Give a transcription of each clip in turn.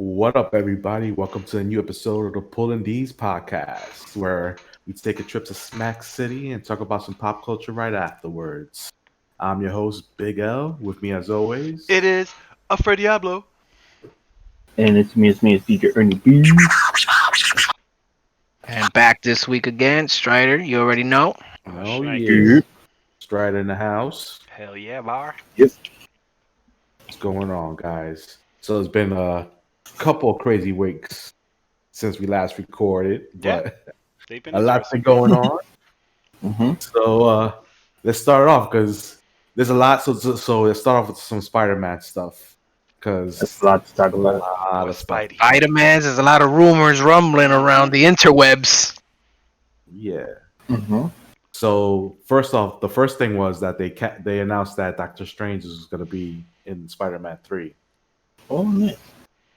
What up, everybody? Welcome to a new episode of the Pulling D's podcast, where we take a trip to Smack City and talk about some pop culture right afterwards. I'm your host, Big L. With me, as always, It is a Fred Diablo. And it's DJ Ernie B. And back this week again, Strider, you already know. Oh, oh shnikes. yeah, Yep. Stride in the house. Hell yeah, bar. Yep. What's going on, guys? So it's been a couple of crazy weeks since we last recorded, Yeah. but They've been a lot been interesting. going on. Mm-hmm. So let's start off because there's a lot. So let's start off with some Spider-Man stuff That's because a lot to talk a about. lot Boy, of stuff. Spidey. Spider-Man's, there's a lot of rumors rumbling around the interwebs. Yeah. Mm-hmm. So first off, the first thing was that they announced that Doctor Strange is going to be in Spider-Man 3. Oh, nice.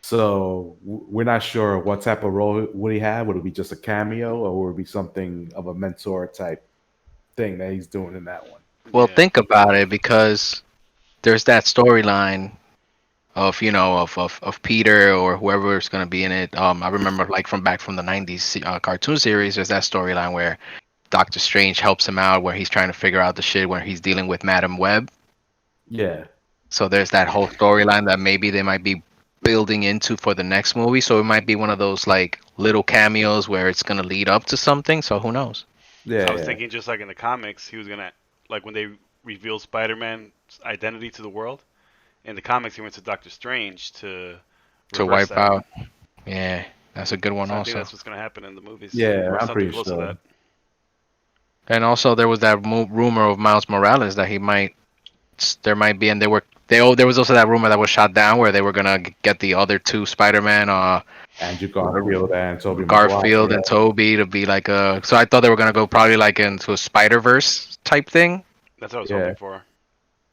So we're not sure what type of role would he have. Would it be just a cameo, or would it be something of a mentor type thing that he's doing in that one? Well, Yeah. think about it because there's that storyline of, of Peter or whoever's going to be in it. I remember like from back from the 90s cartoon series, there's that storyline where Doctor Strange helps him out where he's trying to figure out the shit where he's dealing with Madam Web. Yeah. So there's that whole storyline that maybe they might be building into for the next movie. So it might be one of those like little cameos where it's gonna lead up to something. So who knows? Yeah. I was Yeah. thinking just like in the comics, he was gonna like when they revealed Spider-Man's identity to the world. In the comics, he went to Doctor Strange to To reverse wipe that. out. Yeah, that's a good one So I think also. that's what's gonna happen in the movies. Yeah, Or I'm something pretty close sure. to that. And also there was that rumor of Miles Morales that he might there might be, and there was also that rumor that was shot down where they were gonna get the other two Spider-Man, Andrew Garfield and Tobey Maguire. Garfield Yeah. and Toby to be like a. So I thought they were gonna go probably like into a Spider-Verse type thing. That's what I was Yeah. hoping for.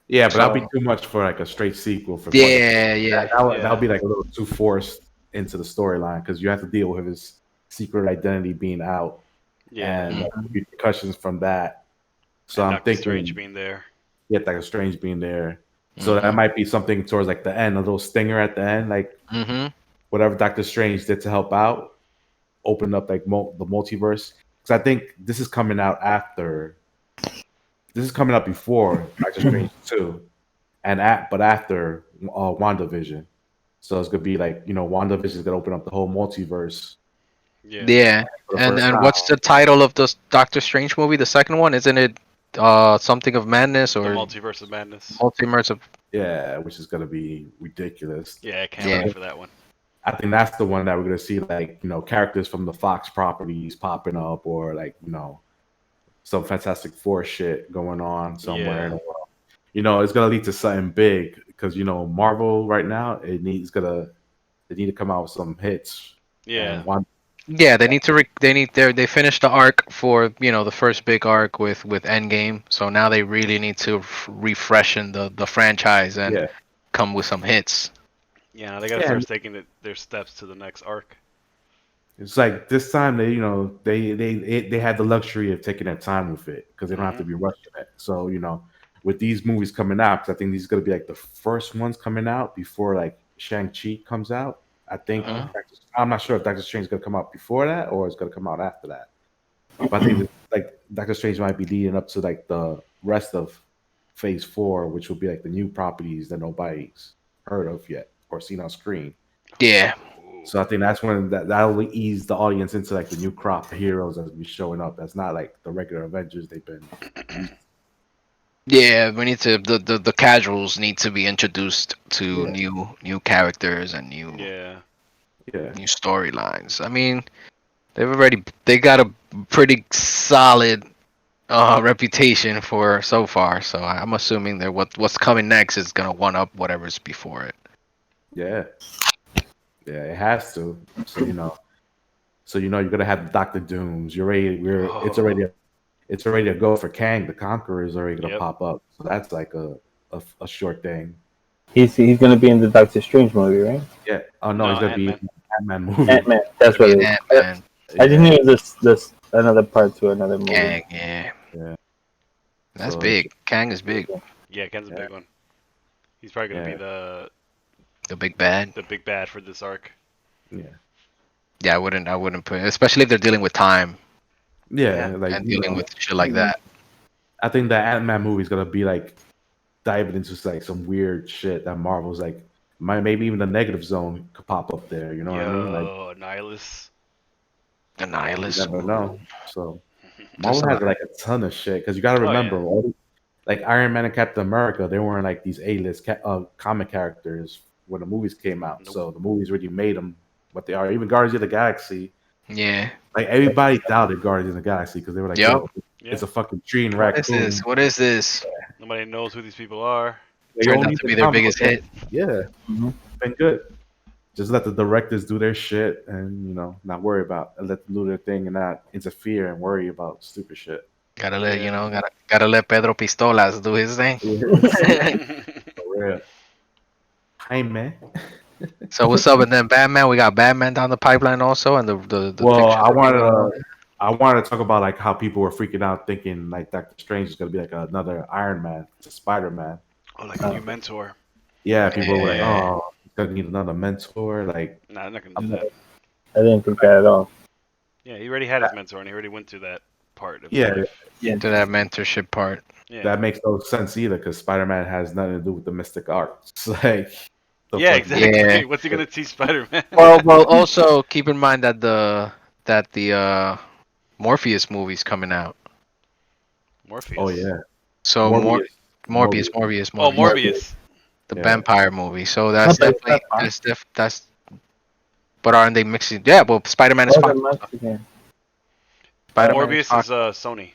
Yeah, but that'll So be too much for like a straight sequel for Quantum. yeah. That'll Yeah. be like a little too forced into the storyline because you have to deal with his secret identity being out Yeah. and repercussions from that. So And I'm Doctor thinking, Strange being there. yeah, like a Strange being there. So that Mhm. might be something towards like the end, a little stinger at the end, like Mhm. whatever Doctor Strange did to help out, open up like the multiverse. Because I think this is coming out after. This is coming out before Doctor Strange 2, but after WandaVision. So it's gonna be like WandaVision is gonna open up the whole multiverse Yeah. Yeah. for the And first and time. what's the title of the Doctor Strange movie? The second one, isn't it? Something of Madness The or Multiverse of Madness. Multiverse of. Yeah, which is gonna be ridiculous. Yeah, I can't Yeah. wait for that one. I think that's the one that we're gonna see like characters from the Fox properties popping up, or like some Fantastic Four shit going on somewhere in Yeah. the world. It's gonna lead to something big because Marvel right now they need to come out with some hits. Yeah. And one, Yeah, they need to. They finished the arc for the first big arc with Endgame. So now they really need to refreshen the franchise and yeah, Mm-hmm. come with some hits. Yeah, now they gotta yeah. start taking their steps to the next arc. It's like this time they had the luxury of taking their time with it because they don't have to Mhm. be rushing it. So with these movies coming out, 'cause I think these are gonna be like the first ones coming out before like Shang-Chi comes out. I think Mhm. I'm not sure if Doctor Strange is gonna come out before that or it's gonna come out after that. But I think like Doctor Strange might be leading up to like the rest of Phase 4, which will be like the new properties that nobody's heard of yet or seen on screen. Yeah, Ooh. So I think that's when that'll ease the audience into like the new crop of heroes that's be showing up. That's not like the regular Avengers they've been. yeah. We need to the casuals need to be introduced to Yeah. new characters and new Yeah. Yeah, new storylines. I mean, they got a pretty solid reputation for so far. So I'm assuming that what's coming next is gonna one up whatever's before it. yeah, yeah. It has to. So you're gonna have Doctor Dooms. You're ready. It's already a go for Kang. The Conqueror is already gonna Yep. pop up. So that's like a short thing. He's gonna be in the Doctor Strange movie, right? Yeah. Oh no, No, he's gonna be in Ant-Man. the Ant-Man movie. Ant-Man. That's what it Yeah, is. man. I just Yeah, knew it was this another part to another movie. Kang, yeah. yeah. That's So big. Kang is big. Yeah, Ken's a Yeah. big one. He's probably gonna be Yeah. The big bad. the big bad for this arc. Yeah, Yeah, I wouldn't put, especially if they're dealing with time yeah, like and you dealing know, with shit like that. I think that Ant-Man movie is gonna be like diving into like some weird shit that Marvel's like, maybe even the negative zone could pop up there. You know what I mean? Like Yo, Nihilus. The you Nihilus. never know. So Just Marvel has like a ton of shit because you got to Oh, remember, yeah. like Iron Man and Captain America, they weren't like these A-list comic characters when the movies came out. Nope. So the movies really made them what they are. Even Guardians of the Galaxy, Yeah. like everybody doubted Guardians of the Galaxy because they were like, Yep. "Yo, Yeah. it's a fucking tree and What is raccoon." this? What is this? Nobody knows who these people are. They Turned don't out need to the be their comic biggest book. hit. Yeah, Mhm. been good. Just let the directors do their shit and not worry about and let them do their thing and not interfere and worry about stupid shit. Gotta let Yeah. gotta let Pedro Pistolas do his thing. For real. Hi, man. So what's up? And then Batman, we got Batman down the pipeline also, and the Well, picture. I wanted to talk about like how people were freaking out thinking like Doctor Strange is gonna be like another Iron Man, it's a Spider Man. Oh, like a new mentor. Yeah, people were like, Yeah. oh, he's gonna need another mentor. Like, Nah, I'm not gonna do I'm that. I didn't think that at all. Yeah, he already had his mentor, and he already went through that part of his yeah, life. To that mentorship part. Yeah. that makes no sense either because Spider Man has nothing to do with the mystic arts. Like, the Yeah, fuck- exactly. Yeah. What's he gonna teach Spider-Man? Well, also keep in mind that the Morpheus movie's coming out. Morpheus. Oh yeah, So Morbius. Morbius, Oh, Morbius. the Yeah. vampire movie. So that's Not definitely that that's. But aren't they mixing? Yeah, well, Spider-Man is Oh, the Fox. Mexican. Spider-Man is Morbius Fox. is Sony.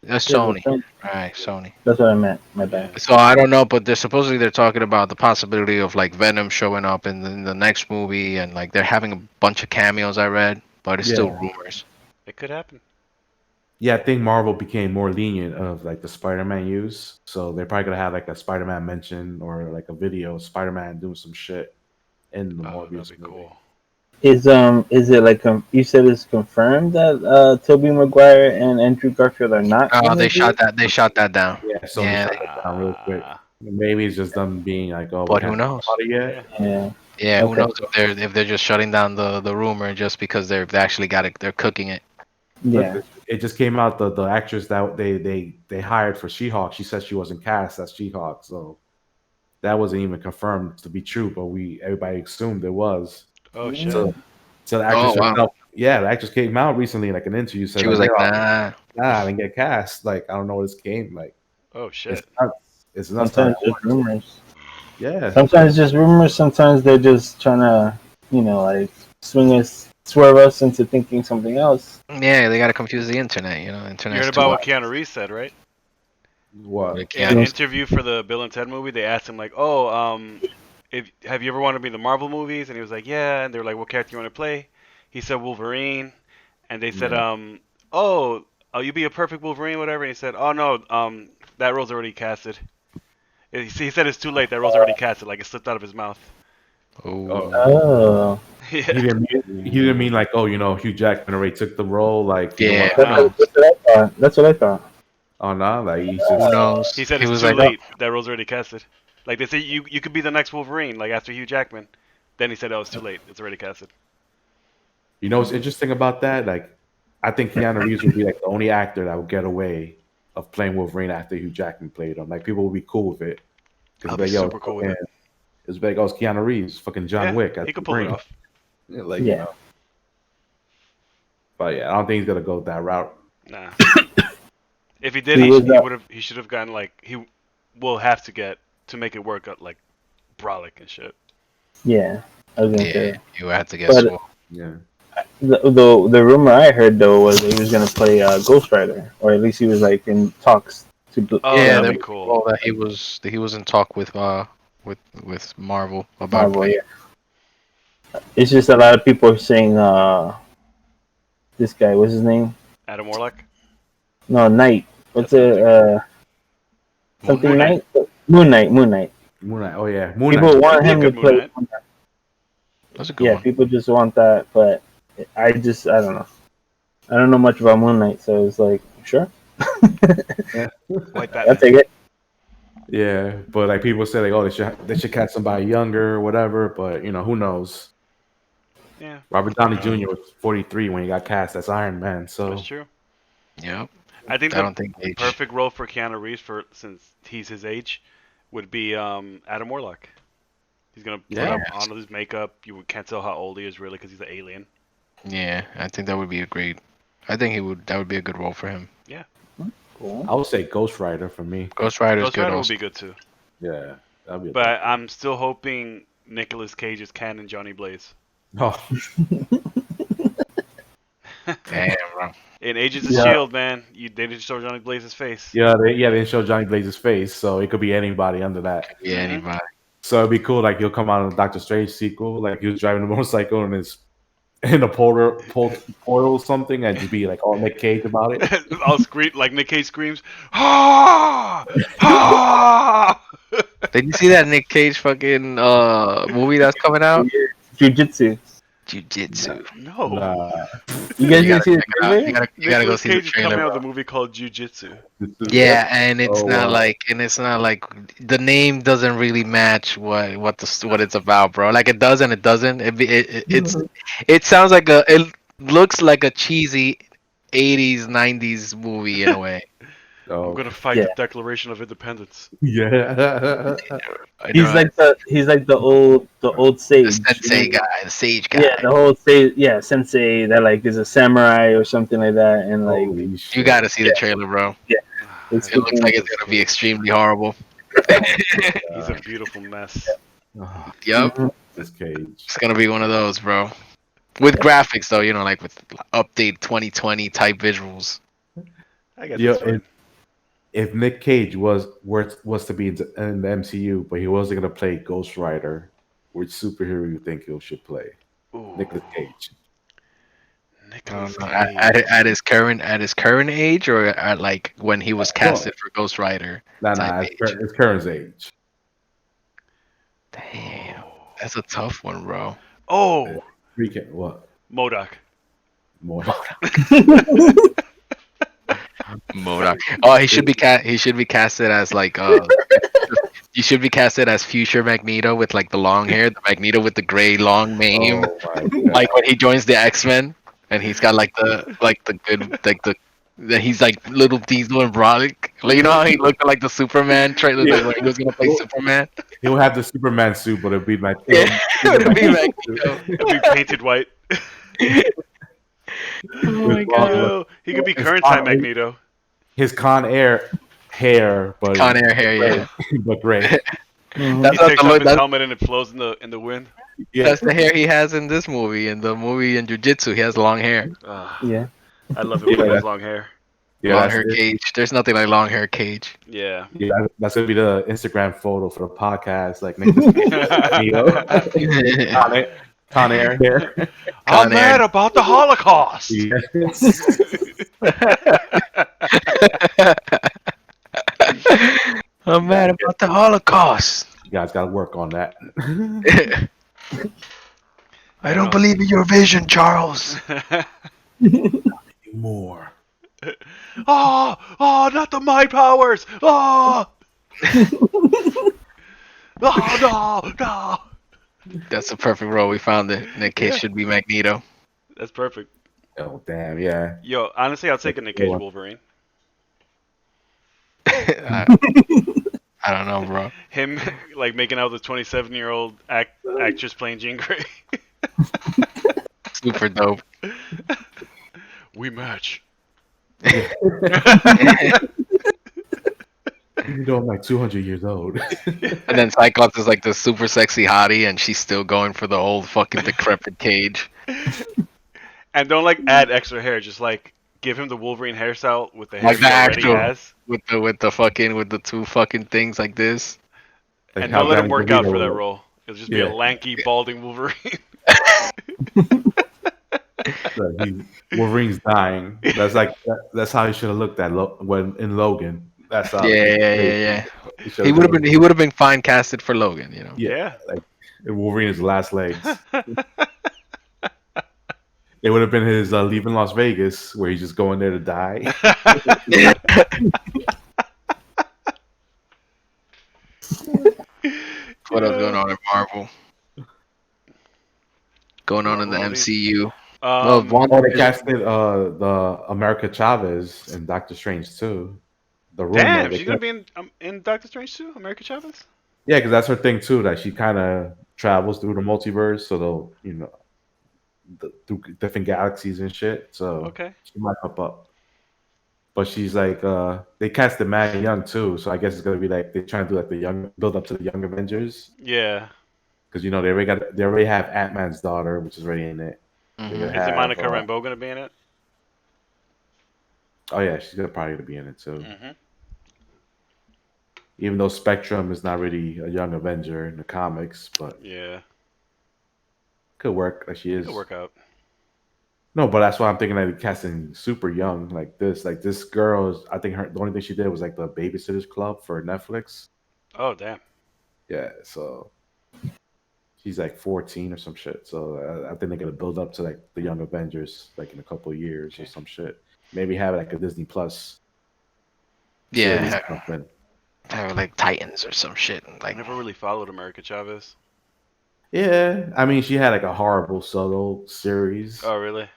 That's Yeah, Sony. Sony. Right, Sony. That's what I meant. My bad. So I don't know, but they're talking about the possibility of like Venom showing up in the next movie, and like they're having a bunch of cameos. I read, but it's still Yeah. rumors. It could happen. Yeah, I think Marvel became more lenient of like the Spider-Man use, so they're probably gonna have like a Spider-Man mention or like a video of Spider-Man doing some shit in the Oh, that'd Morbius be movie. cool. Is it like you said it's confirmed that Tobey Maguire and Andrew Garfield are not? Oh, in they the shot that. They shot that down. Yeah, Sony Yeah, shut that down real quick. Maybe it's just them being like, "Oh, we but who haven't knows? thought it yet." Yeah. movie? Yeah. Yeah, who Okay. knows if they're just shutting down the rumor just because they actually got it. They're cooking it. Yeah. Look, it just came out the actress that they hired for She-Hulk. She said she wasn't cast as She-Hulk, so that wasn't even confirmed to be true. But everybody assumed it was. Oh shit. So, so the actress Oh, wow. herself, yeah, the actress came out recently in like an interview said She was like, "Yeah, nah. I didn't get cast. Like I don't know what this came like. Oh It's shit. nuts. It's nuts. Sometimes just rumors. Yeah, Sometimes just rumors. Sometimes they're just trying to, like swerve us into thinking something else. Yeah, they gotta confuse the internet. You Internet's heard too about what wild. Keanu Reeves said, right? what? Like, In an Yes. interview for the Bill and Ted movie, they asked him like, "Oh, if have you ever wanted to be in the Marvel movies?" And he was like, "Yeah." And they were like, "What character you want to play?" He said Wolverine, and they said, Yeah. "Oh, you be a perfect Wolverine, whatever." And he said, "Oh no, that role's already casted." He said it's too late. That role's already casted. Like it slipped out of his mouth. oh, Oh. Yeah. He didn't mean like, oh, Hugh Jackman already took the role. Like, you know Yeah. what? That's what I thought. That's what I thought. Oh no, like he's who just knows? He said He it's was too like, late. That role's already casted. Like they say, you could be the next Wolverine, like after Hugh Jackman. Then he said, "Oh, it's too late. It's already casted." what's interesting about that? Like, I think Keanu Reeves would be like the only actor that would get away of playing Wolverine after Hugh Jackman played him. Like, people would be cool with it because I'll like, be yo, super cool with it. it's like, oh, it's Keanu Reeves, fucking John Yeah, Wick. he could pull it off. Yeah, like, Yeah. But yeah, I don't think he's gonna go that route. Nah. If he did, Who was that? he should have gotten like he will have to get to make it work out like Brolic and shit. Yeah. I was gonna yeah, say. you had to get But- swole. Yeah, The rumor I heard though was he was gonna play Ghost Rider, or at least he was like in talks to. Oh, yeah, that'd there be was cool. all that he was in talk with Marvel about Marvel, playing. yeah. It's just a lot of people are saying this guy, what's his name? Adam Warlock. No, Knight. What's That's it? Something Moon Knight? Moon Knight. Moon Knight. Oh yeah, Moon People Knight. want That'd him be a to good play. Moon That's a good Yeah, one. people just want that, but I don't know. I don't know much about Moon Knight, so it's like, sure. White I'll Batman. take it. Yeah, but like people say, like, oh, they should cast somebody younger or whatever. But who knows? Yeah, Robert Downey Jr. was 43 when he got cast as Iron Man. that's So true. Yep. I think I the don't think age. perfect role for Keanu Reeves, since he's his age, would be Adam Warlock. He's gonna put Yeah. up on his makeup. You can't tell how old he is really because he's an alien. Yeah, I think that would be a great. I think he would. That would be a good role for him. Cool. I would say Ghost Rider for me. Ghost Rider's Ghost good Rider would also. be good too. Yeah, that'd be. But I'm still hoping Nicolas Cage is canon Johnny Blaze. Oh, Damn, bro. In Agents of Yeah. Shield, man, they didn't show Johnny Blaze's face. they didn't show Johnny Blaze's face, so it could be anybody under that. Yeah, Mhm. anybody. So it'd be cool. Like he'll come out in the Doctor Strange sequel, like he was driving a motorcycle and is in a portal or something, and just be like all Nick Cage about it. I'll scream like Nick Cage screams, "Ha! Ha!" Did you see that Nick Cage fucking movie that's coming out? Jujitsu. Jiu-Jitsu. No. Nah, You guys You didn't see gotta the check it out. trailer? You gotta go Nicolas see the Cage is coming trailer. out with Bro. a movie called Jiu-Jitsu. Yeah, and it's Oh, not wow. like the name doesn't really match what it's about, bro. Like it does and it doesn't. It sounds like it looks like a cheesy 80s 90s movie in a way. Oh, I'm gonna fight Yeah. the Declaration of Independence. yeah. He's like the old sage. the sensei guy, the sage guy. Yeah, the whole sage. Yeah, sensei that like is a samurai or something like that, and like Holy shit. You gotta see the trailer, bro. it's It looks like it's gonna be extremely horrible. He's a beautiful mess. Oh, Yup, this Cage. it's gonna be one of those, bro. With graphics though, like with update 2020 type visuals. I guess Yeah, that's fine. If Nick Cage was to be in the MCU, but he wasn't gonna play Ghost Rider, which superhero you think he should play? Ooh, Nicolas Cage. Nicolas Cage. At his current age, or at like when he was casted for Ghost Rider. Nah, type it's Curran's age. Damn, that's a tough one, bro. Oh, Freaking what? MODOK. More. MODOK. Oh, he should be casted as like he should be casted as future Magneto with like the long hair, the Magneto with the gray long mane, Oh my God. like when he joins the X-Men and he's got like the good he's like little Diesel and Brolic. Like, you know how he looked like the Superman trailer like, when he was gonna play Superman? He'll have the Superman suit, but it'll be like Yeah, it'll be Magneto. It'll be painted white. Oh my god. Yo, he could be It's current time fine. Magneto. his Con Air hair, but Con Air hair, yeah. but gray. Mhm. That's He not takes the off look. his That's, helmet and it flows in the wind. Yeah, that's the hair he has in this movie. In the movie in Jiu-Jitsu, he has long hair. Yeah. I love it when he Yeah. has long hair. yeah, Long that's hair it. Cage. There's nothing like long hair Cage. Yeah. Yeah, that's gonna be the Instagram photo for the podcast. Like Nicolas Cage, Con Air hair. I'm Con Air. mad about the Holocaust. Yes. I'm mad about the Holocaust. You guys gotta work on that. I don't believe in your vision, Charles. More. Oh, not the my powers. Oh. Oh, no. That's the perfect role. We found it. Nick Cage Yeah. should be Magneto. That's perfect. Oh damn, yeah. Yo, honestly, I'll take a Nick Cage Wolverine. I don't know, bro. Him like making out with the 27-year-old actress playing Jean Grey. Super dope. We match. You know, I'm like 200 years old. And then Cyclops is like the super sexy hottie, and she's still going for the old fucking decrepit Cage. And don't like add extra hair. Just like give him the Wolverine hairstyle with the hair Like he the already actual- has, With the two fucking things like this. Like and how don't let him Danny work out DeVito for that was. role. It'll just be a Yeah. lanky, balding Wolverine. Like, Wolverine's dying. That's how he should have looked at when in Logan. That's how. Yeah. should've He would have done. been fine casted for Logan, you know. Yeah. Like Wolverine is last legs. It would have been his leaving Las Vegas, where he's just going there to die. What else going on in Marvel? Going on in the Marvel movies? MCU? Well, Um, Oh, they WandaVision. casted the America Chavez in Doctor Strange too. The rumor, damn, they she's gonna kept, be in Doctor Strange too, America Chavez. yeah, because that's her thing too. That she kind of travels through the multiverse, so they'll through different galaxies and shit. So Okay. she might pop up. But she's like, they casted Mad Young too, so I guess it's gonna be like they're trying to do like the young build up to the Young Avengers Yeah. because they already have Ant Man's daughter, which is already in it. They're gonna Is it have, Monica Rambeau gonna be in it? oh yeah, she's gonna probably be in it too. Mm-hmm. Even though Spectrum is not really a Young Avenger in the comics, but Yeah. could work like she It could is. work out. No, but that's why I'm thinking like casting super young like this. Like this girl is, I think the only thing she did was like the Babysitters Club for Netflix. Oh damn. Yeah, so she's like 14 or some shit. So I think they're gonna build up to like the Young Avengers like in a couple of years or Okay. some shit. Maybe have like a Disney Plus series Yeah, or something. have like Titans or some shit. I Like, never really followed America Chavez. Yeah, I mean she had like a horrible solo series. Oh really?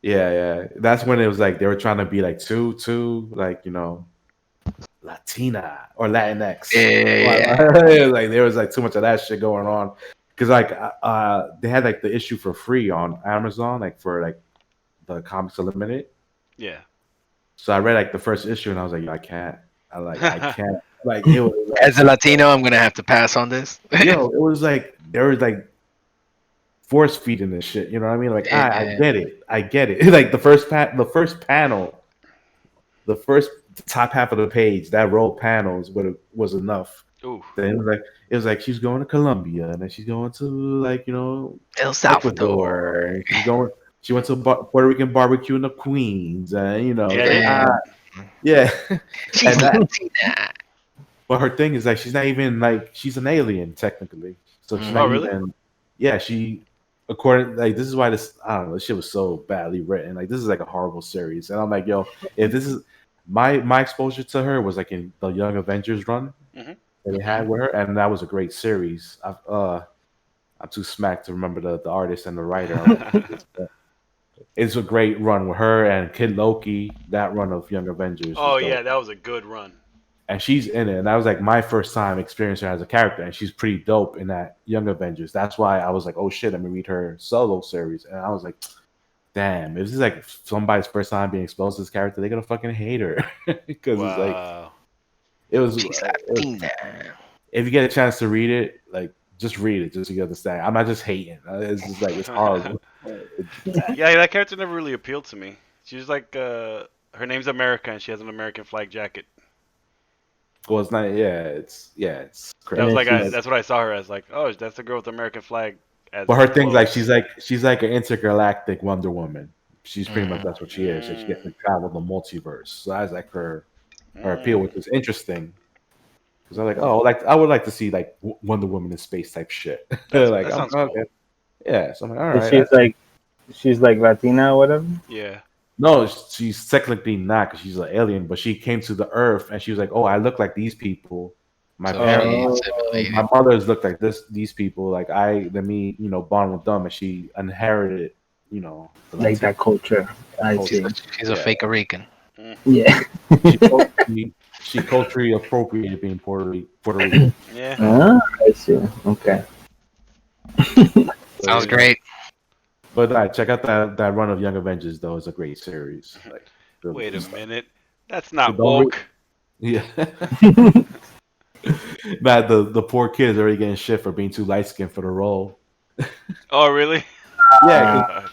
Yeah, yeah. That's when it was like they were trying to be like too like Latina or Latinx. yeah. Like there was like too much of that shit going on because like they had like the issue for free on Amazon like for like the Comics Unlimited. Yeah. So I read like the first issue and I was like, I can't. I can't. Like it was As a Latino, I'm gonna have to pass on this. it was like there was like force feeding this shit. You know what I mean? Like I Yeah. get it. I get it. Like the first panel, the top half of the page, that row of panels was enough. Ooh. Then it was like she's going to Colombia and then she's going to like El Salvador. Ecuador and she went to Puerto Rican barbecue in the Queens and Get it's it? like, yeah. She's And that, Latina. but her thing is like she's not even like she's an alien technically, so she's Mm. not Oh really? even. Yeah, she according like this is why this I don't know this shit was so badly written. Like this is like a horrible series, and I'm like, yo, if this is my exposure to her was like in the Young Avengers run Mhm. that they had with her, and that was a great series. I'm too smacked to remember the artist and the writer. It's a great run with her and Kid Loki. That run of Young Avengers was Oh dope. yeah, that was a good run. And she's in it. And that was like my first time experiencing her as a character, and she's pretty dope in that Young Avengers. That's why I was like, oh shit, let me read her solo series. And I was like, damn, if this is like somebody's first time being exposed to this character, they're gonna fucking hate her because it's like Wow. She's Latina. if you get a chance to read it, like just read it just so you understand. I'm not just hating. It's just like it's horrible. Yeah, that character never really appealed to me. She's like, her name's America, and she has an American flag jacket. Well, it's not. It's That crazy. was like, she's- that's what I saw her as. Like, oh, that's the girl with the American flag. As But her thing's like clothes. she's like an intergalactic Wonder Woman. She's pretty much Mhm. that's what she is. And she gets to travel the multiverse. So that's like her appeal, Mm. which is interesting. Because I'm like, oh, like I would like to see like Wonder Woman in space type shit. Like, That sounds okay. cool. Yeah. So I'm like, all and right. she's like Latina or whatever. Yeah. No, she's technically not because she's an alien, but she came to the Earth and she was like, oh, I look like these people. My So parents, she's assimilated. my mothers look like these people. Like let me bond with them, and she inherited the Like that culture. I Culture. see. She's a fake Rican. Yeah. she culturally appropriated being Puerto Rican. Yeah. I see. Okay. Sounds great. But check out that run of Young Avengers though. It's a great series. Like, really Wait good a stuff. minute. That's not Don't re- woke. Yeah. Matt, the poor kid is already getting shit for being too light skinned for the role. Oh, really? Yeah,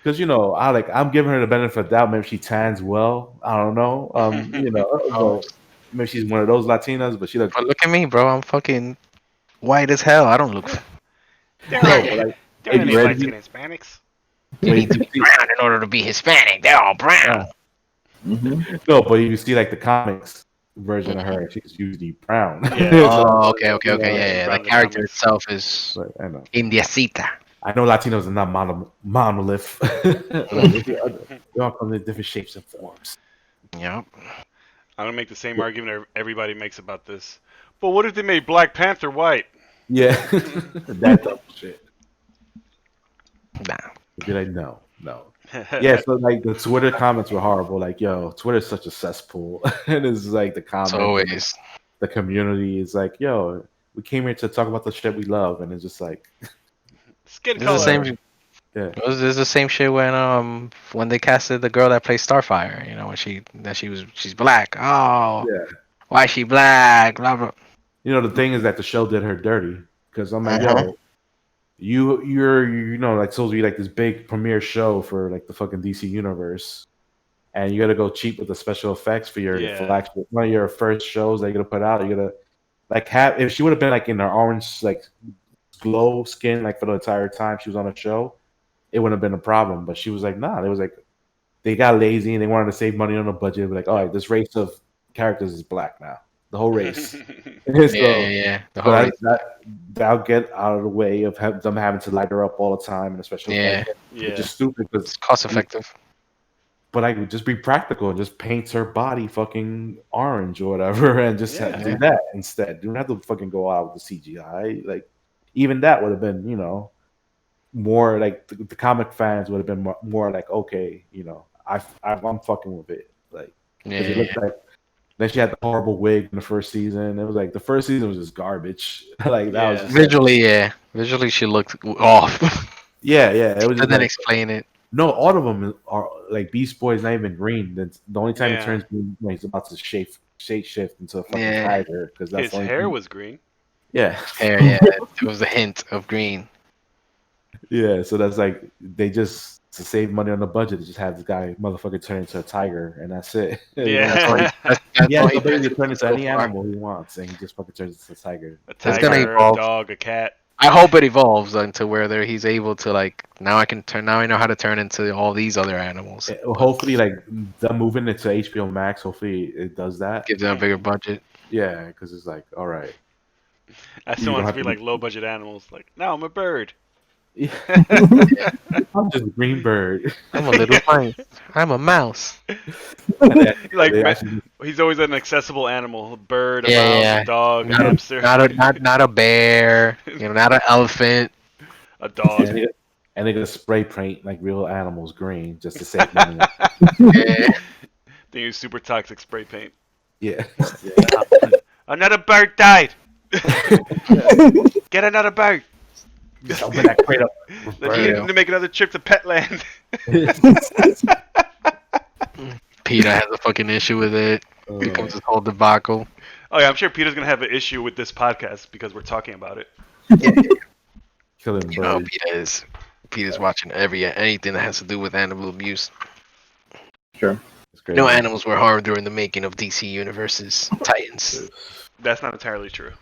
because I'm giving her the benefit of the doubt. Maybe she tans well. I don't know. But maybe she's one of those Latinas, but she looks. But look at me, bro. I'm fucking white as hell. I don't look. There No, aren't, but like, there aren't if any you light see- skinned Hispanics. You need to be brown in order to be Hispanic. They're all brown. Mm-hmm. No, but if you see like the comics version of her, she's usually brown. Yeah. Oh, okay. Yeah, Yeah. brown The in the character comics. itself is But I know. Indiacita. I know Latinos are not monolith. Like, they all come in different shapes and forms. Yep. I'm gonna make the same argument everybody makes about this. But what if they made Black Panther white? Yeah, that dumb shit. Nah. Be like, no, no. Yeah, so like the Twitter comments were horrible. Like, yo, Twitter's such a cesspool, and it's like the It's comments and always the community is like, yo, we came here to talk about the shit we love, and it's just like, Skin it's the color. same. yeah, It was the same shit when they casted the girl that plays Starfire. You know, when she's black. Oh, yeah. why is she black? Blah blah. You know, the thing is that the show did her dirty because I'm like, Uh-huh. yo, you know, like supposed to be like this big premiere show for like the fucking DC universe, and you got to go cheap with the special effects for your Yeah. flagship, one of your first shows that you're gonna put out. You're gonna like have if she would have been like in her orange like glow skin like for the entire time she was on the show, it wouldn't have been a problem. But she was like, nah, it was like they got lazy and they wanted to save money on the budget. Like, all right, this race of characters is black now, the whole race. Yeah, So, yeah. The but whole race. that'll get out of the way of them having to light her up all the time and the special Yeah. effects. Yeah. It's just stupid because It's cost effective. but I would just be practical and just paint her body fucking orange or whatever and just Yeah. do that instead. You don't have to fucking go out with the CGI. Like even that would have been, you know, more like the comic fans would have been more like, okay, you know, I'm fucking with it. Like because it Yeah. looked like then she had the horrible wig in the first season. It was like the first season was just garbage. Like that was Yeah. just like, Visually, yeah. Visually, she looked off. yeah. It was I just didn't like explain it. no, all of them are like Beast Boy is not even green. That's the only time Yeah. he turns green when he's about to shape shift into a fucking Yeah. tiger because that's His the only hair thing. was green. Yeah, Hair, yeah. It was a hint of green. yeah. So that's like they just to save money on the budget, they just have this guy motherfucker turn into a tiger and that's it. You know, That's all Yeah. That's he has all the ability to does turn into so any far. animal he wants, and he just fucking turns into a tiger. A It's gonna tiger, a evolve. dog, a cat. I hope it evolves into where he's able to like now I know how to turn into all these other animals. Hopefully, like them moving it to HBO Max. Hopefully, it does that. Give them a bigger budget. Yeah, because it's like, all right, I You still don't want it have to be to like low budget animals. Like, no, I'm a bird. I'm just a green bird. I'm a little mice. I'm a mouse. Like They actually- he's always an accessible animal: a bird, a Yeah, mouse, yeah. a dog, a Not a- hamster, Not a bear. You know, not an elephant. a dog. and they're gonna spray paint like real animals green just to save money. Yeah. They use super toxic spray paint. Yeah. Another bird died. Get another bird. Just open that crate up. with Then bird. you need to make another trip to Petland. Peter has a fucking issue with it. Becomes this whole debacle. Oh yeah, I'm sure Peter's gonna have an issue with this podcast because we're talking about it. Killing You know, birds. Peter's watching anything that has to do with animal abuse. Sure. It's crazy. No animals were harmed during the making of DC Universe's Titans. That's not entirely true.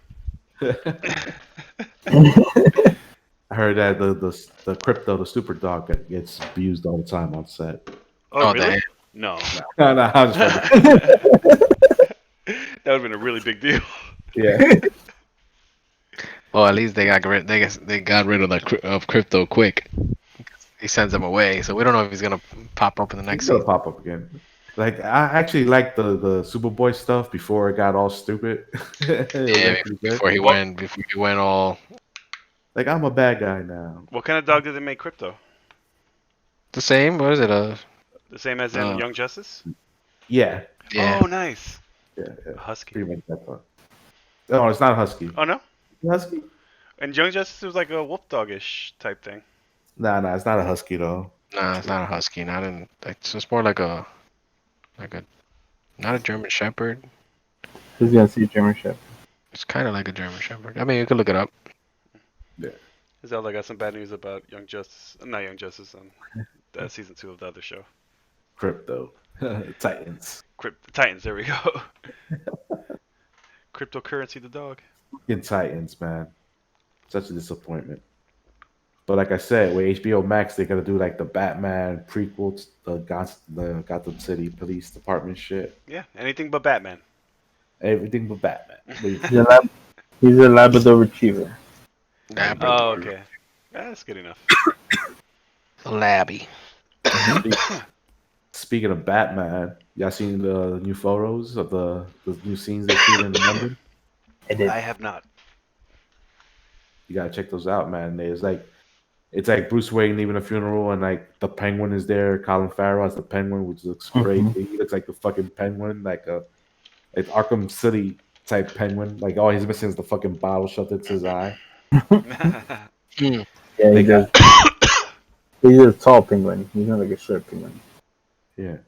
I heard that the crypto, the super dog that gets abused all the time on set. Oh, Oh, really? damn. No. No, I'm just fucking- That would have been a really big deal. yeah. Well, at least they got rid of crypto quick. He sends them away, so we don't know if he's gonna pop up in the next He's gonna season. pop up again. Like I actually liked the Superboy stuff before it got all stupid. It was Yeah, actually good. before he went all Like I'm a bad guy now. What kind of dog did they make Crypto? the same. What is it? The same as in Young Justice? Yeah. Yeah. Oh, nice. Yeah. A husky. Pretty much that part. No, it's not a husky. Oh no. Husky? In Young Justice, it was like a wolf dog-ish type thing. Nah, it's not a husky though. Nah, it's not a husky. It's just more like a not a German Shepherd. Who's gonna see German Shepherd? It's kind of like a German Shepherd. I mean, you could look it up. Zelda got some bad news about Young Justice. Not Young Justice. Season 2 of the other show. Crypto. Titans. Titans. There we go. Cryptocurrency the dog. In Titans, man. Such a disappointment. But like I said, with HBO Max, they're gonna do like the Batman prequels, the Gotham City Police Department shit, Yeah, anything but Batman. everything but Batman. He's a Labrador Retriever. Oh, okay. That's good enough. Labby. Speaking of Batman, y'all seen the new photos of the new scenes they shoot in London? I did. I have not. You gotta check those out, man. It's like Bruce Wayne leaving a funeral, and like the Penguin is there. Colin Farrell as the Penguin, which looks great. Mhm. He looks like the fucking Penguin, like Arkham City type Penguin. Like all he's missing is the fucking bottle shoved into his eye. Hmm. Yeah, They he does. He's a tall penguin. He's not like a short penguin. Yeah,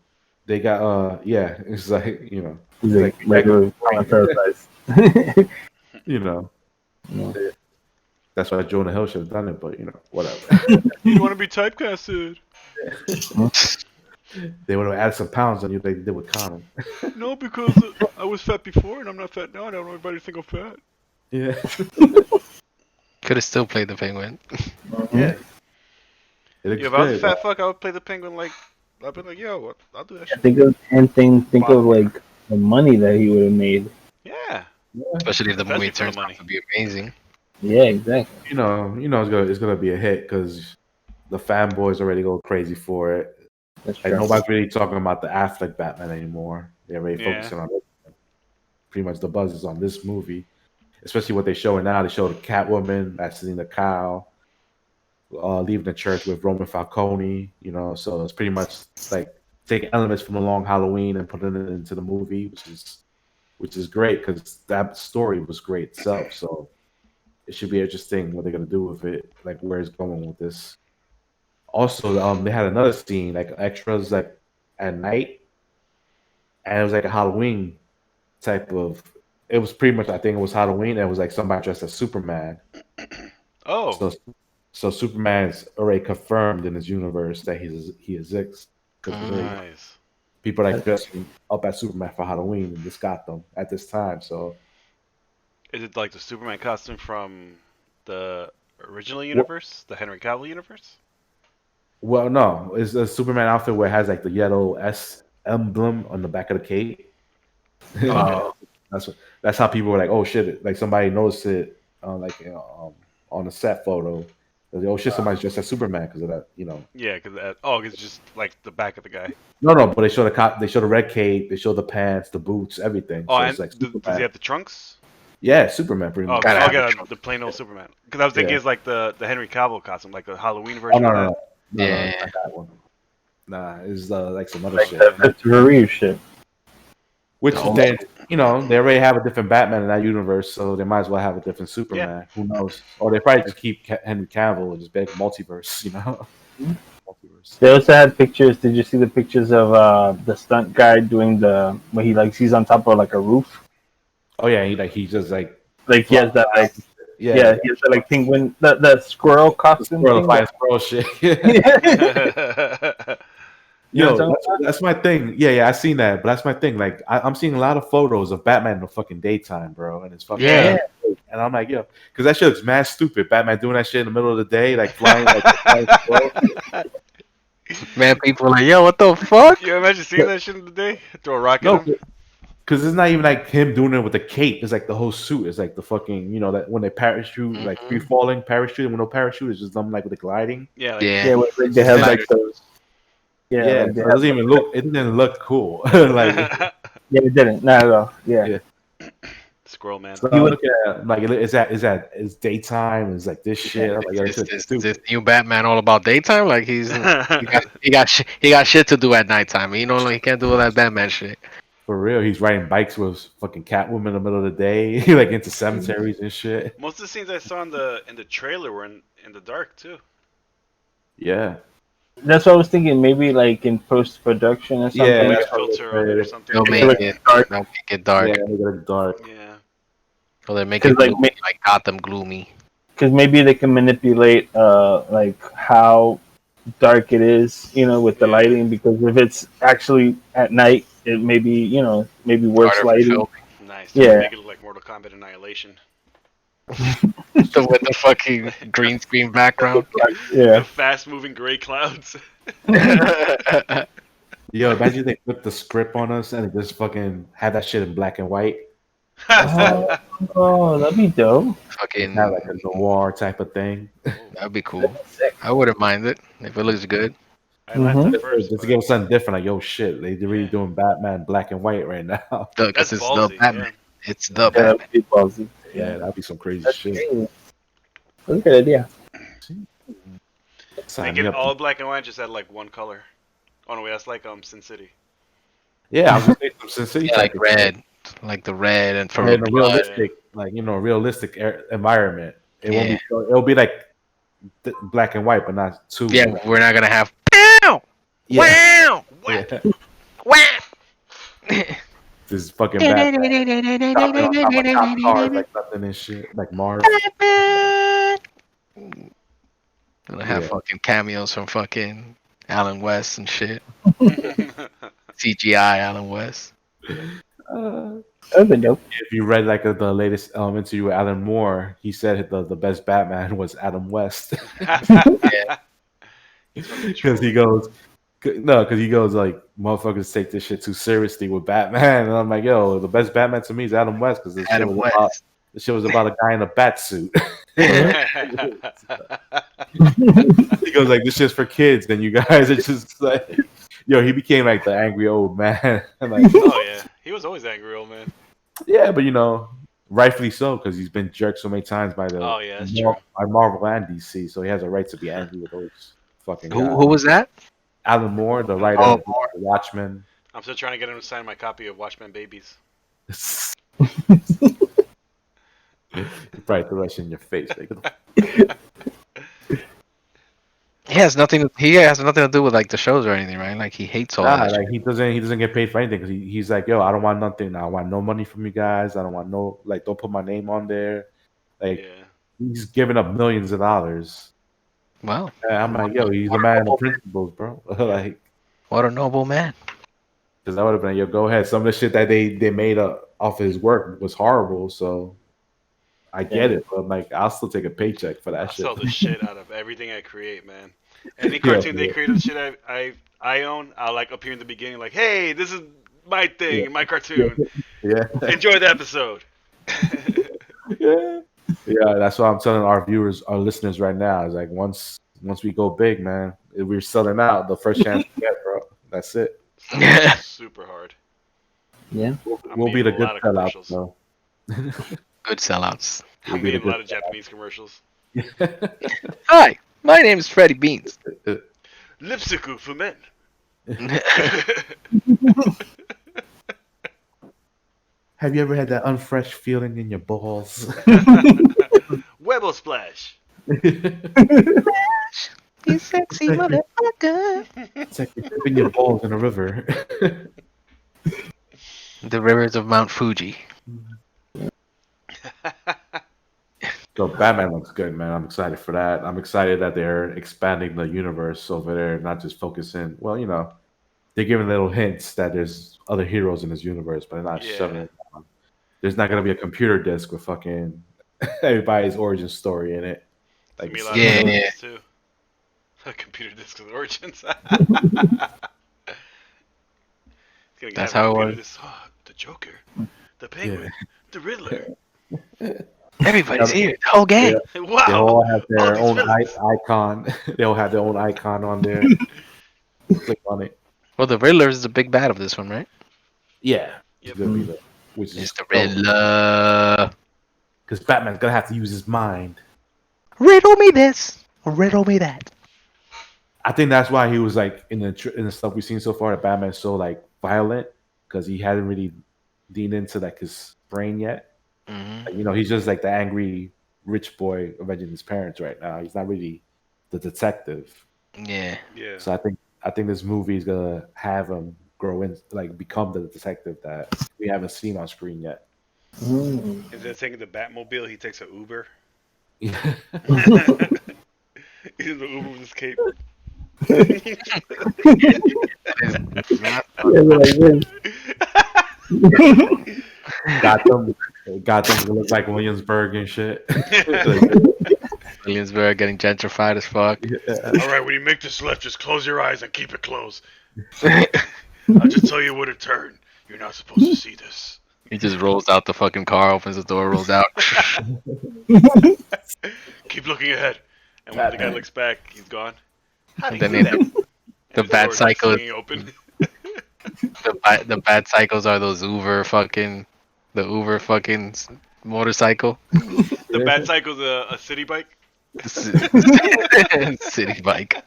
they got yeah. It's like He's it's like like regular Penguin, size. you know. No. That's why Jonah Hill should have done it, but whatever. You want to be typecasted? They would have added some pounds on you like they did with Connor. No, because I was fat before and I'm not fat now. I don't want everybody to think I'm fat. Yeah, Could have still played the penguin. yeah. It looks Yeah, if I was a good. fat fuck, I would play the penguin like. I'd be like, yo, I'll do that shit. Think of like the money that he would have made. Yeah. Especially if the movie Especially for the turns out money. to be amazing. Yeah, exactly. It's gonna be a hit because the fanboys already go crazy for it. That's Like true. nobody's really talking about the Affleck Batman anymore. They're already Yeah. focusing on it. Pretty much the buzz is on this movie, especially what they're showing now. They show the Catwoman, that's Selena Kyle, leaving the church with Roman Falcone. So it's pretty much like taking elements from a Long Halloween and putting it into the movie, which is great because that story was great itself. So it should be interesting what they're gonna do with it, like where it's going with this. Also, they had another scene like extras like at night, and it was like a Halloween type of. It was pretty much, I think it was Halloween. And it was like somebody dressed as Superman. Oh. So Superman's already confirmed in his universe that he exists. Because Nice. people like dressing up as Superman for Halloween and this got them at this time. So Is it like the Superman costume from the original universe, the Henry Cavill universe? well, no, it's a Superman outfit where it has like the yellow S emblem on the back of the cape. Oh. That's how people were like, oh shit, like somebody noticed it on a set photo. They're like, oh shit, somebody's dressed as Superman because of that. Yeah, because it's just like the back of the guy. No, but they show the red cape, they show the pants, the boots, everything. Oh, So and it's like does Superman. he have the trunks? Yeah, Superman pretty Oh, much. Gotta have okay, the the plain old Superman. Because I was thinking Yeah. it's like the Henry Cavill costume, like a Halloween Oh version no, of no, that. no, Yeah. not that one. Nah, it's like some other Like shit. the Christopher Reeve shit. Which Oh. they already have a different Batman in that universe, so they might as well have a different Superman. Who knows? Or they probably just keep Henry Cavill and just make multiverse. Multiverse. They also had pictures. Did you see the pictures of the stunt guy doing when he's on top of like a roof? Oh yeah, he just like Like he has that like he has that like penguin that squirrel costume squirrel thing. fight squirrel shit. You know Yo, what I'm that's my thing. Yeah, I seen that, but that's my thing. Like, I'm seeing a lot of photos of Batman in the fucking daytime, bro, and it's fucking Yeah. and I'm like, yo, because that shit looks mad stupid. Batman doing that shit in the middle of the day, like flying, like Man, people are like, yo, what the fuck? Can you imagine seeing that shit in the day? Throw a rock no, at him? because it's not even like him doing it with the cape. It's like the whole suit. It's like the fucking, that when they parachute, like free falling parachute, and with no parachute, it's just them like with the gliding. Yeah, like, Yeah. Yeah, like they have like those. Yeah, Yeah, like it they doesn't even look. It didn't look cool. Like, yeah, it didn't. Not at all. Yeah. Yeah. Squirrel man. so I'm looking at like, it's daytime. It's like this shit. I'm like, yo, this shit's Is stupid. this new Batman all about daytime? Like he got shit to do at nighttime. You know, like he can't do all that Batman shit. For real, he's riding bikes with fucking Catwoman in the middle of the day, like into cemeteries and shit. Most of the scenes I saw in the trailer were in the dark too. Yeah, That's what I was thinking. Maybe like in post production or something. Yeah, Like that's a filter on it or something. They'll make it dark. yeah, they got dark. Yeah. Or they make 'Cause, it like, gloomy, like Gotham gloomy. Because maybe they can manipulate like how dark it is, with the Yeah. lighting. Because if it's actually at night, it may be maybe worse Harder for lighting. filming. Nice. Yeah. Make it look like Mortal Kombat Annihilation. With the fucking green screen background. Yeah, The fast moving gray clouds. Yo, imagine they flip the script on us and just fucking have that shit in black and white. oh, that'd be dope. Fucking, Have like a noir type of thing. that'd be cool. I wouldn't mind it if it looks good. I laughed Mhm. at first. Just to but- give us something different, like, yo, shit, they really Yeah. doing Batman black and white right now. Because That's it's ballsy. the Batman. Yeah. It's the Yeah, Batman. that'd be ballsy. Yeah, that'd be some crazy That's shit. crazy. That's a good idea. Sign Make me it up. all black and white, just add like one color. Oh no, wait, that's like Sin City. Yeah, I was gonna say some Sin City Yeah, like type of red, like the red and for in a blood. realistic, like realistic environment. It won't Yeah. be. It'll be like black and white, but not too. Yeah, Like, we're not gonna have. Wow! yeah, Wow! yeah. Wow! This fucking Batman chopping on top of cop cars like nothing and shit, like Marv. Gonna have Yeah. fucking cameos from fucking Alan West and shit. CGI Alan West. That'd be dope. If you read like the latest interview with Alan Moore, he said the best Batman was Adam West because he goes. No, because he goes like motherfuckers take this shit too seriously with Batman, and I'm like, yo, the best Batman to me is Adam West because Adam West. this shit was about a guy in a bat suit. He goes like, this shit's for kids, then you guys are just like, yo, he became like the angry old man. I'm like, Oh yeah, he was always angry old man. yeah, but rightfully so because he's been jerked so many times by Oh yeah, that's true. by Marvel and DC, so he has a right to be angry with those fucking guys. Who was that? Alan Moore, the writer Oh, of The Watchmen. I'm still trying to get him to sign my copy of Watchmen Babies. Right, the rush in your face. Like, He has nothing. He has nothing to do with like the shows or anything, right? Like he hates all that. like he doesn't get paid for anything because he's like, yo, I don't want nothing. I want no money from you guys. I don't want no don't put my name on there. Like Yeah. he's giving up millions of dollars. Wow, And I'm like, yo, he's a man of principles, bro. Like, what a noble man. because I would have been, yo, go ahead. Some of the shit that they made off of his work was horrible, so I get it. But I'm like, I'll still take a paycheck for that I shit. sell the shit out of everything I create, man. Any cartoon they create of the shit I own, I'll like appear in the beginning like, hey, this is my thing, my cartoon. Yeah. Enjoy the episode. Yeah. Yeah, that's what I'm telling our viewers, our listeners right now. Is like once we go big, man, if we're selling out the first chance we get, bro. That's it. Super hard. Yeah. We'll be the a good lot of sellouts, commercials. though. Good sellouts. I'm being a lot of Japanese commercials. Hi, my name is Freddie Beans. Lipsiku for men. Have you ever had that unfresh feeling in your balls? Webo splash. You sexy motherfucker. It's like you're dipping your balls in a river. The rivers of Mount Fuji. So Batman looks good, man. I'm excited for that. I'm excited that they're expanding the universe over there, not just focusing. Well, they're giving little hints that there's other heroes in this universe, but they're not shoving it down. There's not gonna be a computer disc with fucking everybody's origin story in it. Like, Like, Yeah. too. A computer disc with origins. That's how it was. Disc. Oh, the Joker, the Penguin, the Riddler. Everybody's here. The whole gang. They Wow. all have their these own villains. icon. They all have their own icon on there. Click on it. Well, the Riddler is the big bad of this one, right? Yeah. Yep. It's gonna be which is It's the Riddler. because Batman's gonna have to use his mind. Riddle me this. Riddle me that. I think that's why he was like in the stuff we've seen so far. That Batman's so like violent because he hadn't really leaned into like his brain yet. Mm-hmm. Like, he's just like the angry rich boy avenging his parents right now. He's not really the detective. Yeah. Yeah. So I think this movie is gonna have him grow in, like become the detective that we haven't seen on screen yet. Instead of taking the Batmobile, he takes an Uber. Yeah. He's in the Uber with his cape. Gotham look like Williamsburg and shit. Williamsburg getting gentrified as fuck. All right, when you make this left, just close your eyes and keep it closed. I'll just tell you where to turn. You're not supposed to see this. He just rolls out the fucking car, opens the door, rolls out. Keep looking ahead. And when the guy looks back, he's gone. How do And you then do that? the And bad door cycle. swinging open. The bad cycles are those the Uber fucking motorcycle. The Bat Cycle's a city bike. City bike.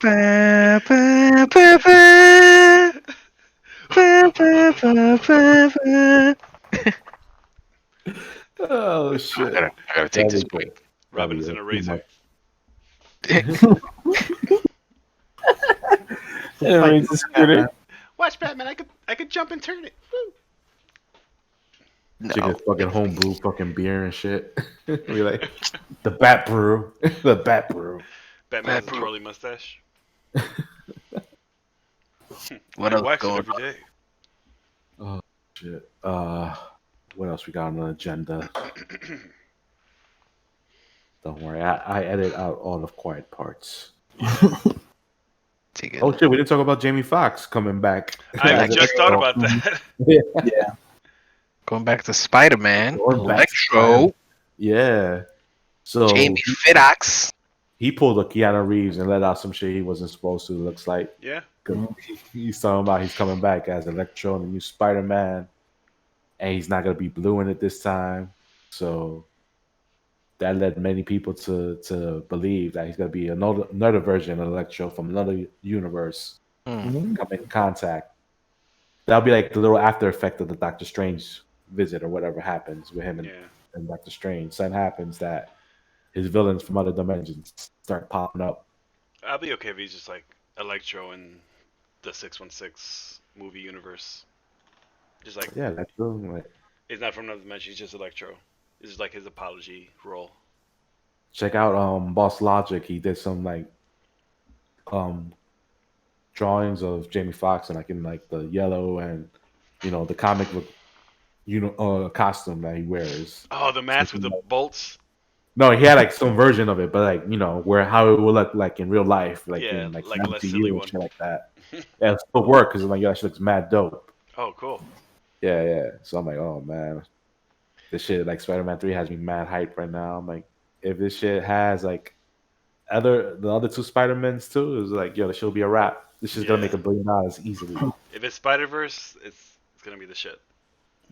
Ba, ba, ba, ba. Ba, ba, ba, ba, ba. Oh I shit! gotta take That'd this be break. good. Robin is in That'd a be good. razor. And Like, raise the scooter. Watch Batman. I could jump and turn it. Woo. Chicken No. fucking homebrew fucking beer and shit. We like the Bat Brew, the Bat Brew. Batman has Bad a bro. twirly mustache. What I else wax it going every on? day. Oh shit. What else we got on the agenda? Don't worry, I edit out all the quiet parts. Take it. Oh shit, we didn't talk about Jamie Foxx coming back. I as just thought Electro. about that. Yeah. Going back to Spider Man. Going back to Electro. Yeah. So Jamie Foxx. he pulled a Keanu Reeves and let out some shit he wasn't supposed to. Looks like Yeah. 'Cause he's talking about he's coming back as Electro and the new Spider Man, and he's not gonna be blue in it this time. So that led many people to believe that he's gonna be another version of Electro from another universe Mhm. come in contact. That'll be like the little after effect of the Doctor Strange visit or whatever happens with him Yeah. and Doctor Strange. Something happens that his villains from other dimensions start popping up. I'll be okay if he's just like Electro in the 616 movie universe. Just like Yeah, that's true. Like, he's not from another dimension. He's just Electro. This is like his apology role. check out Boss Logic. He did some like um drawings of Jamie Foxx and like in like the yellow and the comic book costume that he wears. Oh, the mask with the bolts. No, he had like some version of it, but like where how it would look like in real life, like Yeah, in like like a less silly MCU and one. shit like that. Yeah, it still work because like that shit looks mad dope. Oh, cool. Yeah, yeah. So I'm like, oh man, this shit like Spider-Man 3 has me mad hype right now. I'm like, if this shit has like the other two Spider-Mans too, it's like, yo, this shit will be a wrap. This shit's gonna Yeah. make $1 billion easily. If it's Spider Verse, it's gonna be the shit.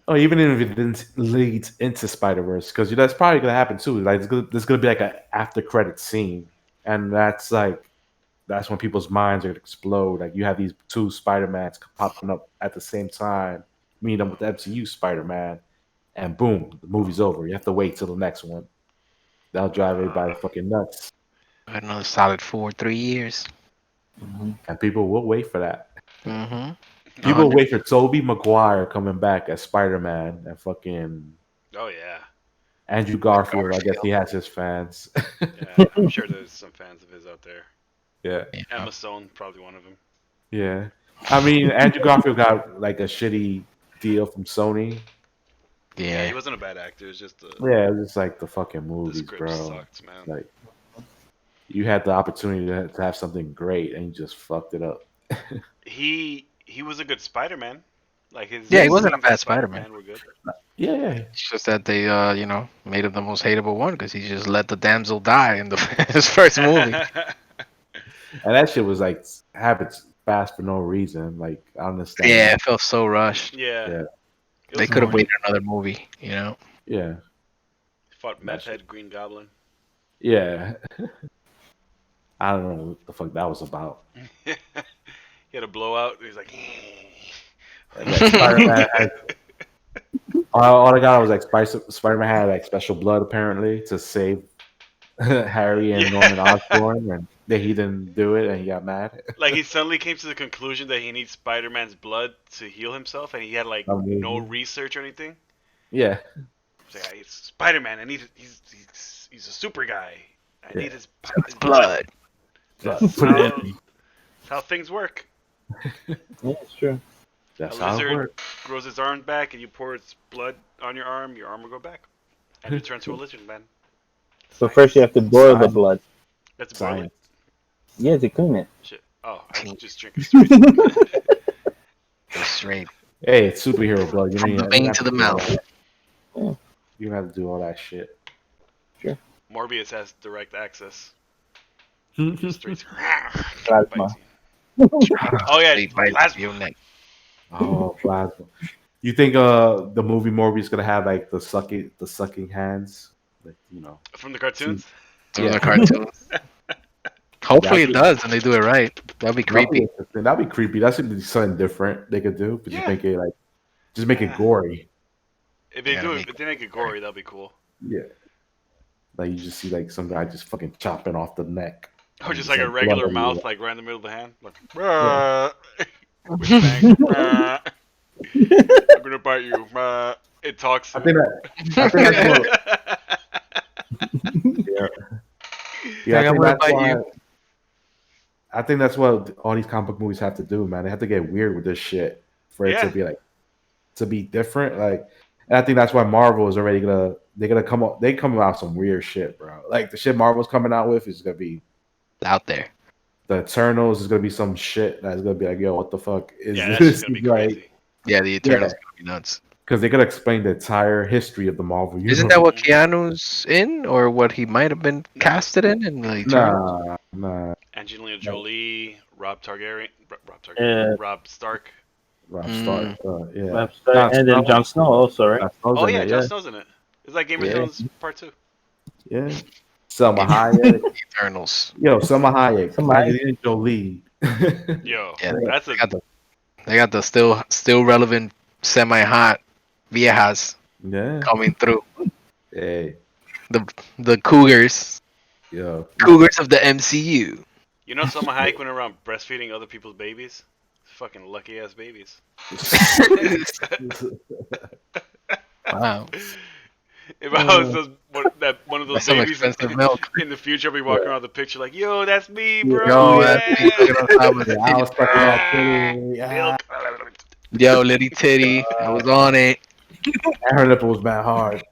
Oh, even if it didn't lead into Spider Verse, because that's probably gonna happen too. Like, there's gonna be like an after credit scene, and that's when people's minds are gonna explode. Like, you have these two Spider Mans popping up at the same time, meeting them with the MCU Spider Man, and boom, the movie's over. You have to wait till the next one. That'll drive everybody fucking nuts, Another solid 3 years. Mhm. and people will wait for that. Mm-hmm. People will wait for Tobey Maguire coming back as Spider Man, and fucking Oh yeah. Andrew Garfield. I guess he has his fans. Yeah. I'm sure there's some fans of his out there. Yeah. Emma Stone, probably one of them. Yeah. I mean, Andrew Garfield got like a shitty deal from Sony. Yeah, he Yeah. wasn't a bad actor. It's just Yeah, it was just like the fucking the movies, script bro. sucked, man. Like, you had the opportunity to have something great and you just fucked it up. He was a good Spider-Man. Like his Yeah, he wasn't a scenes as bad Spider-Man. were good. Yeah, yeah. It's just that they, made him the most hateable one because he just let the damsel die in his first movie. And that shit was like habits fast for no reason. Like, I understand. Yeah, it felt so rushed. Yeah. Yeah. It They was could have corny. waited another movie, you know? Yeah. Fought meth head Green Goblin. Yeah. I don't know what the fuck that was about. He had a blowout. He was like, Like, Spider-Man had, all I got was like Spider-Man had like special blood apparently to save Harry and Yeah. Norman Osborn, and that he didn't do it, and he got mad. like he suddenly came to the conclusion that he needs Spider-Man's blood to heal himself, and he had like no research or anything. Yeah, He's like, it's Spider-Man. I need. He's a super guy. I need his Blood. That's Put it how, in. that's how things work. Yeah, it's true. That's A how it lizard works. grows its arm back, and you pour its blood on your arm will go back, and you turn to a lizard man. So first you have to boil the blood. Let's boil Science. it. Yeah, to clean it. Shit. Oh, I just drink it straight. Go straight Hey, it's superhero blood. You from the don't vein have to the do all mouth. that. Yeah. You don't have to do all that shit. Morbius has direct access. oh Straight. Plasma. Oh yeah, Straight right plasma. to your neck. plasma. You think the movie Morbius gonna have like the sucking hands, like From the cartoons. Some of Yeah. the cartoons. Hopefully it That'd does, and they do it right. That'd be creepy. That'd be creepy. That's something different they could do, but Yeah. just make it gory. If they Yeah, do make it, if they make it gory, that'll be cool. Yeah. Like you just see like some guy just fucking chopping off the neck. Or And just it's, like a blood regular everywhere. mouth, like right in the middle of the hand, like with fangs. I'm gonna bite you. It talks. I think that's what yeah. Yeah, I I'm think gonna that's bite why you. I think that's what all these comic book movies have to do, man. They have to get weird with this shit for it Yeah. to be like to be different. Like, and I think that's why Marvel is already they're gonna come up. They come out some weird shit, bro. Like the shit Marvel's coming out with is gonna be Out there. the Eternals is gonna be some shit that's gonna be like, yo, what the fuck is Yeah, that's this? just gonna be Like, crazy. Yeah, the Eternals gonna be nuts. because they're gonna explain the entire history of the Marvel universe. Isn't that what Keanu's in, or what he might have been casted in the Eternals? Nah, Angelina Jolie, Rob Targaryen, Yeah. Rob Stark. Rob Stark. Yeah. Left side, and then Jon Snow also, right? Jon Snow's Oh in yeah, it, Jon Snow's in it. It's like Game of Yeah. Thrones Part 2. Yeah. Selma Hayek. Eternals. Yo, Selma Hayek. Selma Hayek. Angelina Jolie. Yo, Yeah, that's a they got the still relevant, semi-hot viejas Yeah. coming through. Hey. The cougars Yo. of the MCU. You know, Selma Hayek went around breastfeeding other people's babies. Fucking lucky ass babies. Wow. If I was one of those That's some babies expensive milk. in the future, I'll be walking around the picture like, yo, that's me, bro. Yo, yeah. that's me. Looking on top of the I was fucking Ah, off titty. Yeah. milk. Yo, litty titty. I was on it. And her nipple was bad hard.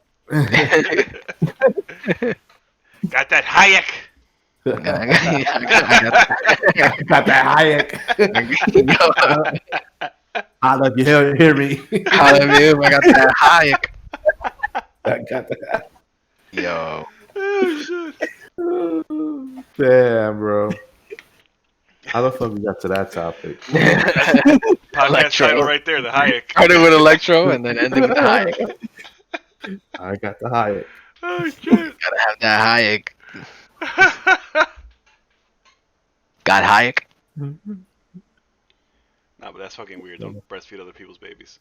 Got that Hayek. Got that Hayek. I love you. Hear me. I got that Hayek. I got that. Yo. Oh, shit. Damn, bro. How the fuck we got to that topic? Podcast Electro. title right there, the Hayek. Started with Electro and then ended with Hayek. I got the Hayek. Oh, shit. Gotta have that Hayek. Got Hayek? Nah, but that's fucking weird. Don't breastfeed other people's babies.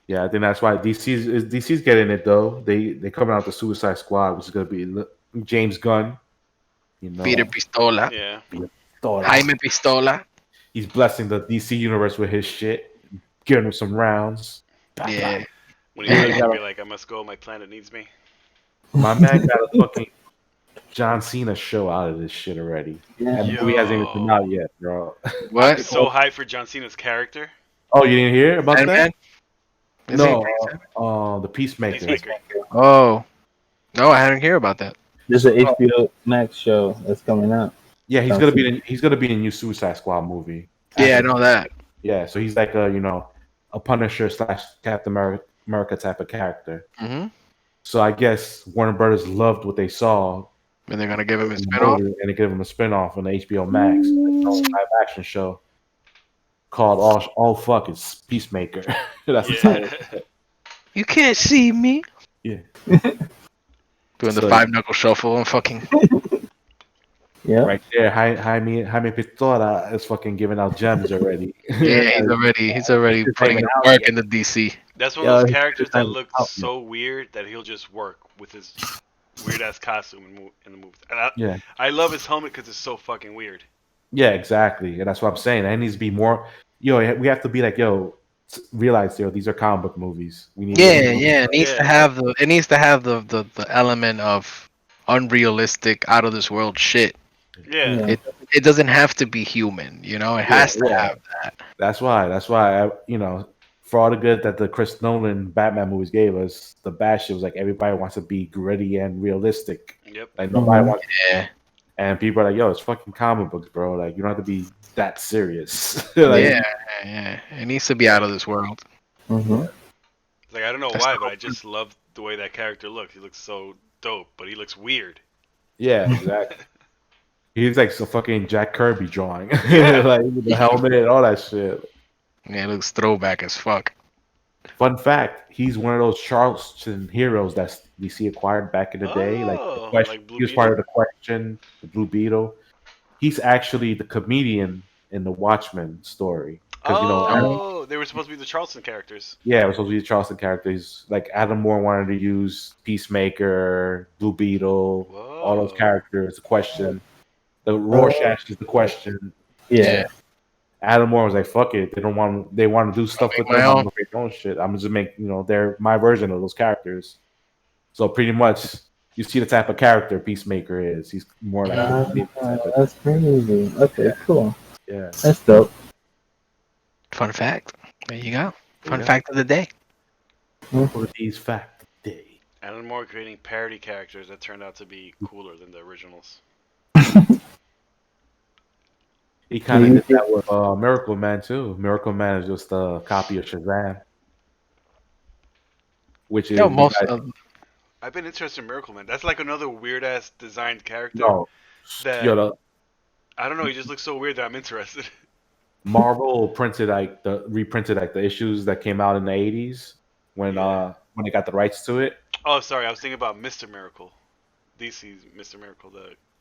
Yeah, I think that's why DC's getting it though. They coming out the Suicide Squad, which is gonna be James Gunn. You know, Peter Pistola. Yeah. Jaime Pistola. He's blessing the DC universe with his shit, giving him some rounds. Yeah. When he's gonna be like, I must go, my planet needs me. My man got a fucking John Cena show out of this shit already. Yeah. And the movie hasn't even come out yet, bro. What? So hyped for John Cena's character. Oh, you didn't hear about Sandman? that? Is No, the Peacemaker. Peacemaker. Oh. No, I hadn't heard about that. There's an HBO Max show that's coming out. Yeah, he's gonna be in a new Suicide Squad movie. Yeah, I know that. Yeah, so he's like a Punisher / Captain America type of character. Mm-hmm. So I guess Warner Brothers loved what they saw, And they're gonna give him a in the spin-off. movie, and they give him a spinoff on the HBO Max, a live action show called All Fuck It's Peacemaker. That's the Yeah. title. You can't see me. Yeah. Doing the So- 5-knuckle shuffle and fucking. Yeah. Right there, Jaime Pistola is fucking giving out gems already. Yeah, he's already He's putting in hanging out, work yeah. in the DC. That's one Yeah, of those he's characters just that hanging look out, so weird that he'll just work with his weird ass costume in the movies. And Yeah. I love his helmet because it's so fucking weird. Yeah, exactly. And that's what I'm saying. That needs to be more. We have to be like, realize, these are comic book movies. We need. Yeah. It needs Yeah. to have the element of unrealistic, out of this world shit. Yeah. Yeah. It doesn't have to be human, It has to have that. That's why. For all the good that the Chris Nolan Batman movies gave us, the bad shit was like everybody wants to be gritty and realistic. Yep. Like nobody Mhm. wants. Yeah. And people are like, "Yo, it's fucking comic books, bro. Like you don't have to be that serious." Yeah. It needs to be out of this world. Mm-hmm. It's like I don't know That's why, cool. but I just love the way that character looks. He looks so dope, but he looks weird. Yeah, exactly. He's like some fucking Jack Kirby drawing, Yeah. like with the helmet and all that shit. Yeah, it looks throwback as fuck. Fun fact: he's one of those Charleston heroes that DC acquired back in the day. Like the Oh, question, like Blue he was part Beetle. of the Question, the Blue Beetle. He's actually the comedian in the Watchmen story because Adam. Oh, they were supposed to be the Charleston characters. Yeah, it was supposed to be the Charleston characters. Like Adam Moore wanted to use Peacemaker, Blue Beetle, all those Whoa. characters. The Question, the Rorschach is the Question. Yeah. Adam Moore was like, "Fuck it." They don't want. They want to do stuff make with my them. I'm own. gonna make my own shit. I'm just make they're my version of those characters. So pretty much, you see the type of character Peacemaker is. He's more like a comedian type of That's crazy. Okay, cool. yeah. That's dope. Fun fact. There you go. Fun Yeah. fact of the day. For these fact day. Alan Moore creating parody characters that turned out to be cooler than the originals. He kind of did that with Miracle Man too. Miracle Man is just a copy of Shazam, which is Yo, you most guys, of I've been interested in Miracle Man. That's like another weird ass designed character no, that the I don't know. He just looks so weird that I'm interested. Marvel reprinted like the issues that came out in the 80s Yeah. when they got the rights to it. Oh, sorry. I was thinking about Mr. Miracle. DC's Mr. Miracle.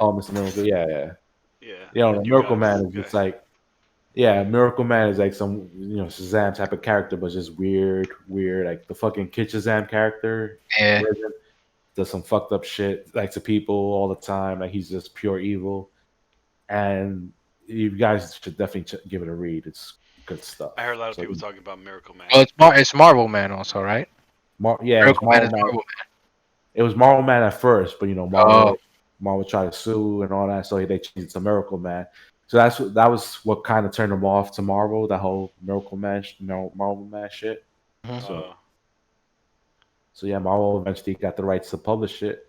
Oh, Mr. Miracle, yeah. Yeah. The You Miracle guys Man is guy. just like Miracle Man is like some Shazam type of character, but just weird, like the fucking Kid Shazam character. yeah. Version does some fucked up shit like to people all the time. Like he's just pure evil, and you guys should definitely give it a read. It's good stuff. I heard a lot of So, people talking about Miracle Man. Well, it's Marvel Man also, right? it was Miracle Man is Marvel Man. Marvel It was Marvel Man at first, but Oh. Marvel tried to sue and all that, so they changed it to Miracle Man. So that was what kind of turned them off to Marvel, that whole Miracle Man, Marvel Man shit. Man. Mhm. Uh, So yeah, Marvel eventually got the rights to publish it,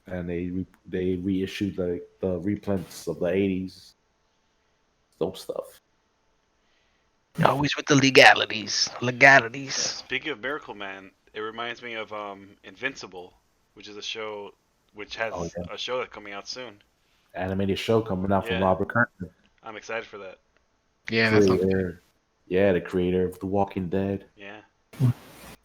and they reissued the reprints of the 80s. Dope stuff. Always with the legalities. speaking of Miracle Man, it reminds me of Invincible, which is a show which has Oh, yeah. a show that's coming out soon. Animated show coming out from Yeah. Robert Kirkman. I'm excited for that. Yeah, that's something. Creator, the creator of The Walking Dead. Yeah.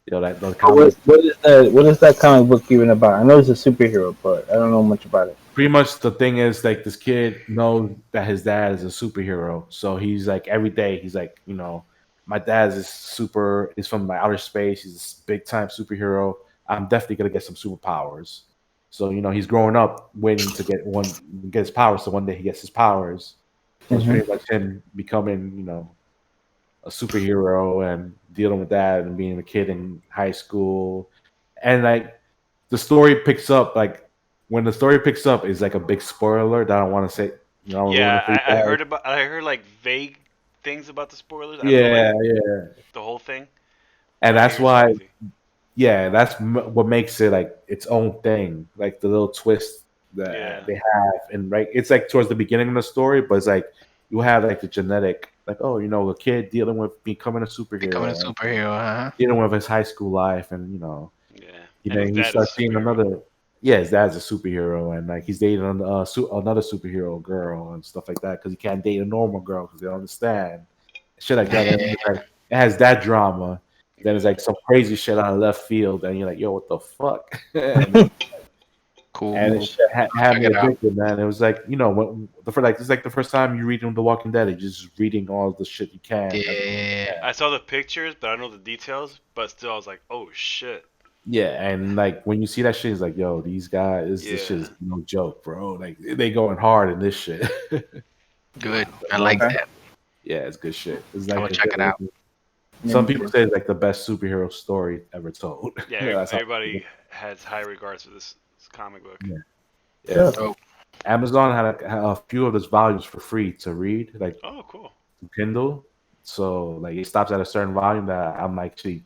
That the What comic. what is that? What is that comic book even about? I know it's a superhero, but I don't know much about it. Pretty much the thing is like this kid knows that his dad is a superhero, so he's like every day he's like, my dad is from my outer space. He's this big time superhero. I'm definitely gonna get some superpowers. So he's growing up waiting to get his powers. So one day he gets his powers. So it's pretty much him becoming a superhero and dealing with that and being a kid in high school, and like the story picks up like when the story picks up is like a big spoiler that I don't want to say. I don't Yeah, want to say I that. heard like vague things about the spoilers. I don't know, Yeah, like, yeah, the whole thing. and But I that's hear it's why. crazy. Yeah, that's what makes it like its own thing, like the little twist that Yeah. they have, and right, it's like towards the beginning of the story, but it's like you have like the genetic, like a kid dealing with becoming a Becoming a superhero, superhero, dealing with his high school life, and Yeah. you And his you dad start is a seeing superhero. his dad's a superhero, and like he's dating another superhero girl and stuff like that because he can't date a normal girl because they don't understand shit like that. And it's like, it has that drama. Then it's like some crazy shit out of left field, and you're like, "Yo, what the fuck?" and Cool. it shit had me Check it out. addicted, man. It was like, it's like the first time you reading The Walking Dead, you're just reading all the shit you can. Yeah. I saw the pictures, but I don't know the details. But still, I was like, oh shit. Yeah, and like when you see that shit, it's like, "Yo, these guys, this shit is Yeah. no joke, bro. Like they going hard in this shit." Good. I like that. Yeah, it's good shit. It's I'm like gonna check it out. Some people say it's like the best superhero story ever told. Yeah, That's how- everybody has high regards for this comic book. Yeah. Yeah. Dope. Amazon had a few of those volumes for free to read, like Oh, cool. Kindle. So like it stops at a certain volume that I'm actually,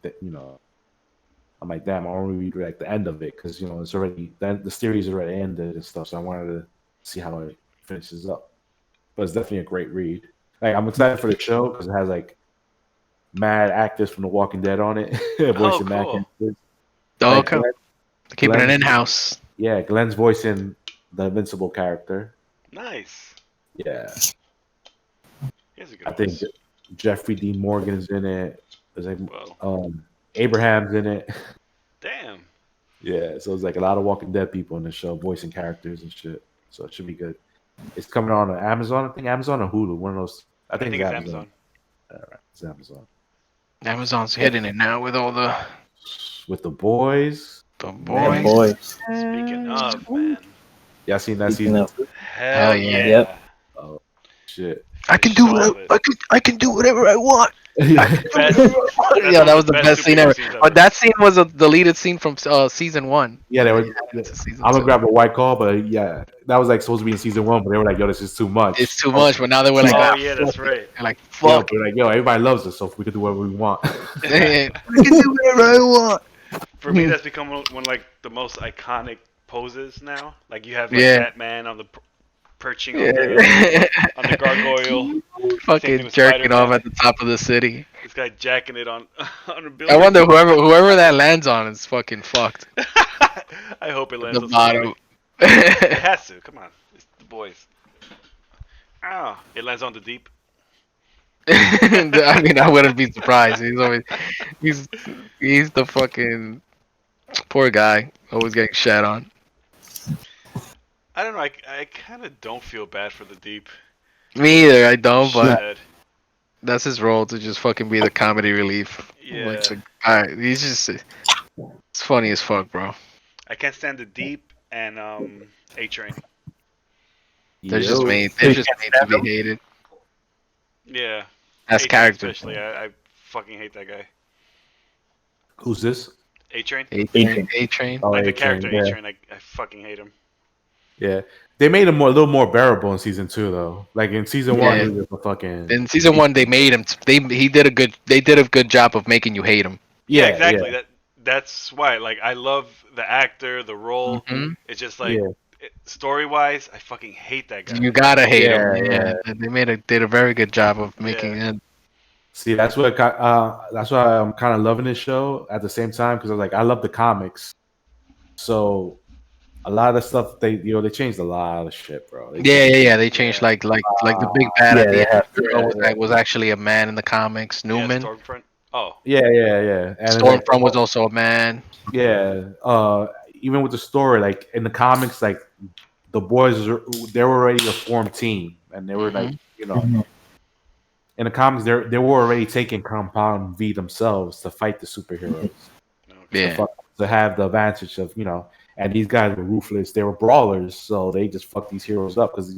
I'm like, damn, I want to read like the end of it because it's already the series already ended and stuff. So I wanted to see how it finishes up. But it's definitely a great read. Like I'm excited for the show because it has like mad actors from The Walking Dead on it, voicing mad cool. characters. Oh, Like, okay. Keeping it Glenn- in house. Yeah, Glenn's voicing the Invincible character. Nice. Yeah, He has a good I think voice. Jeffrey D. Morgan's in it. There's like Well, Abraham's in it. damn. Yeah, so it's like a lot of Walking Dead people in the show, voicing characters and shit. So it should be good. It's coming on Amazon. I think Amazon or Hulu. One of those. I I think think it's it's Amazon. Amazon. All right, it's Amazon. Amazon's hitting it now with all the With the boys. Yeah, boys. boys. Speaking of, man. Y'all seen that Speaking season? of, Hell yeah. yeah. Yep. Oh shit. I can do Finished all whatever. of it. I can do whatever I want. Yeah. Best, Yeah, that was the best scene ever. superhero scenes But that scene was a deleted scene from season 1. Yeah, they were. It's a season I'm gonna 2. grab a white call, but yeah, that was like supposed to be in season 1, but they were like, "Yo, this is too much." It's too much, but now they were like, Oh ah, yeah, fuck that's it. right. They're like, Yeah, fuck. but like, yo, everybody loves us, so we can do whatever we want. I can do whatever I want. For me, that's become one of like the most iconic poses now. Like you have like Yeah. Batman on the perching Yeah. on the gargoyle. Same thing Fucking with jerking off Spider-Man. at the top of the city. This guy jacking it on on a building. I wonder whoever that lands on is fucking fucked. I hope it lands The on bottom. somebody. It has to. Come on, it's the boys. Ah, it lands on the deep. I mean, I wouldn't be surprised. He's he's the fucking poor guy, always getting shat on. I don't know. I kind of don't feel bad for the deep. Me either. I don't, but Shit. that's his role to just fucking be the comedy relief. Yeah. Like the guy, he's just it's funny as fuck, bro. I can't stand the deep and A Train. They're just Yo. made. They're just made to be hated Yeah. as A-Train characters. especially. I fucking hate that guy. Who's this? A Train. A Train. Oh, Like the A-Train, character yeah. A Train. I fucking hate him. Yeah, they made him a little more bearable in season 2, though. Like in season 1, Yeah. he was a fucking In season 1, they made him. They did a good job of making you hate him. Yeah, exactly. That's why. Like I love the actor, the role. Mhm. It's just like Yeah. story wise, I fucking hate that guy. You gotta hate Yeah, him. Yeah, they did a very good job of making it. See, that's why I'm kind of loving this show at the same time, because I was like, I love the comics, so a lot of the stuff they changed a lot of shit, bro. Yeah. They changed like the big bad at Yeah, the they end. have to, Was actually a man in the comics, Newman. Yeah, Stormfront. Oh. Yeah. And then, Stormfront was also a man. yeah. Even with the story, like in the comics, like the boys, they were already a formed team, and they were like, Mhm. in the comics, they were already taking Compound V themselves to fight the superheroes. Yeah. To have the advantage of, and these guys were ruthless. They were brawlers, so they just fucked these heroes up because,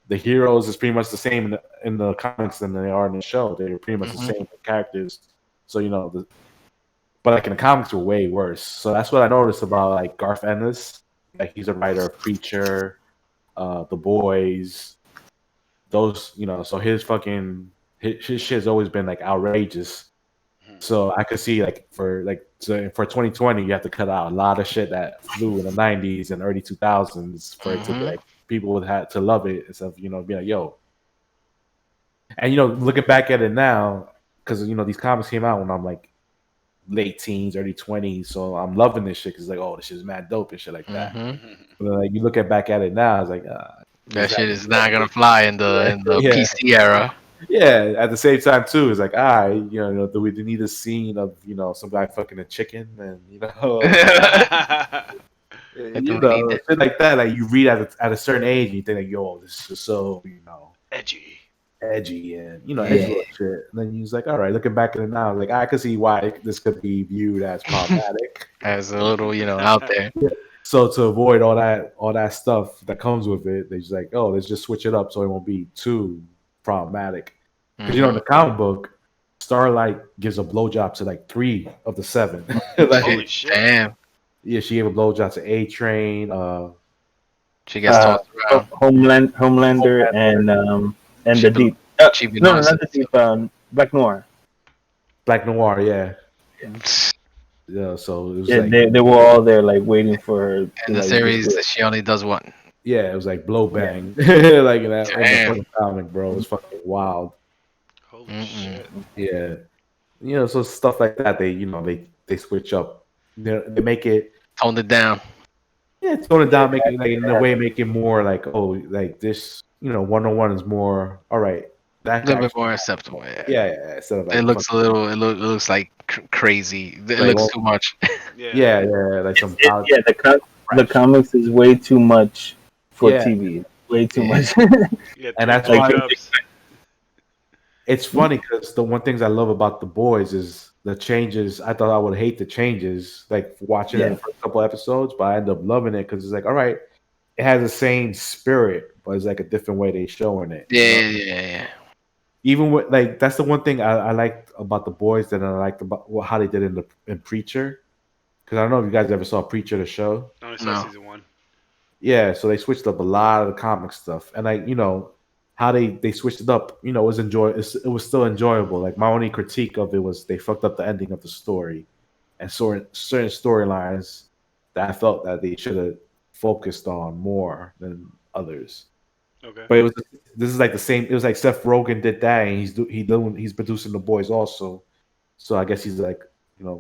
the heroes is pretty much the same in the comics than they are in the show. They're pretty much the same characters. So, but like in the comics were way worse. So that's what I noticed about like Garth Ennis. Like he's a writer of Preacher, The Boys, those, so his shit's always been like outrageous. So I could see like for 2020, you have to cut out a lot of shit that flew in the 90s and early 2000s for it to be like people would have to love it instead of, be like, yo. And looking back at it now, because these comics came out when I'm like late teens, early 20s, so I'm loving this shit because like, oh, this shit's mad dope and shit like that. But then, like you look back at it now, it's like That shit is not gonna fly in the Yeah. PC era. Yeah, at the same time too, it's like, do we need a scene of some guy fucking a chicken and shit like that? Like you read at a certain age, and you think like, yo, this is so edgy and edgy shit. And then you're like, all right, looking back at it now, like I could see why this could be viewed as problematic, as a little out there. So to avoid all that stuff that comes with it, they just like, oh, let's just switch it up so it won't be too problematic. Because in the comic book, Starlight gives a blowjob to like 3 of the 7. Like, holy shit! Damn. Yeah, she gave a blowjob to A Train. She gets tossed around. Homelander and the Deep. No, not the Deep. Black Noir. Black Noir, yeah. Yeah, so it was they were all there like waiting for her. In the series, she only does one. Yeah, it was like blow bang, like in that fucking comic, bro. It was fucking wild. Holy shit! Yeah, so stuff like that. They switch up. They make it toned it down. Yeah, tone it down, make it like in a way, make it more like, oh, like this. 101 is more all right. That A little guy, bit more acceptable. Yeah. yeah. Instead of like, It looks a little. It looks like crazy. It Like, looks well, too much. Yeah. like some It, college yeah, the fresh. comics is way too much for Yeah, TV. Way too Yeah. much. Yeah, and three that's K why Dubs. it's funny because the one things I love about the boys is the changes. I thought I would hate the changes, like watching it Yeah. the first couple episodes, but I end up loving it because it's like, all right, it has the same spirit, but it's like a different way they showing it. You know, Yeah. even with like that's the one thing I liked about the boys that I liked about how they did in Preacher. Because I don't know if you guys ever saw Preacher the show. I only saw No. season 1. Yeah, so they switched up a lot of the comic stuff, and like how they switched it up. It was it was still enjoyable. Like my only critique of it was they fucked up the ending of the story, and certain storylines that I felt that they should have focused on more than others. Okay. But this is like the same. It was like Seth Rogen did that, and he's producing the boys also. So I guess he's like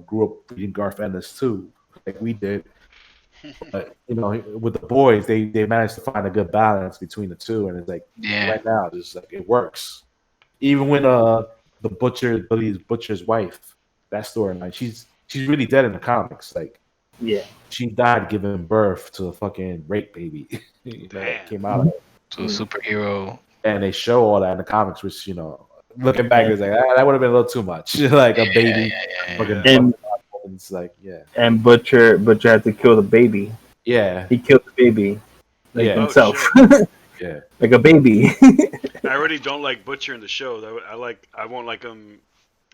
grew up reading Garth Ennis too, like we did. But with the boys, they managed to find a good balance between the two, and it's like Yeah. right now, it's like it works. Even when the Billy's butcher's wife, that storyline, she's really dead in the comics. Like Yeah. she died giving birth to a fucking rape baby that Damn. came out of it. So superhero. And they show all that in the comics, which looking back, it's like that would have been a little too much. Like a baby, fucking And it's like and Butcher had to kill the baby. yeah, He killed the baby like Yeah. himself. Oh, yeah. Like a baby. I already don't like Butcher in the show. I won't like him.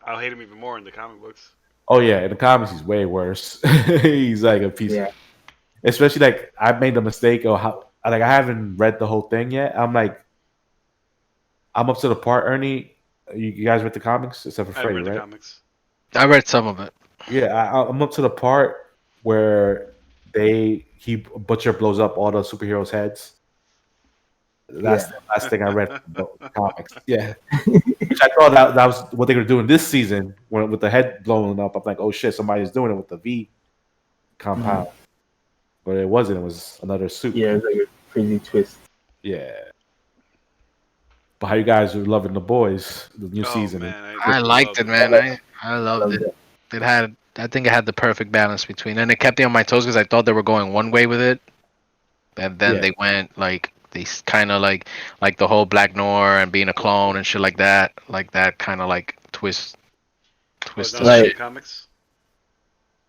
I'll hate him even more in the comic books. Oh yeah, in the comics he's way worse. He's like a piece Yeah. of, especially like I made the mistake of how like I haven't read the whole thing yet. I'm up to the part, Ernie. You guys read the comics except for I Freddy, read the right? comics. I read some of it. Yeah, I'm up to the part where Butcher blows up all the superheroes' heads. That's the last thing I read from the comics. Yeah, which I thought that was what they were doing this season with the head blowing up. I'm like, oh shit, somebody's doing it with the V compound, but it wasn't. It was another suit. Yeah, it's like a crazy twist. Yeah. But how you guys are loving the boys, the new Oh season? man, I liked it, man. I loved Loved it. I think it had the perfect balance between, and it kept me on my toes because I thought they were going one way with it, and then Yeah. they went like kind of like the whole Black Noir and being a clone and shit like that kind of like twist Was the not Like- like shit. the comics.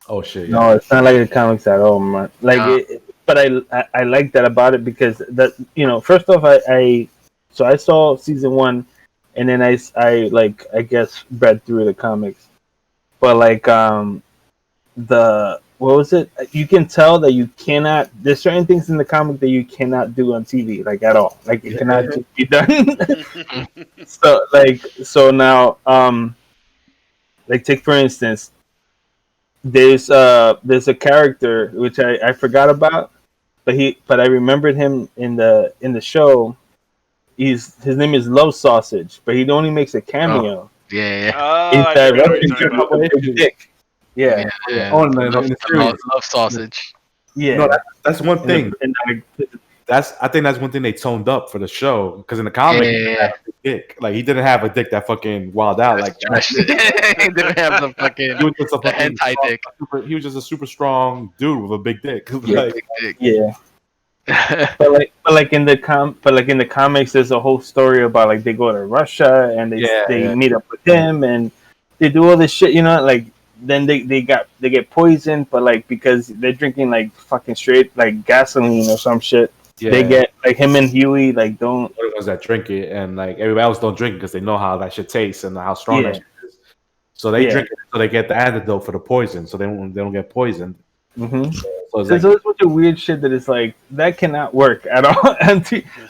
Oh shit! No, it's not like the comics at all, man. Like, No. but I like that about it because that first off, so I saw season 1, and then I I guess read through the comics, but like the what was it? You can tell that you cannot. There's certain things in the comic that you cannot do on TV, like at all. Like it cannot just be done. So now like take for instance. There's a character which I forgot about, but I remembered him in the show. His name is Love Sausage, but he only makes a cameo. Yeah. Oh, He's I that forgot what you're reference talking about. to Big Dick. Yeah, Oh, in the love, series. love sausage. yeah. No, that's one thing. And I think that's one thing they toned up for the show because in the comic he didn't have a big dick. Like he didn't have a dick that fucking wild out like that. He didn't have the fucking He was just a the fucking hentai strong- dick. he was just a super strong dude with a big dick. Yeah. Like, Big dick. yeah. But in the comics, there's a whole story about like they go to Russia and they meet up with him and they do all this shit, like then they get poisoned, but like because they're drinking like fucking straight like gasoline or some shit, they get like him and Huey like don't. They're the ones that drink it, and like everybody else don't drink it because they know how that shit tastes and how strong that shit is. So they drink it, so they get the antidote for the poison, so they don't get poisoned. Mm-hmm. So it's There's always a bunch of weird shit that is like that cannot work at all.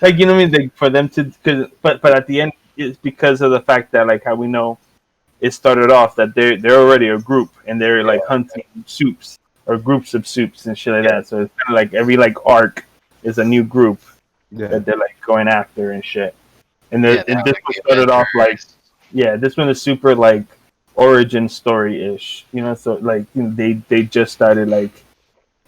Like you know what I mean? Like, for them to, but at the end it's because of the fact that like how we know it started off that they're already a group and they're like hunting soups or groups of soups and shit like that. So it's kind of like every like arc is a new group that they're like going after and shit. And this one started off like this one is super like origin story ish. So like they just started like.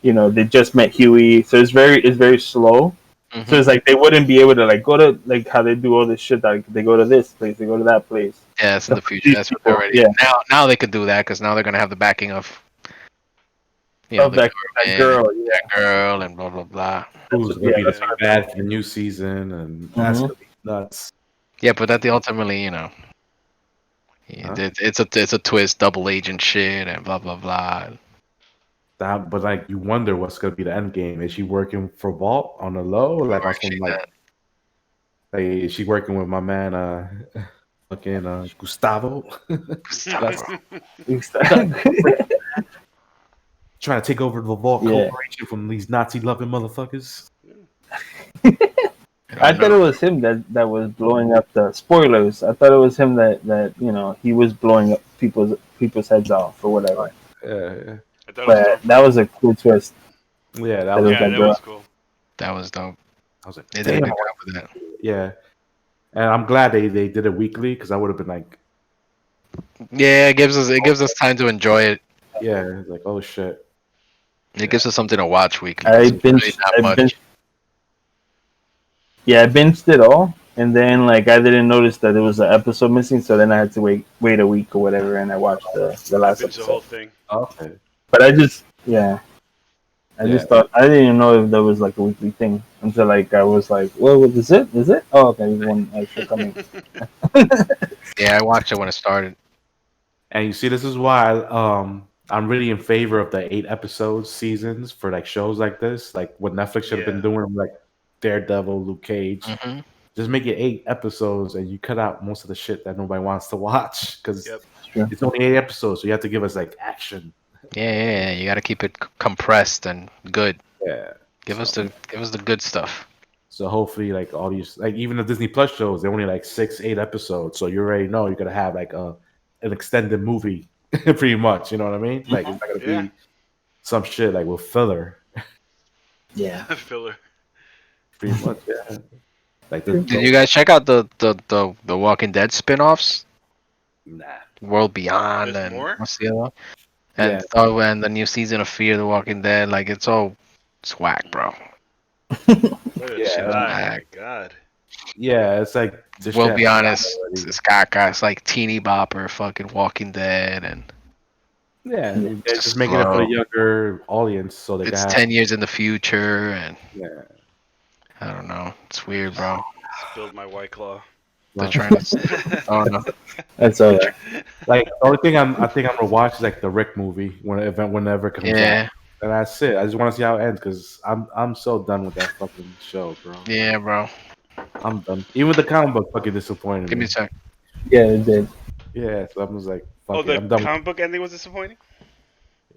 They just met Huey, so it's very slow. Mhm. So it's like they wouldn't be able to like go to like how they do all this shit. Like they go to this place, they go to that place. Yeah, it's in the To future. these That's what they're people, already. yeah, Now they could do that because now they're gonna have the backing of of the that government, girl. Yeah, that girl, and blah blah blah. Who's gonna yeah, be the that's Yeah. big bad for the new season, and that's Mhm. gonna be nuts. Yeah, but that the ultimately, Huh? it's a twist, double agent shit, and blah blah blah. But like, you wonder what's gonna be the end game. Is she working for Vault on the low, or like Or on actually some like is she working with my man, fucking Gustavo, Gustavo. trying to take over the Vault Yeah. Corporation from these Nazi loving motherfuckers? I thought it was him that was blowing up the spoilers. I thought it was him that he was blowing up people's heads off or whatever. Yeah, I thought it was But that was a cool twist. yeah, that That was. was Yeah, that that girl. was cool. That was dope. I was like, They did a damn. good job with that. Yeah, and I'm glad they did it weekly because I would have been like, Yeah, it gives us time to enjoy it. yeah, it's like, oh shit. It gives us something to watch weekly. I 'cause it's really binged. not I much. binged. Yeah, I binged it all, and then like I didn't notice that there was an episode missing, so then I had to wait a week or whatever, and I watched the I last binged the whole episode. thing. Okay. But I just I Yeah. just thought I didn't even know if there was like a weekly thing until like I was like, well, is it? Is it? Oh, okay, there's one extra coming. Yeah, I watched it when it started. And you see, this is why I'm really in favor of the 8 episode seasons for like shows like this, like what Netflix should have been Yeah. doing, like Daredevil, Luke Cage. Hmm. Just make it 8 episodes, and you cut out most of the shit that nobody wants to watch because Yep. Sure. it's only 8 episodes, so you have to give us like action. Yeah. You got to keep it compressed and good. Yeah. Give us the good stuff. So hopefully, like all these, like even the Disney Plus shows, they're only like 6, 8 episodes. So you already know you're gonna have like an extended movie, pretty much. You know what I mean? Like it's not gonna Yeah. be some shit like with filler, Yeah. Filler. pretty much. Yeah. Like the Did you guys check out the Walking Dead spin-offs? nah. World Beyond There's and more? what's the other one? And Yeah. and the new season of Fear the Walking Dead, like it's all swag, bro. What a Yeah. shit. Oh my Alright. god. Yeah, it's like this Well, shit be has honest, come out already. it's got guys like Teeny Bopper, fucking Walking Dead, and Yeah, they're Just just making it for slow. the younger audience, so they it's can have. 10 years in the future, and Yeah. I don't know, it's weird, bro. Spilled my White Claw. They're Wow. trying to. Oh no, That's all right. Like the only thing I think I'm gonna watch is like the Rick movie whenever it comes out. yeah, And that's it. I just want to see how it ends because I'm so done with that fucking show, bro. yeah, bro. I'm done. Even the comic book fucking disappointed Give me me. a sec. Yeah, it did. Yeah, so I was like, fuck Oh, it. the I'm done. comic book ending was disappointing?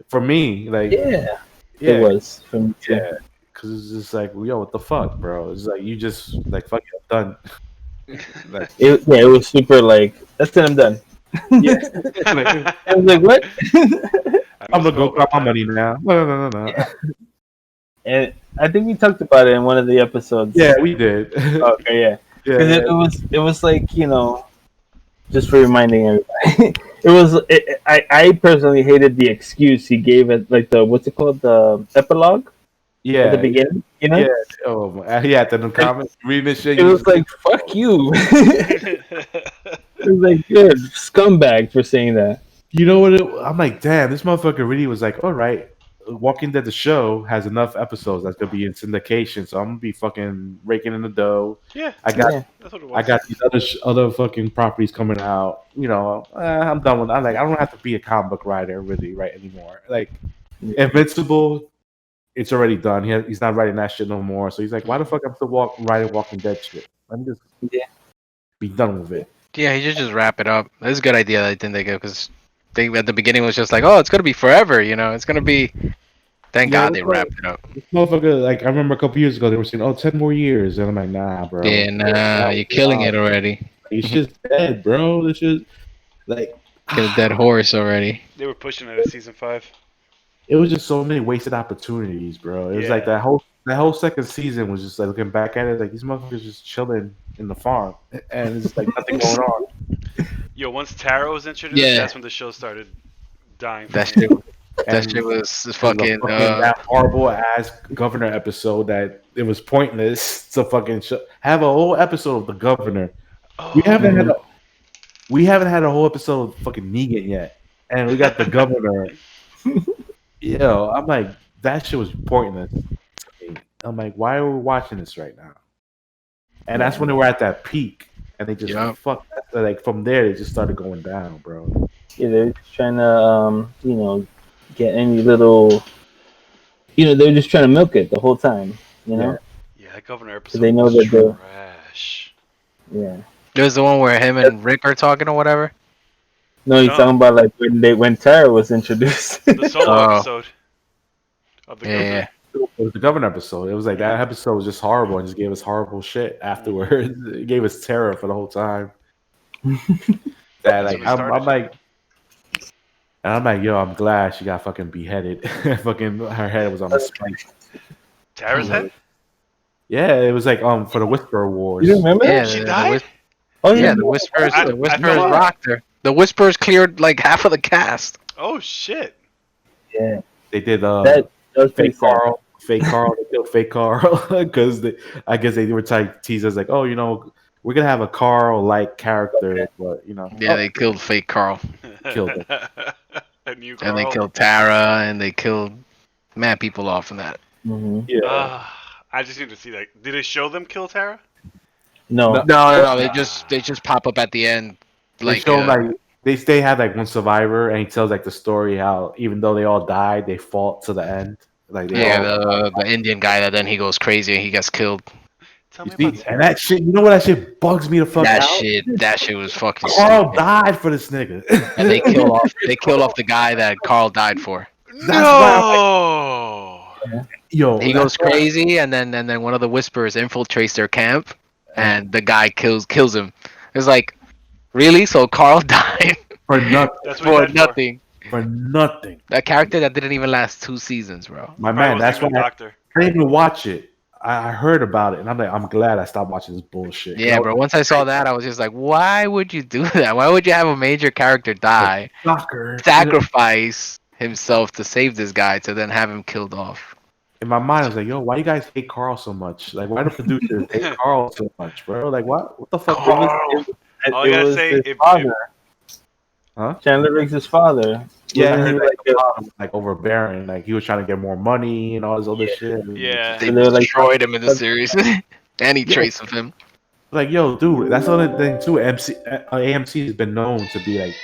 For me, like, Yeah, yeah, it was for me too. yeah, because it's just like, yo, what the fuck, bro? It's like you just like, fuck it, I'm done. Like, It was super like that's it. I'm done. yeah, like, I was like, what? I'm gonna go grab my money now. No. And I think we talked about it in one of the episodes. Yeah, we did. Okay, yeah. Yeah, Because it was like just for reminding everybody, I personally hated the excuse he gave at like the what's it called, the epilogue yeah, at the beginning. You know, yeah. Oh, yeah. Then the comments, reading this shit. it was like fuck you. It was like good scumbag for saying that. You know what? I'm like, damn, this motherfucker really was like, all right, Walking Dead the show has enough episodes that's gonna be in syndication, so I'm gonna be fucking raking in the dough. Yeah, I got Yeah. that's what it was. I got these other fucking properties coming out. You know, I'm done with. I'm like, I don't have to be a comic book writer really right anymore. Like Invincible, it's already done. He's not writing that shit no more. So he's like, why the fuck I'm still writing Walking Dead shit? Let me just be done with it. Yeah, he should just wrap it up. That's a good idea that I didn't think of because they at the beginning was just like, oh, it's gonna be forever, it's gonna be. Thank Yeah, God they wrapped it up. This motherfucker, like I remember a couple years ago, they were saying, "Oh, 10 more years," and I'm like, "Nah, bro. Yeah, nah, you're killing it already. It's just dead, bro. This shit, like, Kill a dead horse already. They were pushing it at season 5. it was just so many wasted opportunities, bro. It was like Yeah. that whole second season was just like looking back at it, like these motherfuckers just chilling in the farm, and it's just like nothing going on. Yo, once Tara was introduced, Yeah. that's when the show started dying. For That me. shit. That shit was fucking. That horrible ass governor episode that it was pointless to fucking have a whole episode of the governor. We haven't had Oh, a we haven't had a whole episode of fucking Negan yet, and we got the governor. Yo, I'm like that shit was pointless to me. I'm like, why are we watching this right now? And that's when they were at that peak, and they just Yup. fuck. Like from there, they just started going down, bro. Yeah, they're just trying to, get any little, they're just trying to milk it the whole time, Yeah. yeah, that governor Because episode they know was that they're, trash. yeah. There's the one where him and Rick are talking or whatever. No, he's No. talking about like when Tara was introduced. The solo Oh. episode of the governor. Yeah. It was the governor episode. It was like that episode was just horrible and just gave us horrible shit afterwards. It gave us terror for the whole time. That like when it I'm started. like, and I'm like, yo, I'm glad she got fucking beheaded. Fucking her head was on the spike. Tara's head? Yeah, it was like for the Whisper Awards. You remember Yeah, that? She the died? Oh Yeah, the Whisperers. I The Whisperers forgot. rocked her. The Whisperers cleared like half of the cast. Oh shit! Yeah, They did that was pretty fake sad. Carl. Fake Carl. They killed fake Carl because I guess they were trying to tease us like, oh, we're gonna have a Carl-like character, but Yeah, they killed fake Carl, Killed her. A new and they Carl. killed Tara, and they killed mad people off in that. Mm-hmm. yeah. I just need to see that. Did it show them kill Tara? No, No, they just pop up at the end, They like show like they had like one survivor, and he tells like the story how even though they all died, they fought to the end. Like they all, the Indian guy that then he goes crazy and he gets killed. Tell you me see, about Tara. and that shit. You know what? That shit bugs me the fuck That out. shit was fucking Carl stupid. died for this nigga, And they killed off the guy that Carl died for. No. Yo, He goes crazy, and then one of the Whisperers infiltrates their camp, and the guy kills him. It's like, really? So Carl died for nothing. That's what for he died nothing. For nothing. That character that didn't even last 2 seasons, bro. My Probably man, wasn't that's even why a I doctor. didn't even watch it. I heard about it, and I'm like, I'm glad I stopped watching this bullshit. Yeah, bro. Once I saw that, I was just like, why would you do that? Why would you have a major character die, Shocker. sacrifice himself to save this guy, to then have him killed off? In my mind, I was like, yo, why you guys hate Carl so much? Like, why do producers hate Carl so much, bro? Like, what the fuck? All I gotta was say, his if- father. Huh? Chandler Riggs' father. Yeah, I Wasn't he heard like that like, like overbearing. Like he was trying to get more money and all this other shit. Yeah. They And they're like- destroyed him in the series. Any trace of him. Like, yo, dude, that's the other thing too. AMC has been known to be like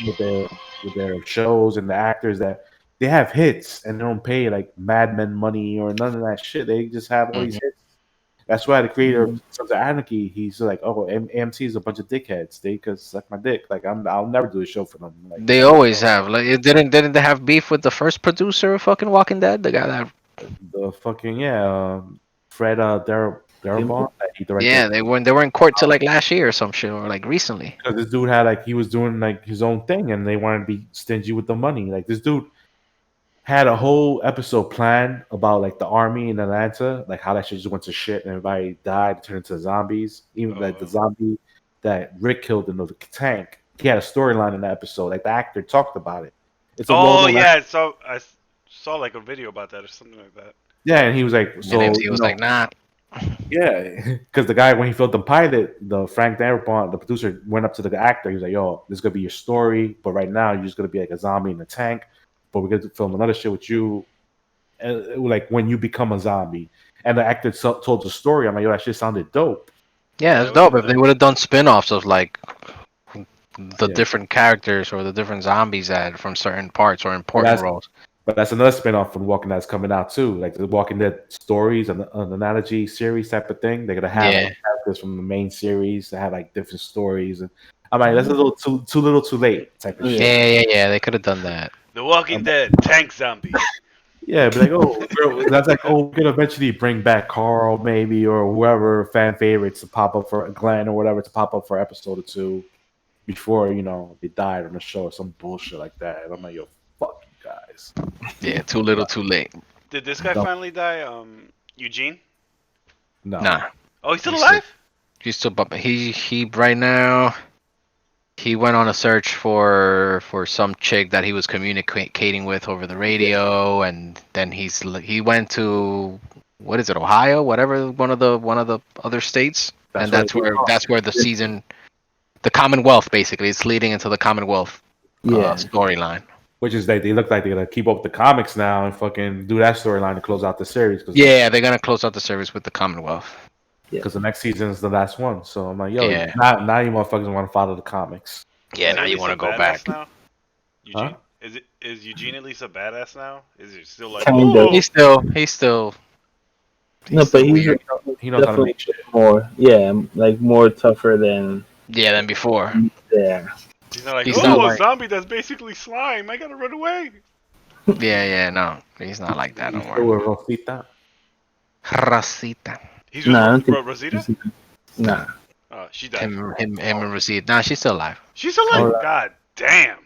with their shows and the actors that they have hits and they don't pay like Mad Men money or none of that shit. They just have all these hits. That's why the creator of Sons of Anarchy, he's like, oh, AMC is a bunch of dickheads. They could suck my dick. Like I'll never do a show for them. Like They always have. Like, it didn't they have beef with the first producer of fucking Walking Dead? The guy that the fucking Fred Darabont. He directed. yeah, they were in court till like last year or some shit, or like recently. Because this dude had like he was doing like his own thing and they wanted to be stingy with the money. Like this dude had a whole episode planned about like the army in Atlanta, like how that shit just went to shit and everybody died, turned into zombies. Even like the zombie that Rick killed in the tank, he had a storyline in that episode. Like the actor talked about it. It's a Oh well-known yeah, so I saw like a video about that or something like that. yeah, and he was like, so And he was like, nah. yeah, because the guy when he filmed the pilot, the Frank Darabont, the producer, went up to the actor. He was like, "Yo, this is gonna be your story, but right now you're just gonna be like a zombie in a tank. But we're gonna film another shit with you, like when you become a zombie." And the actor told the story. I'm like, "Yo, that shit sounded dope." Yeah, it's dope. If they would have done spin-offs of like the Yeah. different characters or the different zombies that from certain parts or important that's- roles. But that's another spin-off from Walking Dead's coming out too, like the Walking Dead stories and an analogy series type of thing. They're gonna have Yeah. like, characters from the main series that have like different stories, and I'm like, that's a little too little, too late type of shit. Yeah. They could have done that. The Walking Dead tank zombies. Yeah, be like, oh, that's like, oh, we're gonna eventually bring back Carl, maybe, or whoever fan favorites to pop up for Glenn or whatever to pop up for episode or two before they died on the show or some bullshit like that. And I'm like, yo, fuck you guys. Yeah, too little, too late. Did this guy No. finally die? Eugene? No, Nah, Oh, he's still He's alive? he's still bumping. He right now. he went on a search for some chick that he was communicating with over the radio, and then he went to, what is it, Ohio, whatever, one of the other states, and that's where the season, the Commonwealth, basically, it's leading into the Commonwealth storyline. Which is they look like they're gonna keep up the comics now and fucking do that storyline to close out the series. Yeah, they're gonna close out the series with the Commonwealth. Because the next season is the last one. So I'm like, yo, Yeah. now you motherfuckers want to follow the comics. Yeah, now you want to go back. Now? Eugene, Huh? is Eugene at least a badass now? Is he still like? Kind of. He's still. No, but he's he knows how to make shit. more, like more tougher than before. Yeah. He's not like, He's not a like- zombie that's basically slime. I gotta run away. Yeah, no, he's not like that no Still more. with Rosita. Rosita. He's with I don't think Rosita? Nah. Oh, she died. Him and Rosita. Nah, she's still alive. She's alive. Oh, God damn.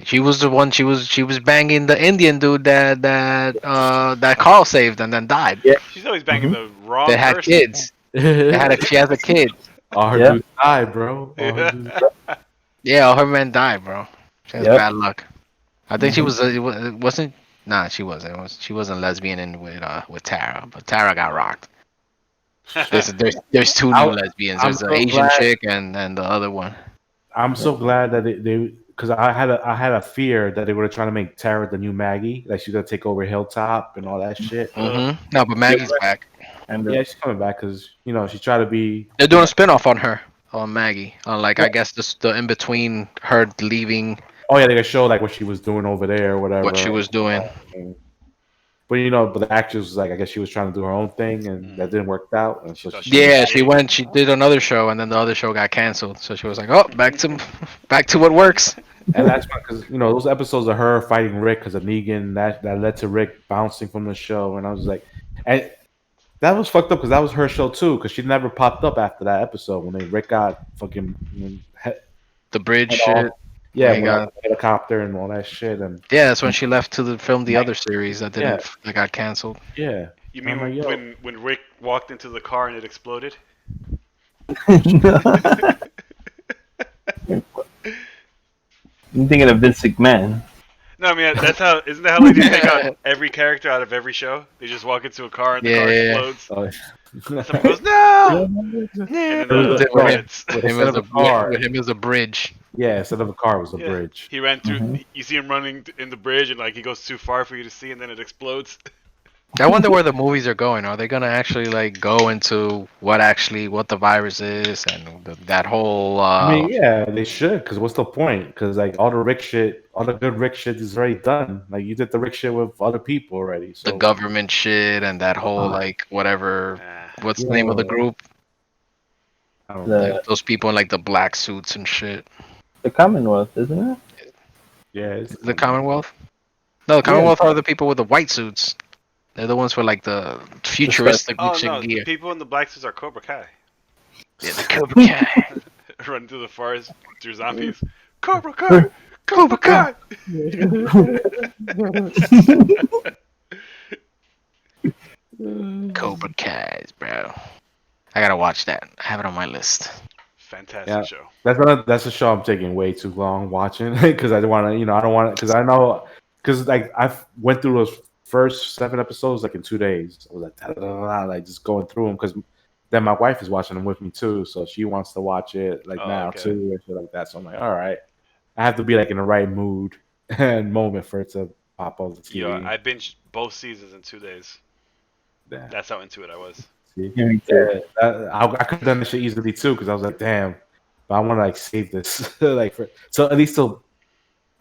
She was the one. She was banging the Indian dude that Carl saved and then died. Yeah. She's always banging the wrong They had person. kids. She has a kid. All her dudes died, bro. All her dudes died. Yeah, all her men died, bro. She has Yep. bad luck. I think she was. It wasn't. Nah, she wasn't. She wasn't lesbian in with Tara, but Tara got rocked. There's two new lesbians. I'm There's the so Asian glad- chick and the other one. I'm so glad that they because I had a fear that they were trying to make Tara the new Maggie, like she's gonna take over Hilltop and all that shit. Mm-hmm. No, but Maggie's back. And Yeah, she's coming back because she tried to be. They're doing a spinoff on her, on Maggie. I guess the in between her leaving, Oh yeah, they could show like what she was doing over there or whatever. what she was doing. But but the actress was like, I guess she was trying to do her own thing, and that didn't work out. And so Yeah, she did another show, and then the other show got canceled. So she was like, "Oh, back to what works." and that's because those episodes of her fighting Rick because of Negan that led to Rick bouncing from the show, and I was like, and that was fucked up because that was her show too, because she never popped up after that episode when Rick got fucking The bridge head shit. off. Yeah, He when got- the helicopter and all that shit, and Yeah, that's when she left to film the other series that that got canceled. yeah. You mean I'm like, yo. when Rick walked into the car and it exploded? I'm thinking of Vince McMahon. No, I mean that's how. Isn't that how they take out every character out of every show? They just walk into a car and the car explodes. Someone goes no, and then the credits. With him as a bridge. Yeah, instead of a car, it was a Yeah. bridge. He ran through. You see him running in the bridge, and like he goes too far for you to see, and then it explodes. I wonder where the movies are going. Are they gonna actually like go into what the virus is and that whole? I mean, yeah, they should. Because what's the point? Because like all the good Rick shit is already done. Like you did the Rick shit with other people already. So the government shit and that whole like whatever. What's the name of the group? I don't know. Those people in like the black suits and shit. The Commonwealth, isn't it? Yeah, it's The Commonwealth? No, the Commonwealth are the people with the white suits. They're the ones with like the futuristic Oh shit no, the gear. people in the black suits are Cobra Kai. Yeah, the Cobra Kai. Run through the forest through zombies. Cobra Kai, Cobra Kai. Cobra Kai, bro. I gotta watch that. I have it on my list. Fantastic show. that's a show I'm taking way too long watching because I don't want to. I don't want it because I know because like I went through those first 7 episodes like in 2 days. I was like, like just going through them because then my wife is watching them with me too, so she wants to watch it like now too and shit like that. So I'm like, all right, I have to be like in the right mood and moment for it to pop on the TV. Yeah, I binged both seasons in 2 days. Yeah. That's how into it I was. I could have done this shit easily too because I was like, damn, but I want to like save this like so at least till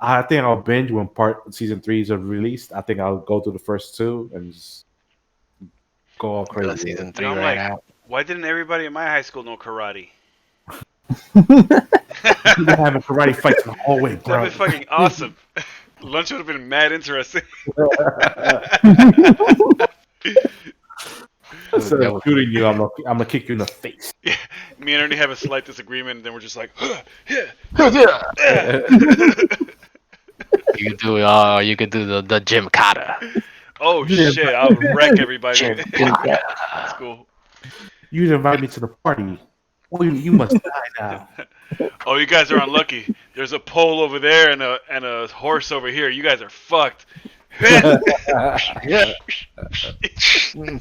I think I'll binge when season 3 is released. I think I'll go through the first 2 and just go all crazy. Season 3 I'm right like, now. why didn't everybody in my high school know karate? You've been having karate fights in the hallway, bro. That'd be fucking awesome. Lunch would have been mad interesting. Instead of shooting you, I'm gonna kick you in the face. Yeah, me and Ernie have a slight disagreement, and then we're just like, yeah. You could do the Jim Carter. Oh shit! I'll wreck everybody. That's cool. You didn't invite me to the party. Well, you must die now. Oh, you guys are unlucky. There's a pole over there and a horse over here. You guys are fucked.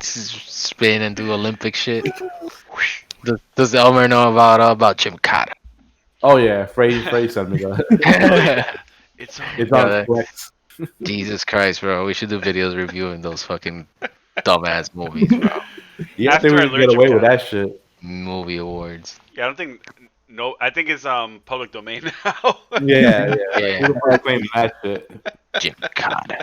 Spin and do Olympic shit. Does Elmer know about Gymkhana? Oh yeah, Frey sent me that. It's on. It's on Flex. Jesus Christ, bro. We should do videos reviewing those fucking dumbass movies, bro. Yeah, I think we can get away with that shit. Movie awards. Yeah, I don't think. No, I think it's public domain now. Yeah. Who the fuck claimed that shit? Gymkhana.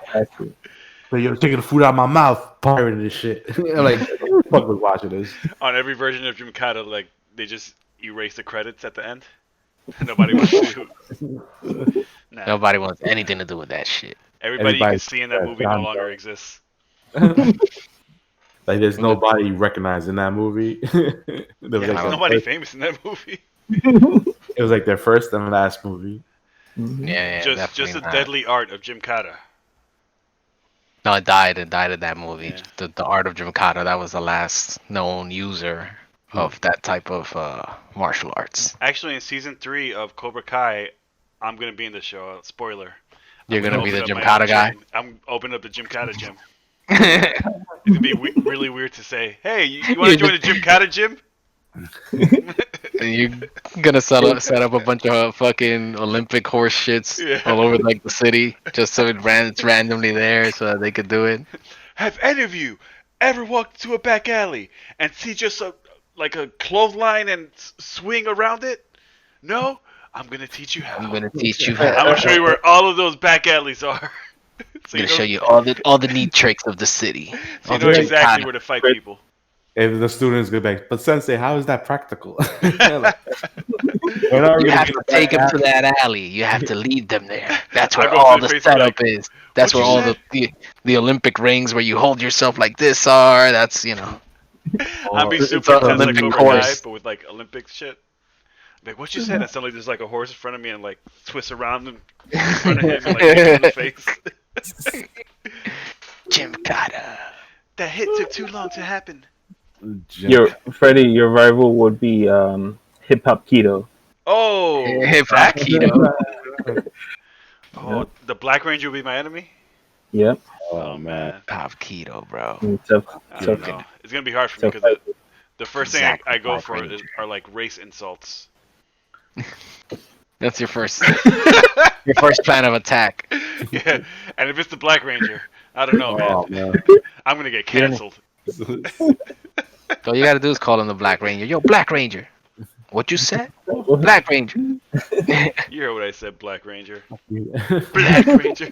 So you're taking the food out of my mouth, pirating this shit. I'm like, who the fuck was watching this? On every version of Gymkhana, like they just erase the credits at the end. Nobody wants to. Nah. Nobody wants anything to do with that shit. Everybody you can see in that movie no longer exists. Like there's nobody you recognize in that movie. There's nobody famous in that movie. It was like their first and last movie. Yeah, just the deadly art of Gymkhana. No, it died in that movie. Yeah. The art of Gymkhana, that was the last known user of that type of martial arts. Actually, in season 3 of Cobra Kai, I'm gonna be in the show. Spoiler. You're gonna be the Gymkhana guy. I'm opening up the Gymkhana gym. It's gonna be really weird to say, "Hey, you want to join the Gymkhana gym?" You're gonna set up a bunch of fucking Olympic horse shits all over like the city, just so it's randomly there, so that they could do it. Have any of you ever walked to a back alley and see just a clothesline and swing around it? No, I'm gonna teach you how. I'm gonna teach you I'm how. gonna show you where all of those back alleys are. I'm gonna show you all the neat tricks of the city. So you know exactly where to fight people. If the students go back, but Sensei, how is that practical? You have to take them to that alley. You have to lead them there. That's where all the setup is. That's where all the Olympic rings where you hold yourself like this are. That's I'd be super intense like Cobra Kai, but with like Olympic shit. Like what you said, and suddenly there's like a horse in front of me and like twists around and in front of him and like hits him in the face. Gymkhana. That hit took too long to happen. Freddie, your rival would be Hip Hop Keto. Oh, Hip Hop Keto. Oh, the Black Ranger will be my enemy. Yep. Oh man, Hip Hop Keto, bro. I don't know. It's gonna be hard for me because the first thing I go for are like race insults. That's your first plan of attack. Yeah, and if it's the Black Ranger, I don't know, man. I'm gonna get canceled. All you gotta do is call him the Black Ranger. Yo, Black Ranger. What you said? Black Ranger. You heard what I said, Black Ranger. Black Ranger.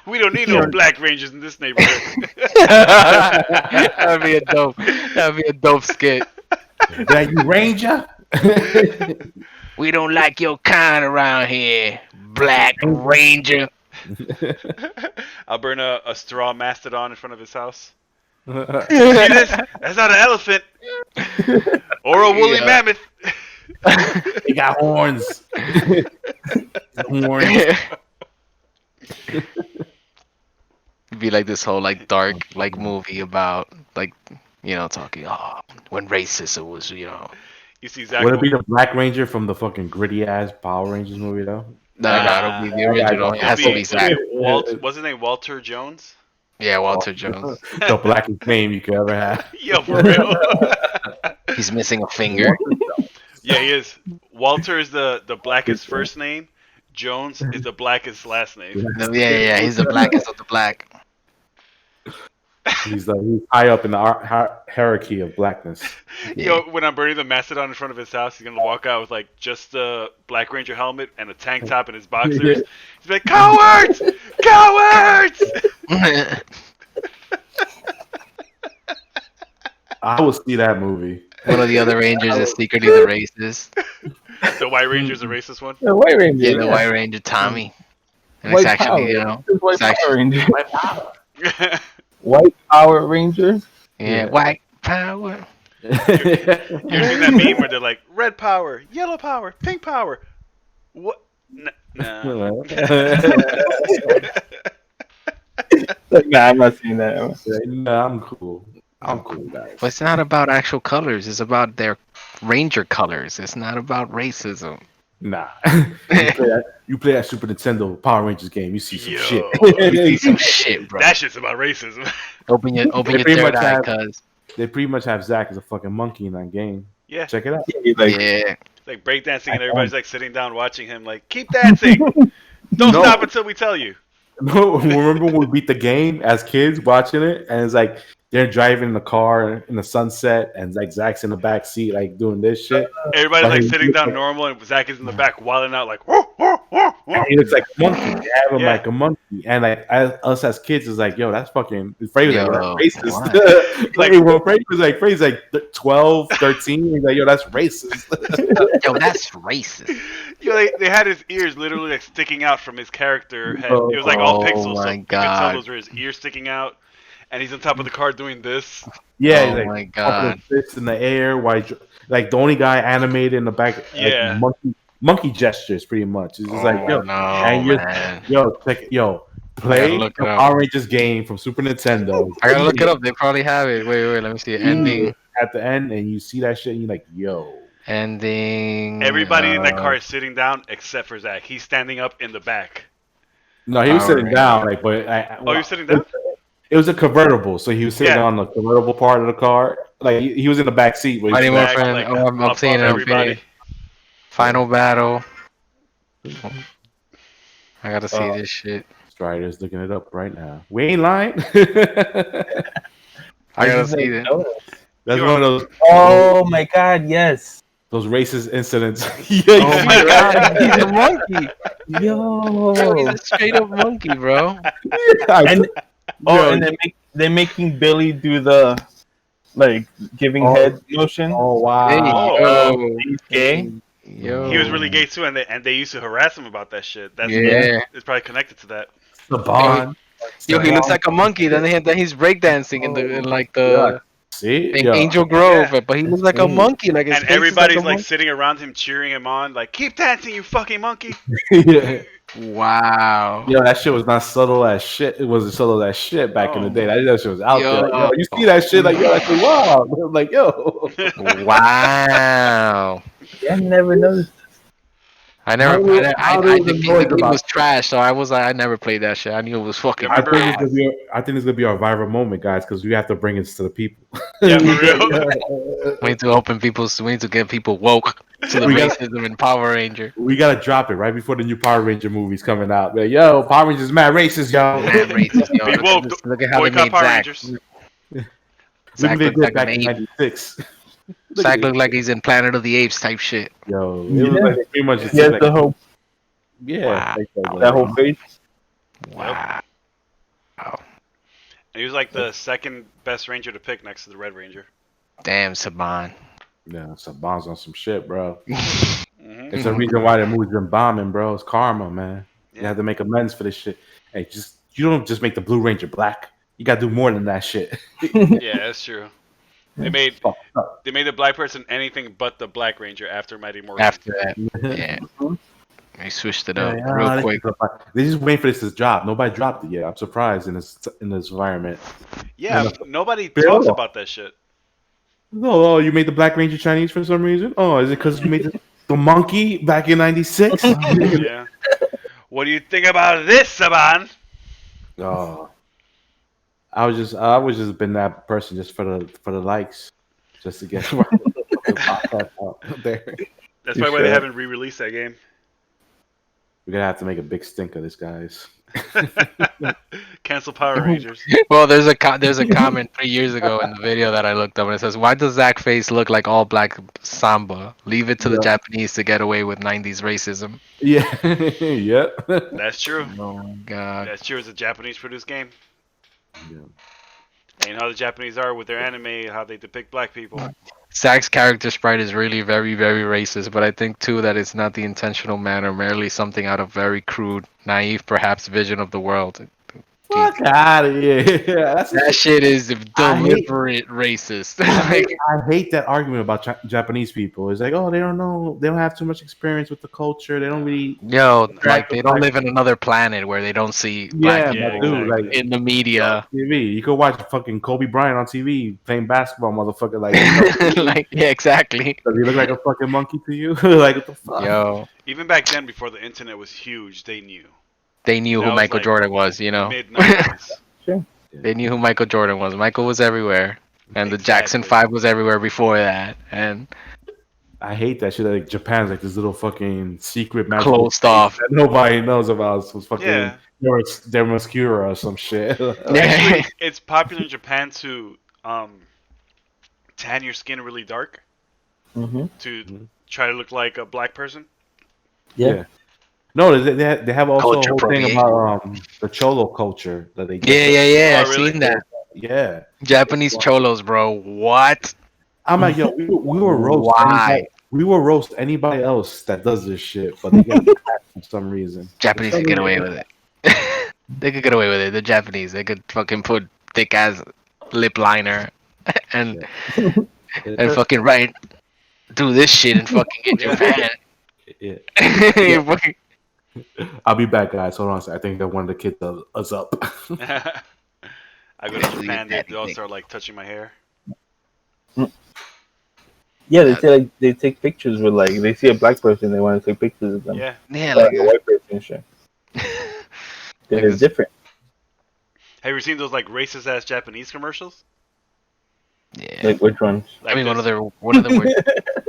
We don't need no Black Rangers in this neighborhood. That'd be a dope skit. Black Ranger. We don't like your kind around here, Black Ranger. I'll burn a straw mastodon in front of his house. See this? That's not an elephant. Or a woolly mammoth. He got horns. It'd be like this whole like dark like movie about like talking when racism was You see Zach. Would it be the Black Ranger from the fucking gritty ass Power Rangers movie though? No, it'll be the original. It has to be Zach. What's his name? Walter Jones. Yeah, Walter Jones. The blackest name you could ever have. Yo, for real. He's missing a finger. Yeah, he is. Walter is the blackest first name. Jones is the blackest last name. Yeah, he's the blackest of the black. He's high up in the hierarchy of blackness. Yo, when I'm burning the mastodon in front of his house, he's gonna walk out with like just the Black Ranger helmet and a tank top and his boxers. He's like, "Cowards! Cowards!" I will see that movie. One of the other Rangers is secretly the racist. The White Ranger's the racist one. The White Ranger. Yeah, the White Ranger, Tommy. And it's actually, White Power Ranger. White Power. White Power Ranger. Yeah, White Power. You're seeing that meme where they're like, red power, yellow power, pink power. What? Nah. Nah, I'm not seeing that. Nah, I'm cool. I'm cool, guys. But it's not about actual colors. It's about their Ranger colors. It's not about racism. Nah. You play that Super Nintendo Power Rangers game, you see some shit. You see some shit, bro. That shit's about racism. Open your third eye, cuz. They pretty much have Zack as a fucking monkey in that game. Yeah. Check it out. Yeah. Like breakdancing and everybody's like sitting down watching him like, keep dancing! Don't stop until we tell you. No, remember when we beat the game as kids watching it, and it's like they're driving in the car in the sunset, and like Zach's in the back seat, like doing this shit. Everybody's like sitting down normal, and Zach is in the back wilding out like, whoa, whoa, whoa, whoa. And he looks like a monkey. They have him like a monkey, and like us as kids is like, yo, that's fucking. Freddy was like, that's racist. Like when Freddy's like 12, 13, he's like, yo, that's racist. Yo, that's racist. Yo, they had his ears literally like sticking out from his character head. It was like all pixels, so you could tell those were his ears sticking out, and he's on top of the car doing this. Yeah, oh like, my god, fists in the air. Why? Like the only guy animated in the back. Yeah, like, monkey gestures, pretty much. It's just like, yo, no, and man. play the Power Rangers game from Super Nintendo. I gotta look it up. They probably have it. Wait, let me see. Ending at the end, and you see that shit, and you're like, yo. Ending. Everybody in that car is sitting down except for Zach. He's standing up in the back. No, he was sitting down. Like, but oh, you're sitting down. It was a convertible, so he was sitting on the convertible part of the car. Like he was in the back seat. But I'm seeing everybody. Final battle. I gotta see this shit. Strider's looking it up right now. We ain't lying. I gotta see that. That's one of those. Oh my god, yes. Those racist incidents. Oh my god, he's a monkey. Yo, he's a straight up monkey, bro. And they're making Billy do the like giving head motion. Oh wow. He's gay. Yo. He was really gay too, and they used to harass him about that shit. It's probably connected to that. The bond. Yo, he looks like a monkey. Then he's breakdancing in like the Angel Grove, but he looks like a monkey. Like his and everybody's like monkey. sitting around him, cheering him on, like "Keep dancing, you fucking monkey!" Yeah. Wow. Yo, that shit was not subtle as shit. It wasn't subtle as shit back in the day. That shit was out there. Like, yo, you see that shit? Like, yo, that's wow. Like, yo. Wow. Yeah, I never noticed. I think the game was trash, so I never played that shit. I knew it was fucking. I think it's gonna be our viral moment, guys, because we have to bring it to the people. Yeah, for real. We need to get people woke to the racism in Power Ranger. We gotta drop it right before the new Power Ranger movie's coming out. Like, yo, Power Rangers mad racist, yo. Mad racist, yo. Be woke. Look at how they made Power Zach. Rangers. Zach looked like back in '96. Zach looked like he's in Planet of the Apes type shit. Yo, it was like pretty much just like, the whole that whole face. Wow. And he was like the second best Ranger to pick next to the Red Ranger. Damn, Saban. Yeah, Saban's on some shit, bro. It's the reason why the movie's been bombing, bro. It's karma, man. You have to make amends for this shit. Hey, you don't just make the Blue Ranger black. You gotta do more than that shit. Yeah, that's true. They made the black person anything but the Black Ranger after Mighty Morphin. After that, yeah. They switched it up real quick. They just waiting for this to drop. Nobody dropped it yet. I'm surprised in this environment. Yeah, nobody talks about that shit. Oh, you made the Black Ranger Chinese for some reason? Oh, is it because you made the monkey back in '96? Yeah. What do you think about this, Saban? Oh, I was just been that person just for the likes, just to get out there. That's probably why they haven't re-released that game. We're gonna have to make a big stink of this, guys. Cancel Power Rangers. Well, there's a comment 3 years ago in the video that I looked up, and it says, "Why does Zach face look like all black Samba? Leave it to the Japanese to get away with '90s racism." Yeah, yep. That's true. Oh my god. That's true. It's a Japanese-produced game. Yeah. And you know how the Japanese are with their anime, how they depict black people. Zach's character sprite is really very, very racist, but I think too that it's not the intentional manner, merely something out of very crude, naive, perhaps, vision of the world. Fuck out of here. That shit is deliberate racist. I hate that argument about Japanese people. It's like, oh, they don't know, they don't have too much experience with the culture. They don't really. Yo, like interact they with don't black live in another planet where they don't see black Yeah, people dude, like in the media. TV. You could watch fucking Kobe Bryant on TV playing basketball, motherfucker. Like, Like, yeah, exactly. does he look like a fucking monkey to you? Like, what the fuck? Yo, Even back then, before the internet was huge, they knew. they knew That who was Michael like Jordan was. You know, Mid 90s. Sure. they knew who Michael Jordan was. Michael was everywhere, and the Jackson Exactly. 5 was everywhere before that, and I hate that shit. Like Japan's like this little fucking secret magical closed place off. that nobody knows about. So it's fucking Yeah. Dermascura or some shit. Actually, it's popular in Japan to tan your skin really dark to try to look like a black person. Yeah. No, they have also Culture a whole thing appropriation. about the cholo culture that they get. Yeah. Oh, I've really? seen that. Yeah. Japanese cholos, bro. What? I'm like, yo, we will roast Why? anybody. We will roast anybody else that does this shit, but they get that for some reason. Japanese could get away with it. They could get away with it. The Japanese, they could fucking put thick ass lip liner and fucking write do this shit and fucking in Japan. Yeah. You fucking- I'll be back, guys. Hold on a second. I think that one of the kids is up. I go to Japan, they all start like touching my hair. Yeah, they say like they take pictures with like they see a black person, they want to take pictures of them. Yeah. yeah, Like like a white person and shit. Like It's different. Have you seen those like racist ass Japanese commercials? yeah. Like which ones? I mean, Like one of them were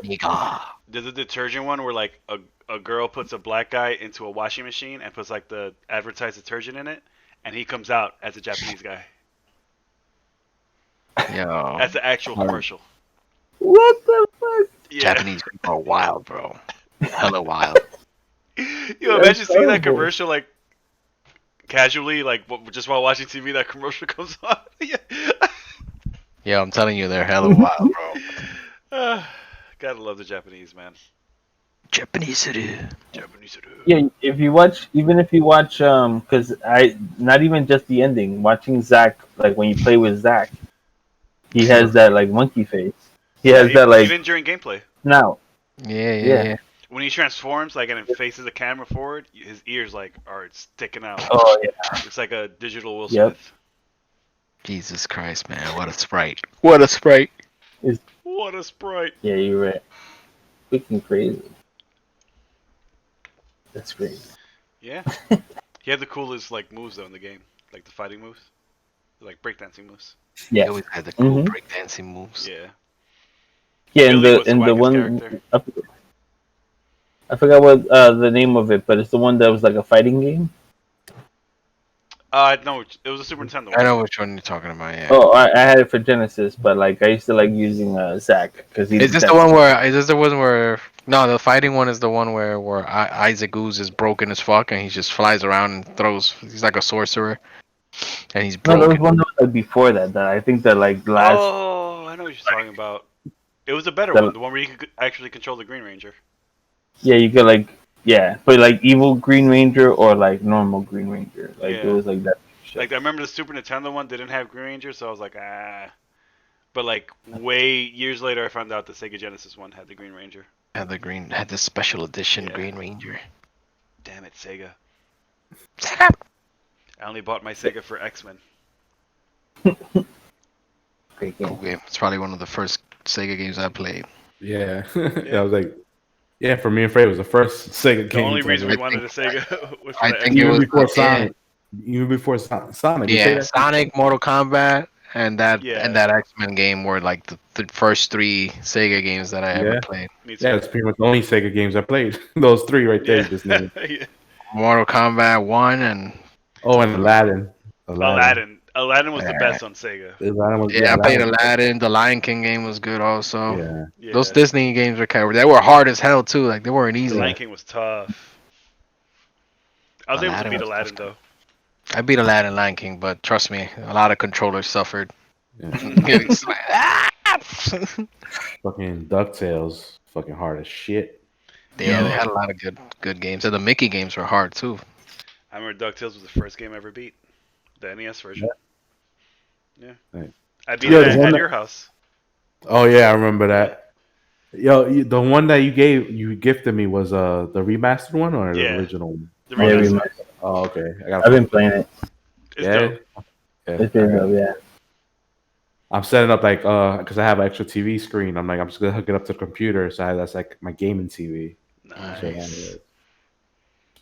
nigga. there's a detergent one where like a girl puts a black guy into a washing machine and puts like the advertised detergent in it, and he comes out as a Japanese guy. Yo, That's the actual commercial. What the fuck? Yeah. Japanese people are wild, bro. Hella wild. You imagine seeing that terrible. commercial like casually, like just while watching TV, that commercial comes on. Yeah. Yo, I'm telling you, they're hella wild, bro. Gotta love the Japanese, man. Japanese city. Japanese. Yeah, if you watch, because not even just the ending, watching Zack, like when you play with Zack, he has that like monkey face. He has that like even during gameplay. now. Yeah. When he transforms, like, and it faces the camera forward, his ears like are sticking out. Oh yeah. It's like a digital Will Yep. Smith. Jesus Christ, man. What a sprite. What a sprite. What a sprite! Yeah, you're right. Freaking crazy. That's crazy. Yeah. He had the coolest like moves though in the game, like the fighting moves, like breakdancing moves. He Yeah. always had the cool Mhm. breakdancing moves. Yeah. Yeah, and Billy the was and the Wack's one character. I forgot what the name of it, but it's the one that was like a fighting game. No, it was a Super Nintendo I one. know which one you're talking about, yeah. Oh, I had it for Genesis, but like I used to like using Zack because Is this the one where no, the fighting one is the one where Isaac Ooze is broken as fuck and he just flies around and throws. He's like a sorcerer, and he's No, broken. there was one that was like before that. That I think that like last. Oh, I know what you're talking about. It was a better The- one, the one where you could actually control the Green Ranger. Yeah, you could like but like evil Green Ranger or like normal Green Ranger. Like Yeah. it was like that. Shit. Like I remember the Super Nintendo one didn't have Green Ranger, so I was like, ah. But like way years later, I found out the Sega Genesis one had the Green Ranger. Had the special edition Yeah. Green Ranger. Damn it, Sega! I only bought my Sega for X-Men. Great game. Cool game. It's probably one of the first Sega games I played. Yeah. I was like, yeah, for me and Fred, it was the first Sega The game. only reason we I wanted a Sega was for I the think it X-Men. was before yeah. Sonic. Even before Sonic. You say Yeah, that? Sonic, Mortal Kombat, and that Yeah. X-Men game were like the first three Sega games that I ever Yeah. played. Me too. Yeah, it's pretty much the only Sega games I played. Those three right there. Just named. Yeah. Mortal Kombat 1 and Oh, and Aladdin. Aladdin was the Yeah. best on Sega. Aladdin was, I played Aladdin. The Lion King game was good also. Yeah. Yeah. Those Disney games they were hard as hell too. Like they weren't The easy. Lion King was tough. I was able to Aladdin beat was Aladdin tough. though. I beat Aladdin Lion King, but trust me, a lot of controllers suffered. Yeah. Getting smacked. Ah! Fucking DuckTales. Fucking hard as shit. Yeah, they had a lot of good games. And the Mickey games were hard too. I remember DuckTales was the first game I ever beat. The NES version. Yeah. Right. I beat it at one your house. Oh yeah, I remember that. Yo, the one that you gifted me was the remastered one or the Yeah. original one? The Yeah, remaster. Oh, okay. I've been playing it. It's Yeah. dope. It's been real, yeah. I'm setting up like because I have an extra TV screen. I'm like I'm just gonna hook it up to the computer, so that's like my gaming TV. Nice.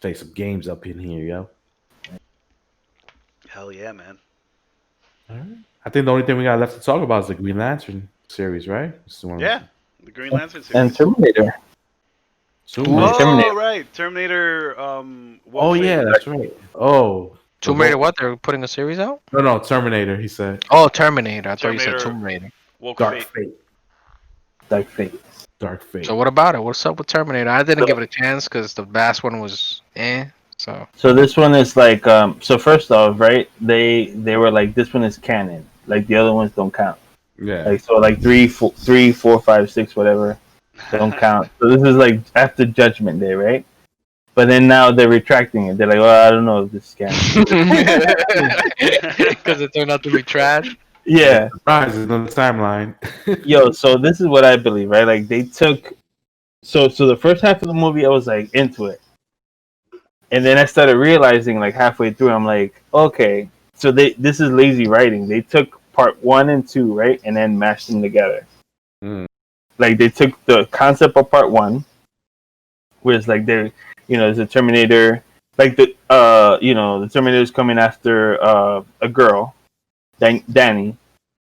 Play some games up in here, yo. Hell yeah, man. All right. I think the only thing we got left to talk about is the Green Lantern series, right? Yeah. The Green Lantern And series. Terminator. Oh, right. Terminator. Oh Woke yeah, Fate. that's right. Oh, Tomb Raider, what? They're putting a series out? No, Terminator. He said Oh, Terminator. I thought you Terminator. said Tomb Raider. Woke Dark Fate. Fate. Dark Fate. Dark Fate. So what about it? What's up with Terminator? I didn't give it a chance because the last one was So this one is like so first off, right? They were like this one is canon. Like the other ones don't count. Yeah. Like so like 3, 4, 5, 6, whatever. Don't count. So this is like after Judgment Day, right? But then now they're retracting it. They're like, well, I don't know if this is canon. because it turned out to be trash. Yeah. Surprises on the timeline. Yo, so this is what I believe, right? Like they took so the first half of the movie I was like into it. And then I started realizing like halfway through I'm like, okay, so this is lazy writing. They took part 1 and 2, right? And then mashed them together. Mm. Like they took the concept of part 1, where it's like they're there's a Terminator, like the the Terminator's coming after a girl, Danny,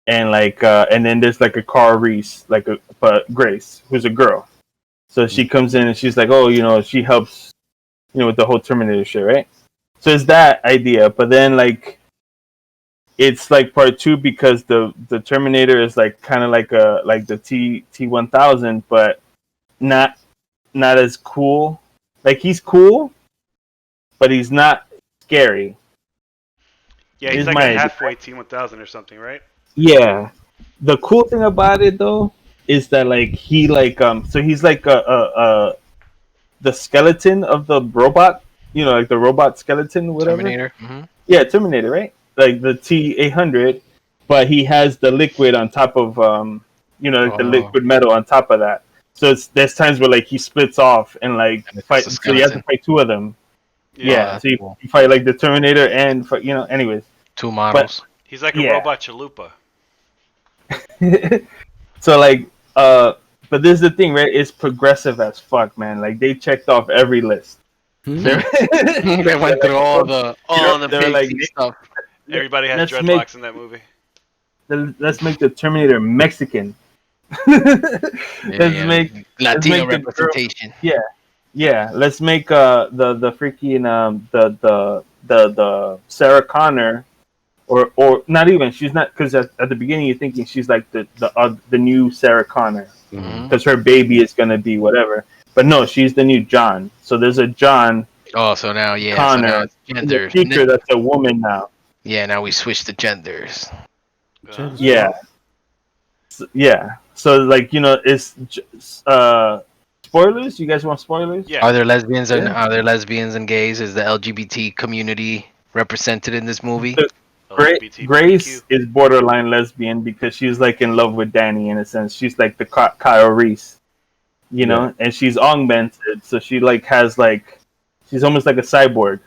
and like and then there's like a Carl Reese, but Grace, who's a girl. So she comes in and she's like, oh, she helps, with the whole Terminator shit, right? So it's that idea, but then like it's like part 2 because the Terminator is like kind of like the T-1000, but not as cool. Like he's cool, but he's not scary. Yeah, he's Here's like my a idea. halfway T-1000 or something, right? Yeah. The cool thing about it though is that like he like so he's like the skeleton of the robot, like the robot skeleton, whatever. Terminator. Mm-hmm. Yeah, Terminator, right? Like the T-800, but he has the liquid on top of the liquid metal on top of that. So there's times where like he splits off and like fight. So you have to fight 2 of them. Yeah, so you fight like the Terminator and anyways. 2 models. He's like a robot chalupa. So like but this is the thing, right? It's progressive as fuck, man. Like they checked off every list. They went through all the like, stuff. Everybody has dreadlocks in that movie. Let's make the Terminator Mexican. Let's make Latino representation. Yeah. Let's make the freaking the Sarah Connor, or not even. She's not, because at the beginning you're thinking she's like the new Sarah Connor because her baby is gonna be whatever. But no, she's the new John. So there's a John. Oh, so now Connor. So now gender. In the future, that's a woman now. Yeah, now we switch the genders. Yeah. So like it's spoilers. You guys want spoilers? Yeah. Are there lesbians and gays? Is the LGBT community represented in this movie? Grace is borderline lesbian because she's like in love with Danny in a sense. She's like the Kyle Reese, and she's augmented, so she like has like she's almost like a cyborg.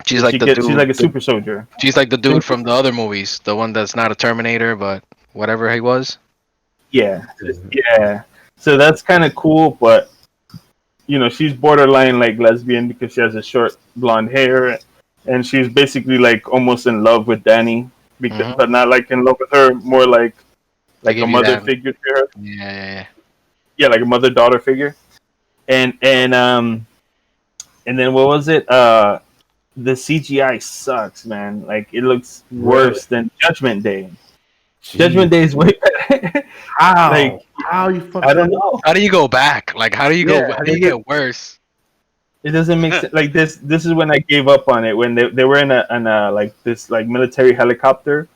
She's like she's like a super soldier. She's like the dude from the other movies, the one that's not a Terminator, but whatever he was. Yeah. So that's kind of cool, but she's borderline like lesbian because she has a short blonde hair, and she's basically like almost in love with Danny, because but not like in love with her, more like a mother figure to her. Yeah, like a mother-daughter figure, and then what was it? The CGI sucks, man. Like it looks worse than Judgment Day. Jeez. Judgment Day is way better. How? Like how you fucking? I don't know. How do you go back? Like how do you go? How do you get worse? It doesn't make sense. Like this is when I gave up on it, when they were in a like this like military helicopter,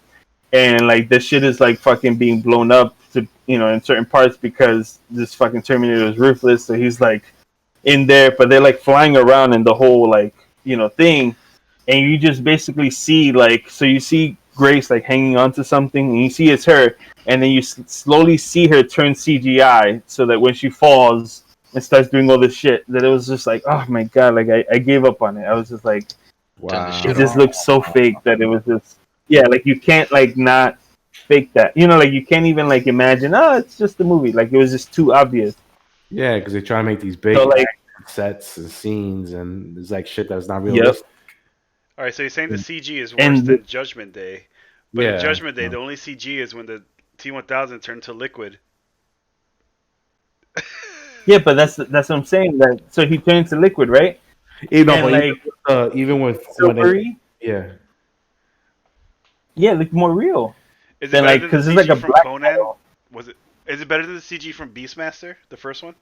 and like this shit is like fucking being blown up to in certain parts because this fucking Terminator is ruthless. So he's like in there, but they're like flying around in the whole like thing, and you just basically see like, so you see Grace like hanging onto something, and you see it's her, and then you slowly see her turn CGI, so that when she falls and starts doing all this shit, that it was just like, oh my god, like I gave up on it. I was just like, Wow. it just looked so fake that it was just, yeah, like you can't like not fake that, you know, like you can't even like imagine, oh, it's just a movie, like it was just too obvious. Yeah, because they try to make these big So like, sets and scenes, and it's like shit that's not yep, realistic. All right, so you're saying the CG is worse and than Judgment Day, but in Yeah. Judgment Day, the only CG is when the T1000 turned to liquid. yeah, but that's what I'm saying. That so he turned into liquid, right? You know, And but like even with when they, silvery, yeah, yeah, look more real Is it than better like, than the because it's CG like a from black Conan? metal. Was it? Is it better than the CG from Beastmaster, the first one?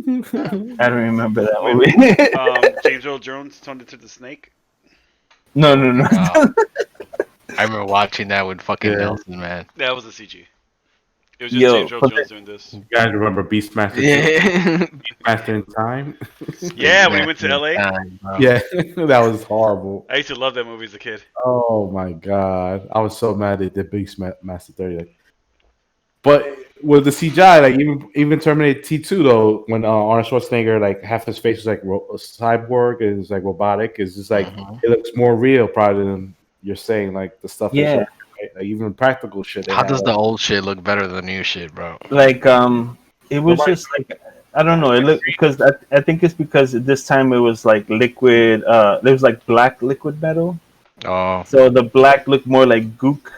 I don't remember that When movie. James Earl Jones turned into the snake. No, no, no. Wow. I remember watching that with fucking Yeah. Nelson, man. That was the CG. It was just Yo, James Earl but Jones doing this. you guys remember Beastmaster 2? Yeah. Beastmaster in Time? Yeah, when he went to LA. Yeah, that was horrible. I used to love that movie as a kid. Oh my god, I was so mad they did Beastmaster 30. Like, but with the CGI, like even Terminator T2 though, when Arnold Schwarzenegger like half his face was like a cyborg, and it's like robotic, it's just like it looks more real, probably than you're saying like the stuff they yeah, show, right? Like even practical shit. They How had, does the old shit look better than the new shit, bro? like it was Nobody- just like, I don't know. It looked, because I think it's because at this time it was like liquid. There was like black liquid metal, Oh, so the black looked more like gook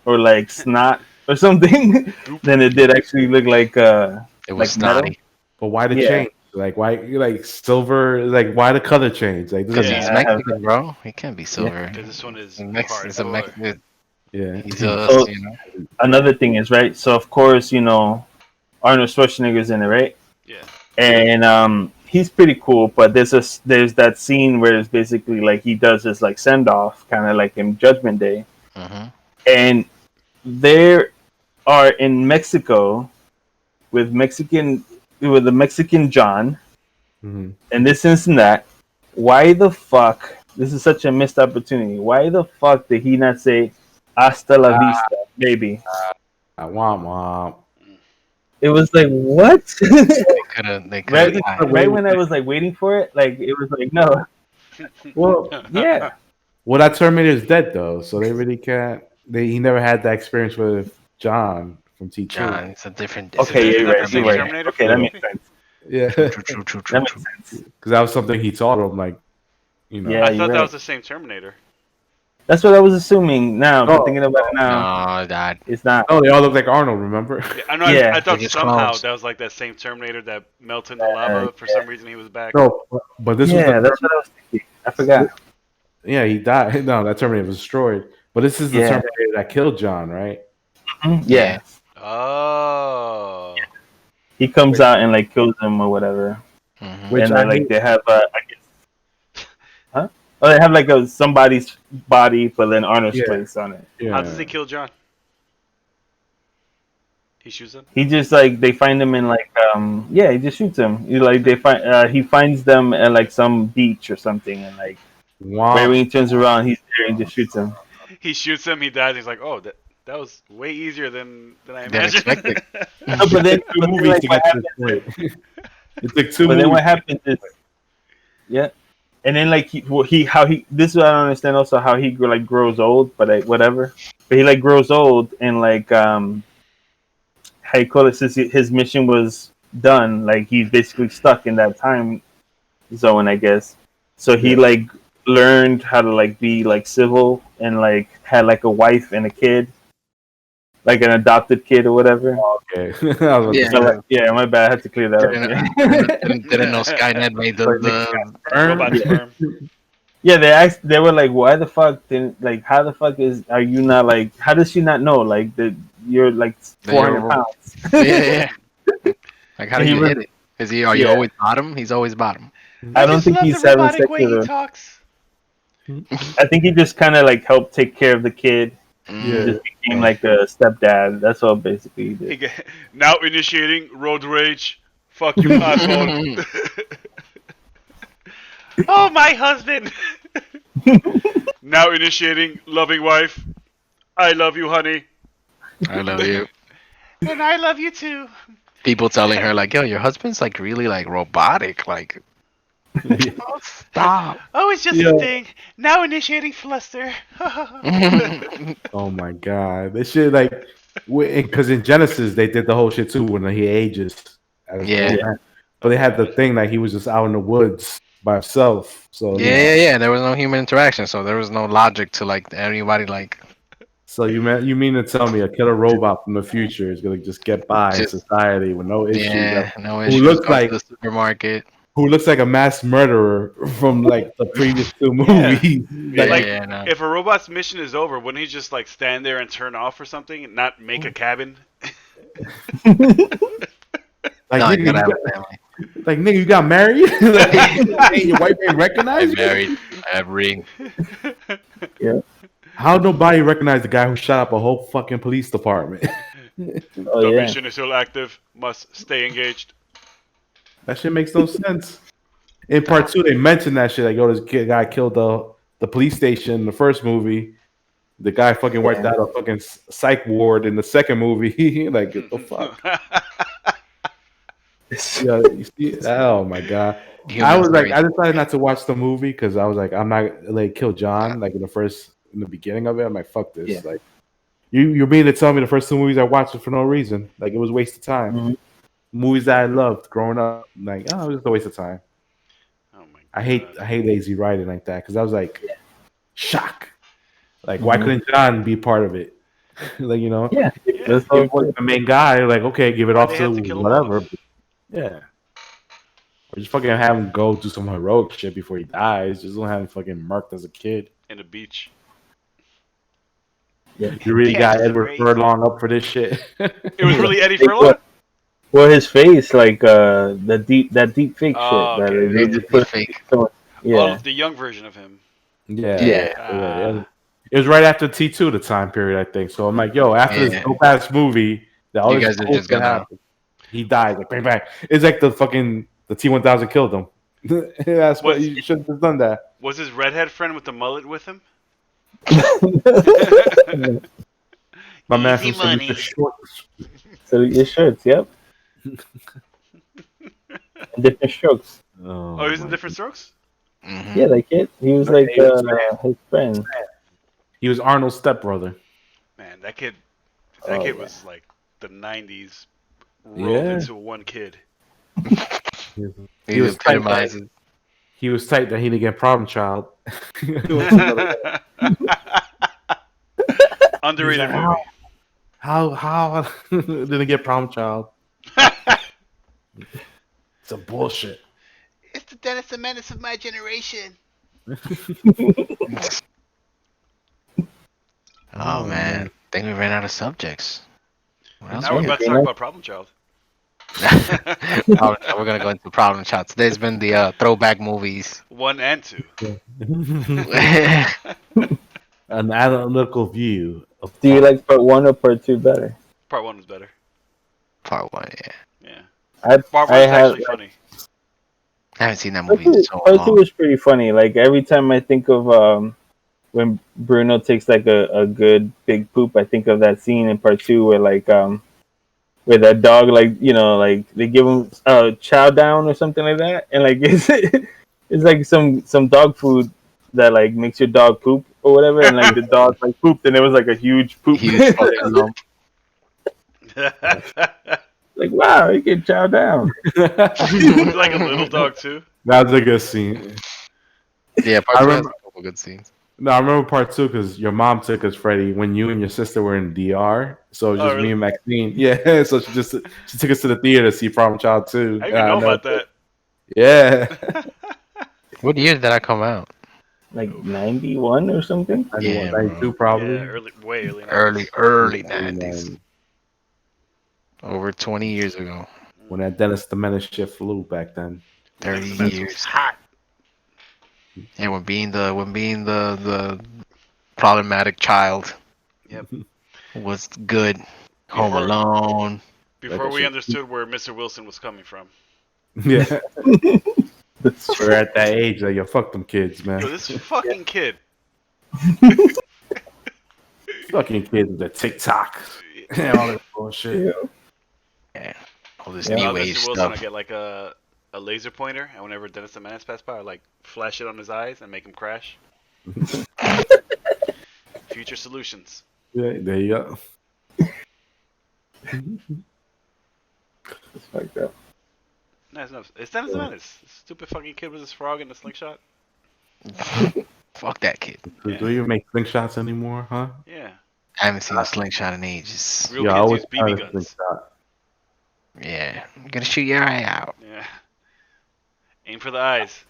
or like snot or something than it did actually look like it was like metal. snotty. But why the Yeah. change? Like why you like silver? Like why the color change? Like this Because is Yeah. he's I have- Mexican, bro. He can't be silver. Because this one is He's He's a hardcore. Mexican. yeah. He's a, So- you know. Another thing is, right. So of course, you know, Arnold Schwarzenegger's in it, right? Yeah. And he's pretty cool. But there's that scene where it's basically like he does this like send off, kind of like in Judgment Day, Mm-hmm. and there are in Mexico with the Mexican John Mhm. and this and that. Why the fuck? This is such a missed opportunity. Why the fuck did he not say "Hasta la vista, baby"? Womp womp. It was like, what? They could right when I was like waiting for it, like it was like, no. Well, yeah. Well, that Terminator is dead though, so they really can't. He never had that experience with John from T2. John, it's a different. Okay, Is you're that right. the You're second right. Terminator Okay, from that the makes movie? sense. Yeah, True, because true, true, true, That true. makes sense. that was something he taught him. Like, you know. Yeah. I you're thought that right. was the same Terminator. That's what I was assuming. Now, but Oh, thinking about it now, No, that. it's not. Oh, they all look like Arnold. Remember? Yeah, I know. Yeah. I thought They're just somehow clones. that was like that same Terminator that melted in the lava. For some reason, he was back. No, but this Yeah, was the that's what I was thinking. I forgot. yeah he died. No, that Terminator was destroyed. But this is the Yeah. Terminator that killed John, right? Yeah. Oh. He comes out and like kills him or whatever. Mhm. Which And I then, like hate. they have I guess, huh? Oh, they have like somebody's body, but then Arnold's Yeah. place on it. Yeah. How does he kill John? He shoots him. He just like they find him in like he just shoots him. He finds them at like some beach or something, and like Wow. right when he turns around, he's there and just shoots him. He shoots him. He dies. He's like, oh, that was way easier than I Than imagined. expected. No, but then, Movies like, to what get to happens, this point. It took two but then movies. what happens is, yeah, and then like this is what I don't understand also how he like grows old, but like whatever. But he like grows old and like how you call it, since his mission was done, like he's basically stuck in that time zone, I guess. So he Yeah. like learned how to like be like civil and like had like a wife and a kid, like an adopted kid or whatever. Okay. I was about to Yeah. So, like, yeah, my bad. I had to clear that up. Didn't know Skynet made the Robot sperm. Yeah, they were like, why the fuck didn't, like, how the fuck are you not like, how does she not know like that you're like 400 pounds? yeah. Like how do He you was- hit it? Are you Yeah. always bottom? He's always bottom. I don't think he's having sex way with he her. talks. I think he just kind of like helped take care of the kid. Yeah. Just became like a stepdad. That's all basically he did. He get, now initiating road rage. Fuck you, asshole. Oh, my husband! Now initiating loving wife. I love you, honey. I love you. And I love you too. People telling her like, "Yo, your husband's like really like robotic." Like, oh, stop. Oh, it's just a thing. Now initiating fluster. Oh my god, this shit like, because in Genesis they did the whole shit too when he ages. Yeah. But they had the thing that he was just out in the woods by himself. So Yeah. There was no human interaction, so there was no logic to like anybody like. So you mean to tell me a killer robot from the future is gonna just get by in society with no issues? Yeah, no Who issues. looks Go like to the supermarket. who looks like a mass murderer from like the previous two movies? No. If a robot's mission is over, wouldn't he just like stand there and turn off or something and not make a cabin? Like, no, nigga, you got married? Like, your wife ain't recognize you? Married. I have ring. Yeah. How nobody recognize the guy who shot up a whole fucking police department? The mission is still active. Must stay engaged. That shit makes no sense. In part 2, they mentioned that shit. Like, yo, this guy killed the police station in the first movie. The guy fucking wiped out a fucking psych ward in the second movie. Like, what the fuck? Yeah, you see, oh my god. I was like, I decided not to watch the movie because I was like, I'm not like kill John like in the beginning of it. I'm like, fuck this. Yeah. Like, you're being to tell me the first two movies I watched for no reason. Like, it was a waste of time. Mhm. Movies that I loved growing up, I'm like, oh, it was just a waste of time. Oh my god. I hate lazy writing like that because I was like, shock. Like, why couldn't John be part of it? Like, you know, Yeah. if he was the main guy, like, okay, give it off to whatever. Yeah. Or just fucking have him go do some heroic shit before he dies. Just don't have him fucking murked as a kid. In the beach. Yeah. You really got Edward Furlong up for this shit. It was really Eddie Furlong? Well, his face, like that deep fake Oh, shit. okay. They just put fake. Yeah. Oh, the young version of him. Yeah. It was right after T2, the time period, I think. So I'm like, yo, after this dope ass movie, that all You this guys are cool just shit gonna- happened. He died, like bang bang. It's like the T1000 killed him. That's what you should have done that. Was his redhead friend with the mullet with him? My man Easy from money. Salute Shorts. So your shirts, yep. Different strokes. Oh, he was in Different Strokes? Mhm. Yeah, like it. He was like his friend. He was Arnold's stepbrother. Man, that kid was like the 90s rolled into one kid. He was tight. He was tight that he didn't get problem child. Underrated movie. How didn't get problem child? It's a bullshit. It's the Dennis the Menace of my generation. Oh man, I think we ran out of subjects. What else Now we're we about to got? talk about Problem Child. We're gonna go into problem child. Today's been the throwback movies. 1 and 2. An analytical view. Do you like part 1 or part 2 better? Part 1 was better. Part 1, yeah. Yeah. Part 1 was actually funny. I haven't seen that movie in so Part 2 long. was pretty funny. Like every time I think of when Bruno takes like a good big poop, I think of that scene in part 2 where like where that dog, like, you know, like they give him chow down or something like that, and like it's like some dog food that like makes your dog poop or whatever, and like the dog like pooped and it was like a huge poop. Huge fucking lump. Like, wow, he can chow down. Like a little dog too. That was a good scene. Yeah, part 2 has a couple good scenes. No, I remember part 2 because your mom took us, Freddie, when you and your sister were in DR. So it was just me and Maxine. Yeah, so she took us to the theater to see Problem Child 2. I didn't know about that. Yeah. What year did that come out? Like 91 or something? Yeah, 92 probably. Yeah, way early. Early 90s. Over 20 years ago. When that Dennis the Menace shit flew back then. 30 years. Hot. And when being the problematic child. Yep. Was good. Home Alone. Before we understood where Mr. Wilson was coming from. Yeah. We're at that age that yo, fuck them kids, man. Yo, this fucking kid. Fucking kids with the TikTok and all that bullshit. Yeah. All this You know, new I'll bet age you Wilson will stuff. get like a laser pointer, and whenever Dennis the Menace pass by, I'll, like flash it on his eyes and make him crash. Future solutions. Yeah, there you go. It's like that. Nice enough. It's Dennis the Menace. Stupid fucking kid with his frog and the slingshot. Fuck that kid. Do you make slingshots anymore, huh? Yeah. I haven't seen a slingshot in ages. Real Yeah, I kids always use tried BB a guns. slingshot. Yeah. I'm gonna shoot your eye out. Yeah. Aim for the eyes.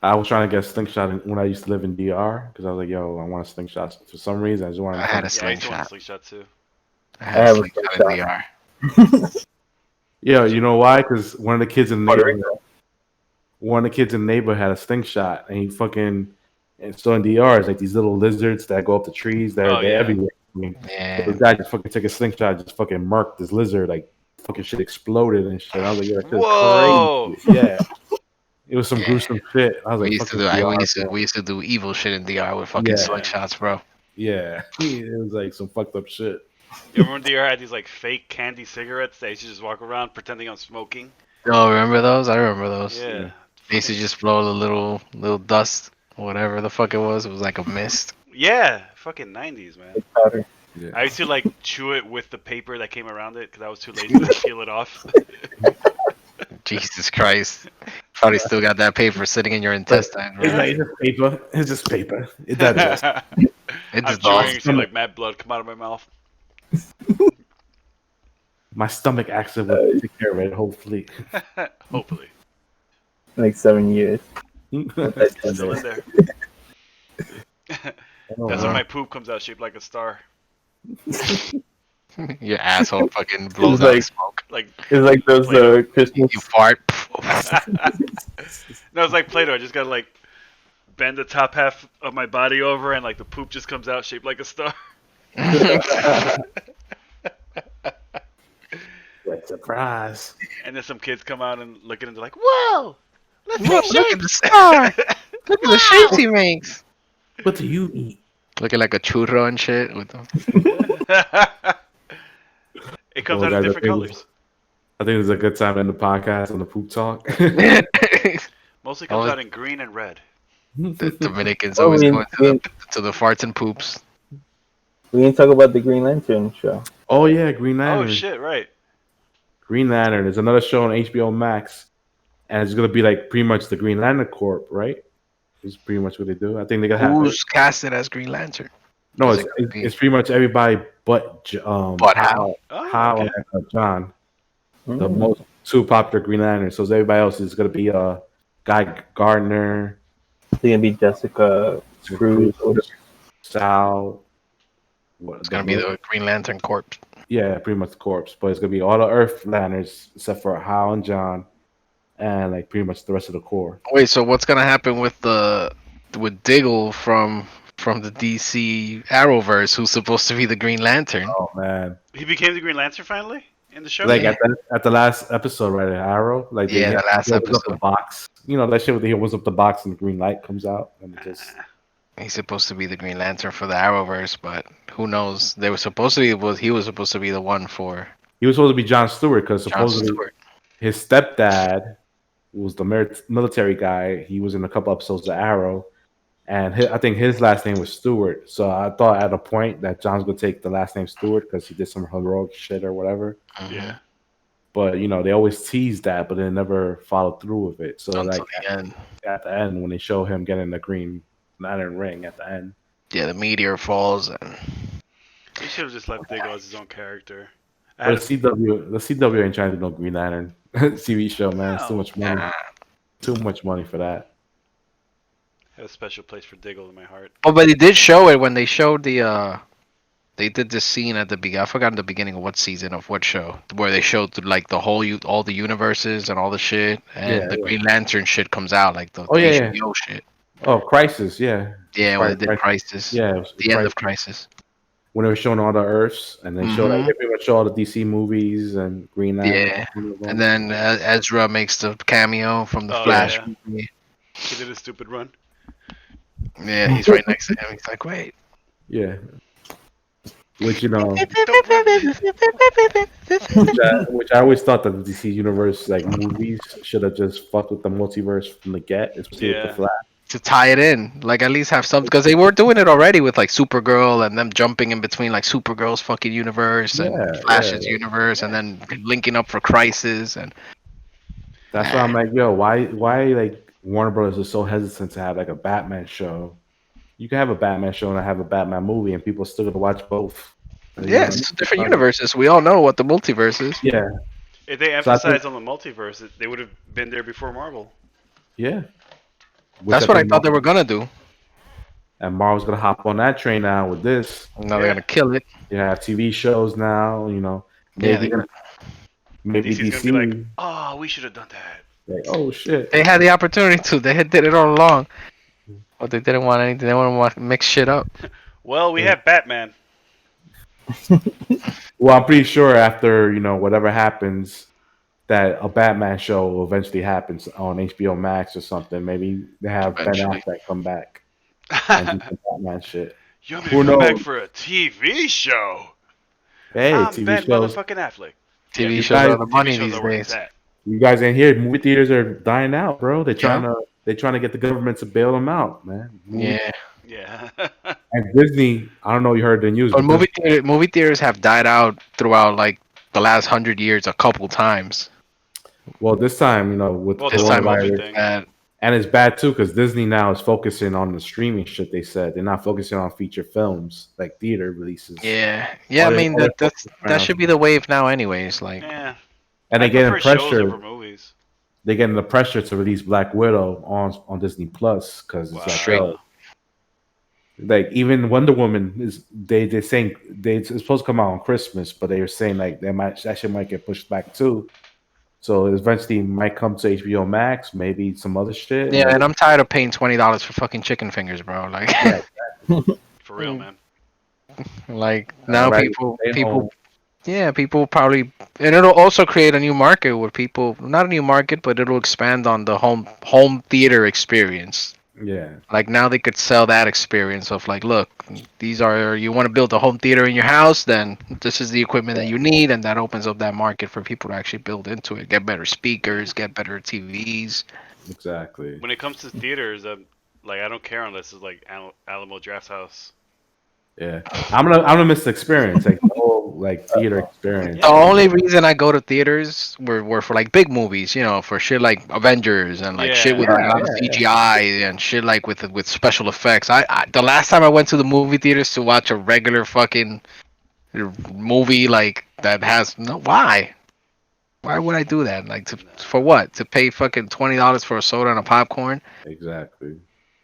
I was trying to get a slingshot when I used to live in DR because I was like, yo, I want a slingshot. For some reason, I just wanted I had a Yeah, I used to want a slingshot. slingshot too. I had a have a slingshot in VR. Yeah, you know why? Because one of the kids in the Puerto neighborhood, had a slingshot, and he fucking and so in DR is like these little lizards that go up the trees. They're Oh, yeah. everywhere. I mean, Yeah. the guy just fucking took a slingshot, just fucking murked this lizard, like fucking shit exploded and shit. I was like, yo, that shit's Whoa! crazy. Yeah, it was some Yeah. gruesome shit. I was We like, used to fucking do. DR, We used to do evil shit in DR with fucking Yeah. slingshots, bro. yeah, it was like some fucked up shit. You remember DR had these like fake candy cigarettes that you should just walk around pretending I'm smoking? Oh, remember those? I remember those. Yeah. They used to just blow the little dust, whatever the fuck it was. It was like a mist. Yeah. Fucking 90s, man. powder. Yeah. I used to like chew it with the paper that came around it because I was too lazy to peel it off. Jesus Christ. Probably still got that paper sitting in your intestine, It's bro. like, it's just paper. It's just paper. It does. I'm It just chewing all and see like mad blood come out of my mouth. My stomach acid will take care of it. Hopefully. Hopefully. Like 7 years. It's still in there. That's when my poop comes out shaped like a star. your asshole fucking blows like- out smoke. Like It's like those Christmas. You fart. no, it's like Play-Doh. I just gotta like bend the top half of my body over, and like the poop just comes out shaped like a star. What surprise. And then some kids come out and look at it and they're like, "Whoa, let's Whoa, take look at the shapes." star. Look at the shapes he makes. What do you eat? Looking like a churro and shit with them. It comes Well, out in guys, different colors. I think it's a good time to end the podcast on the poop talk. Mostly comes Oh, out in green and red. The Dominicans Oh, always we- going to the farts and poops. We didn't talk about the Green Lantern show. Oh yeah, Green Lantern. Oh shit, right. Green Lantern. There's another show on HBO Max, and it's gonna be like pretty much the Green Lantern Corp, right? Is pretty much what they do. I think they're gonna have. Who's casted as Green Lantern? No, is it's, it gonna it's, be? it's pretty much everybody but But Hal. Oh, Hal okay. and John, the Mm. most two popular Green Lanterns. So everybody else is gonna be Guy Gardner, It's gonna be Jessica Cruz. Sal. It's gonna be the Green Lantern Corps. Yeah, pretty much the corpse, but it's gonna be all the Earth Lanterns except for Hal and John, and like pretty much the rest of the core. Wait, so what's gonna happen with Diggle from the DC Arrowverse, who's supposed to be the Green Lantern? Oh man, He became the Green Lantern finally in the show. like Yeah. at the last episode, right? At Arrow, like Yeah, the last he opens up episode. the box. You know that shit where he opens up the box and the green light comes out, and it just He's supposed to be the Green Lantern for the Arrowverse, but who knows? They were supposed to be he was supposed to be the one for he was supposed to be John Stewart because John supposedly Stewart. his stepdad was the military guy. He was in a couple episodes of Arrow, and I think his last name was Stewart. So I thought at a point that John's gonna take the last name Stewart because he did some heroic shit or whatever. Yeah. But you know they always tease that, but they never followed through with it. So Until like the end. at the end when they show him getting the Green Lantern ring at the end. Yeah, the meteor falls and He should have just left Diggle as his own character. I But had the CW ain't trying to do no Green Lantern TV show, man. It's too No. much money. nah. Too much money for that. a special place for Diggle in my heart. Oh, but they did show it when they showed they did this scene at the beginning. I forgot the beginning of what season of what show where they showed like the whole all the universes and all the shit, and Yeah, the yeah. Green Lantern shit comes out like the Oh, yeah, yeah. HBO shit. Oh, Crisis, yeah. Yeah, when they did Right. Crisis. Yeah, it was The end of Crisis. when they were showing all the Earths, and they showed like they pretty much show all the DC movies and Green Lantern. Yeah, and then Ezra makes the cameo from the Flash movie. He did a stupid run. Yeah, he's right next to him. He's like, wait. Yeah. Which which I always thought that the DC universe like movies should have just fucked with the multiverse from the get, especially with the Flash. To tie it in, like at least have something, because they were doing it already with like Supergirl and them jumping in between like Supergirl's fucking universe and Flash's universe, and then linking up for Crisis. And that's why I'm like, yo, why like Warner Brothers is so hesitant to have like a Batman show? You can have a Batman show and I have a Batman movie, and people still gonna watch both. Yes, different universes. We all know what the multiverse is. Yeah. If they emphasized on the multiverse, they would have been there before Marvel. Yeah. That's what I thought they were gonna do. And Marvel's gonna hop on that train now with this. Now they're gonna kill it. Yeah, TV shows now. Maybe DC's gonna be like, oh, we should have done that. Like, oh shit. They had the opportunity to. They did it all along, but they didn't want anything. They didn't want to mix shit up. Well, we have Batman. Well, I'm pretty sure after whatever happens, that a Batman show will eventually happen on HBO Max or something. Maybe they have Ben Affleck come back and do some Batman shit. You want me to come back for a TV show? Hey, I'm TV Ben shows. motherfucking Affleck. TV shows are the money these days. You guys ain't here. Movie theaters are dying out, bro. They're trying to get the government to bail them out, man. Yeah. And Disney, I don't know. You heard the news. But movie theaters have died out throughout like the last 100 years a couple times. Well, this time, with this time and it's bad too because Disney now is focusing on the streaming shit. They said they're not focusing on feature films like theater releases. Yeah. I mean that should be the wave now, anyways. Like, yeah. And they get pressure. Movies. They getting the pressure to release Black Widow on Disney Plus because it's like even Wonder Woman is they saying it's supposed to come out on Christmas, but they were saying like that shit might get pushed back too. So it eventually might come to HBO Max, maybe some other shit. Yeah, and I'm tired of paying $20 for fucking chicken fingers, bro. Like, for real, man. Like now, people probably, and it'll also create a new market where people, not a new market, but it'll expand on the home theater experience. Yeah. Like now they could sell that experience of like, look, you want to build a home theater in your house, then this is the equipment that you need, and that opens up that market for people to actually build into it, get better speakers, get better TVs. Exactly. When it comes to theaters, like I don't care unless it's like Alamo Drafthouse. Yeah, I'm gonna miss the experience, like the whole theater experience. The only reason I go to theaters were for like big movies, for shit like Avengers and like shit with CGI and shit like with special effects. I the last time I went to the movie theaters to watch a regular fucking movie like that has why would I do that? Like for what? To pay fucking $20 for a soda and a popcorn? Exactly.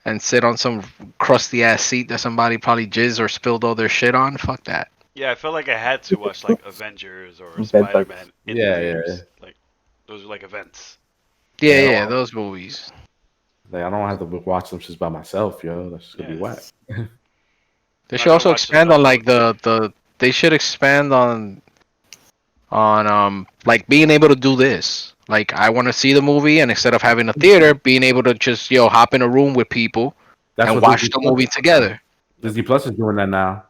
And sit on some crusty ass seat that somebody probably jizzed or spilled all their shit on. Fuck that. Yeah, I felt like I had to watch like Avengers or Spider-Man in theaters. Like those are like events. Yeah, those movies. Like I don't have to watch them just by myself, yo. That's just gonna be whack. They should also expand on like they should expand on like being able to do this. Like I want to see the movie, and instead of having a theater, being able to just hop in a room with people and watch the movie together. Disney Plus is doing that now.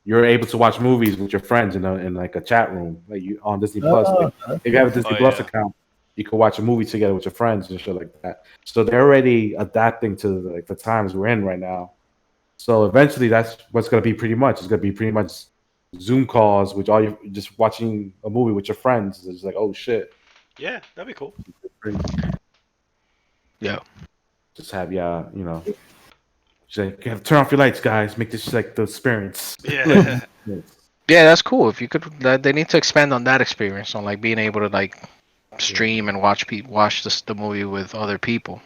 You're able to watch movies with your friends in like a chat room, like you on Disney Plus. If you have a Disney Plus account, you can watch a movie together with your friends and shit like that. So they're already adapting to the times we're in right now. So eventually, that's what's going to be pretty much. It's going to be pretty much Zoom calls, which all you just watching a movie with your friends. It's like, oh shit. Yeah, that'd be cool. Yeah. Just have just like, turn off your lights, guys. Make this like the experience. Yeah. Yeah, that's cool. If you could, they need to expand on that experience, on like being able to like stream and watch the movie with other people.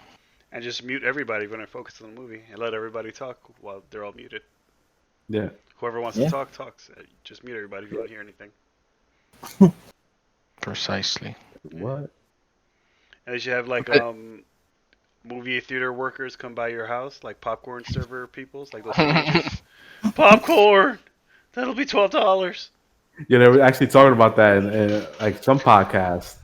And just mute everybody when I focus on the movie and let everybody talk while they're all muted. Yeah. Whoever wants to talk, talks. Just mute everybody if you don't hear anything. Precisely. What? And they should have like movie theater workers come by your house, like popcorn server peoples, like those popcorn. That'll be $12. Yeah, they were actually talking about that in like some podcasts.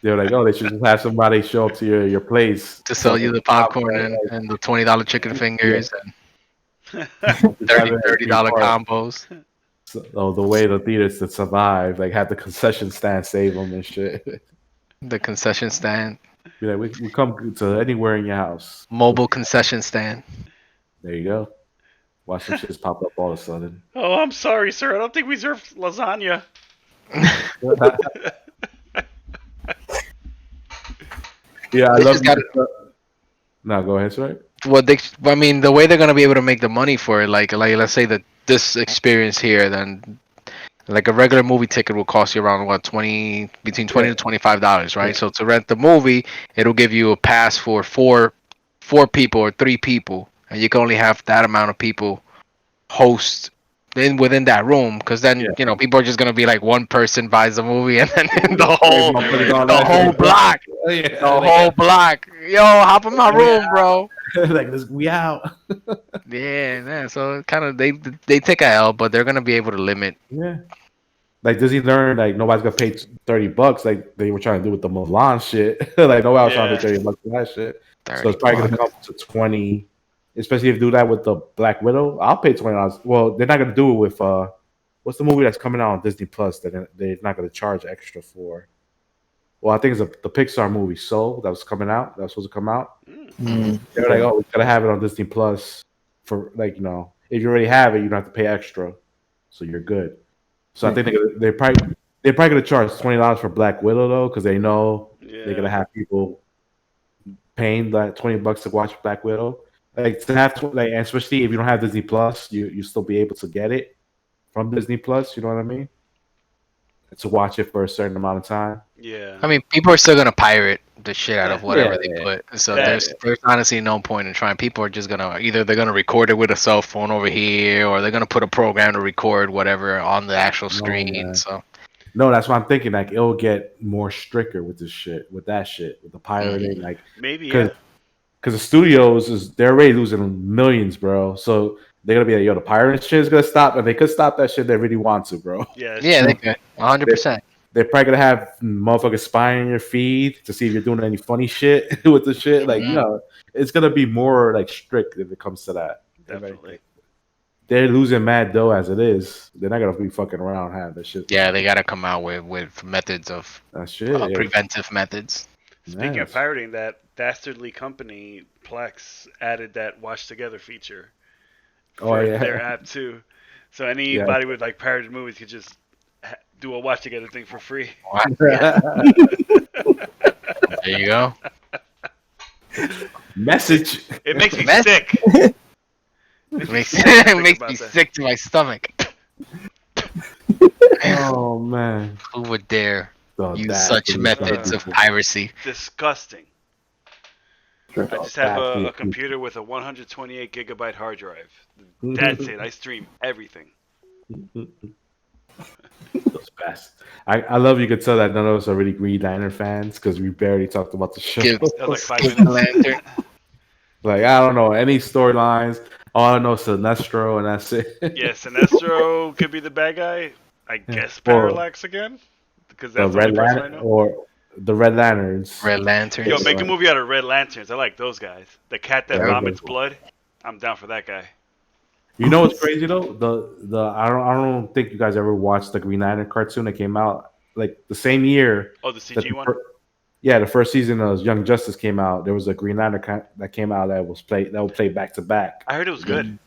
They were like, oh, they should just have somebody show up to your place To sell you the popcorn and the $20 chicken fingers and $30 combos. So, the way the theaters to survive, like have the concession stand save them and shit. The concession stand. Be like, we come to anywhere in your house. Mobile concession stand. There you go. Watch some shits pop up all of a sudden. Oh, I'm sorry, sir. I don't think we serve lasagna. Yeah, I They love just gotta- No, go ahead, sorry. Well, I mean, the way they're gonna be able to make the money for it, like let's say that this experience here, then like a regular movie ticket will cost you around what between $20 to $25, right? Yeah. So to rent the movie, it'll give you a pass for four people or 3 people, and you can only have that amount of people host within that room, because then people are just gonna be like one person buys the movie and then the whole block, whole block. Yo, hop in my room, bro. Like we out. Yeah. So kind of they take a L, but they're gonna be able to limit. Yeah. Like Disney learned like nobody's gonna pay $30 like they were trying to do with the Mulan shit. Like nobody was trying to pay $30 for that shit. So it's probably gonna come to 20, especially if you do that with the Black Widow. I'll pay $20. Well, they're not gonna do it with what's the movie that's coming out on Disney Plus that they're not gonna charge extra for. Well, I think it's the Pixar movie Soul that was coming out. That was supposed to come out. They're like, oh, we gotta have it on Disney Plus for like if you already have it, you don't have to pay extra, so you're good. So I think they're probably gonna charge $20 for Black Widow though, because they know they're gonna have people paying that $20 to watch Black Widow. Like to have and especially if you don't have Disney Plus, you still be able to get it from Disney Plus. You know what I mean? To watch it for a certain amount of time. Yeah. I mean, people are still gonna pirate the shit out of whatever they put. So there's honestly no point in trying. People are just gonna they're gonna record it with a cell phone over here, or they're gonna put a program to record whatever on the actual screen. No, that's what I'm thinking. Like it'll get more stricter with this shit, with that shit, with the pirating. Like maybe because the studios they're already losing millions, bro. So they're gonna be like, yo, the pirating shit is gonna stop, and they could stop that shit. They really want to, bro. Yeah, they could 100%. They're probably gonna have motherfuckers spying your feed to see if you're doing any funny shit with the shit. Like, it's gonna be more like strict if it comes to that. Definitely. They're losing mad dough as it is. They're not gonna be fucking around having that shit. Yeah, they gotta come out with methods of preventive methods. Speaking of pirating, that dastardly company Plex added that watch together feature for their app too. So anybody with like pirated movies could just do a watch together thing for free. There you go. Message. It makes me sick. It makes me sick to my stomach. Oh man. Who would dare use such methods of piracy? Disgusting. I just have a computer with a 128 gigabyte hard drive. That's it. I stream everything. Those bastards. I love you could tell that none of us are really Green Lantern fans because we barely talked about the show. That was like 5 minutes. Like I don't know any storylines. All I know is Sinestro, and that's it. Yeah, Sinestro could be the bad guy. I guess Parallax again, because that's the only person I know. Or the Red Lanterns. Red Lanterns. Yo, make a movie out of Red Lanterns. I like those guys. The cat that vomits blood. I'm down for that guy. You know what's crazy though? The I don't think you guys ever watched the Green Lantern cartoon that came out like the same year. Oh, the CG one. The first season of Young Justice came out. There was a Green Lantern that came out that would play back to back. I heard it was good.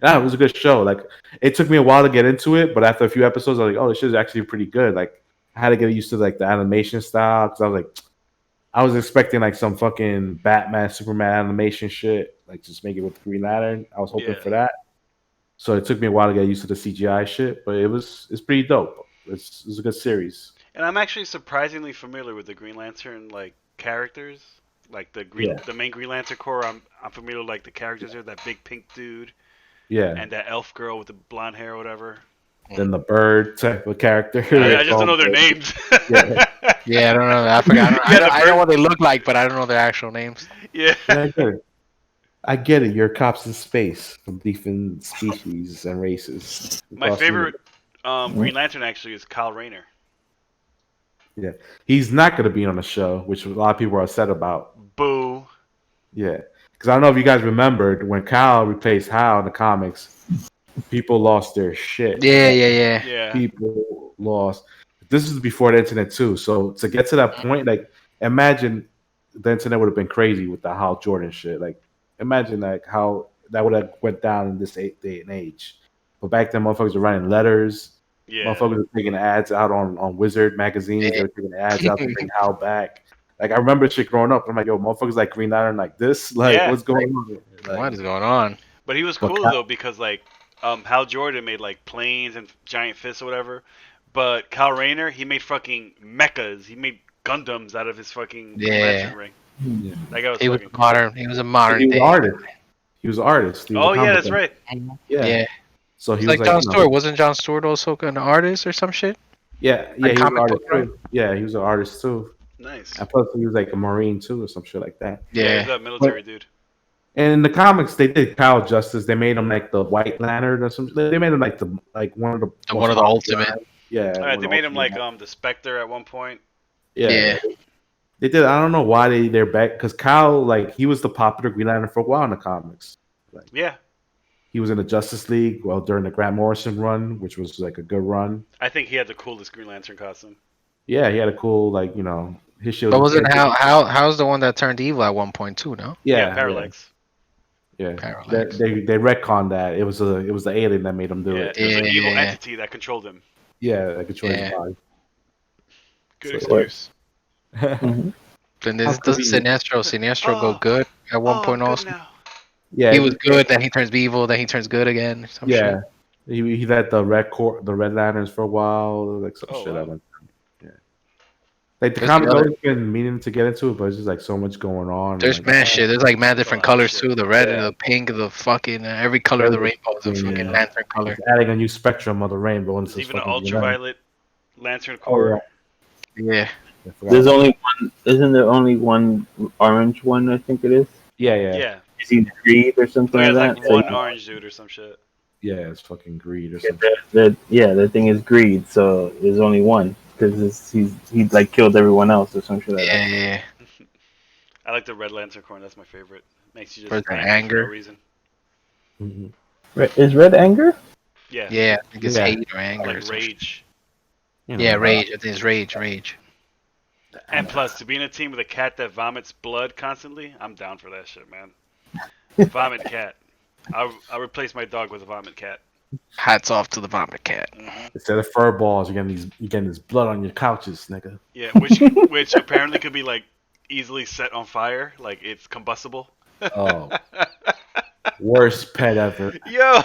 Yeah, it was a good show. Like it took me a while to get into it, but after a few episodes, I was like, oh, this shit is actually pretty good. Like I had to get used to like the animation style because I was expecting like some fucking Batman, Superman animation shit, like just make it with Green Lantern. I was hoping for that. So it took me a while to get used to the CGI shit, but it's pretty dope. It's a good series. And I'm actually surprisingly familiar with the Green Lantern like characters, like the main Green Lantern Corps. I'm familiar with like the characters there. That big pink dude, and that elf girl with the blonde hair or whatever. Then the bird type of character. I just don't know their names. Yeah, I don't know. I forgot. I know what they look like, but I don't know their actual names. Yeah. I get it. You're cops in space from different species and races. My favorite Green Lantern actually is Kyle Rayner. Yeah, he's not going to be on the show, which a lot of people are upset about. Boo. Yeah, because I don't know if you guys remembered when Kyle replaced Hal in the comics, people lost their shit. Yeah. People lost. This is before the internet too. So to get to that point, like imagine the internet would have been crazy with the Hal Jordan shit. Like imagine like how that would have went down in this day and age. But back then, motherfuckers were writing letters. Yeah. Motherfuckers were taking ads out on Wizard magazines. They were taking ads out to bring Hal back. Like I remember shit growing up. I'm like, yo, motherfuckers like Green Lantern like this. Like, what's going on? Like, what is going on? But he was cool though because like Hal Jordan made like planes and giant fists or whatever. But Kyle Rayner, he made fucking mechas. He made Gundams out of his fucking Lantern ring. Yeah. That guy was He was fucking modern. He was a modern day artist. He was an artist. Oh yeah, that's right. Yeah. So he was like John Stewart. Wasn't John Stewart also an artist or some shit? Yeah, Like he was an comic artist book, right? too. Yeah, he was an artist too. Nice. And plus, he was like a Marine too, or some shit like that. Yeah, he's a military dude. And in the comics, they did Kyle justice. They made him like the White Lantern or something. They made him like one of the ultimate. Yeah. They made him like the Spectre at one point. Yeah. They did. I don't know why they're back because Kyle, like, he was the popular Green Lantern for a while in the comics. Like, yeah. He was in the Justice League during the Grant Morrison run, which was like a good run. I think he had the coolest Green Lantern costume. Yeah, he had a cool his shield. But wasn't how's the one that turned evil at one point too? No. Yeah, Parallax. Yeah, Parallax. They retconned that. It was the alien that made him do it. It was an evil entity that controlled him. Yeah, that controlled his body. Good excuse. And doesn't Sinestro go good at one point also? Yeah, he was good. Then he turns evil. Then he turns good again. Shit. He led the Red Lanterns for a while, like some shit. Wow. Yeah, like the comic always been meaning to get into it, but it's just like so much going on. There's mad shit. There's like mad different colors too. The red, the pink, the fucking every color of the rainbow is a fucking lantern color. It's adding a new spectrum of the rainbow. There's even an ultraviolet lantern core. Yeah. There's only one. Isn't there only one orange one? I think it is. Yeah. Is he Greed or something like that? Like one orange dude or some shit. Yeah, it's fucking Greed or something. The thing is Greed. So there's only one because he like killed everyone else or some shit like that. Yeah. I like the red lantern corn. That's my favorite. Makes you just anger. For no reason. Mm-hmm. Is red anger? Yeah. Yeah, I think it's hate or anger. Like rage. Rage. I think it's rage. And plus, to be in a team with a cat that vomits blood constantly, I'm down for that shit, man. Vomit cat. I'll replace my dog with a vomit cat. Hats off to the vomit cat. Mm-hmm. Instead of fur balls, you're getting this blood on your couches, nigga. Yeah, which apparently could be like easily set on fire, like it's combustible. Oh, worst pet ever. Yo,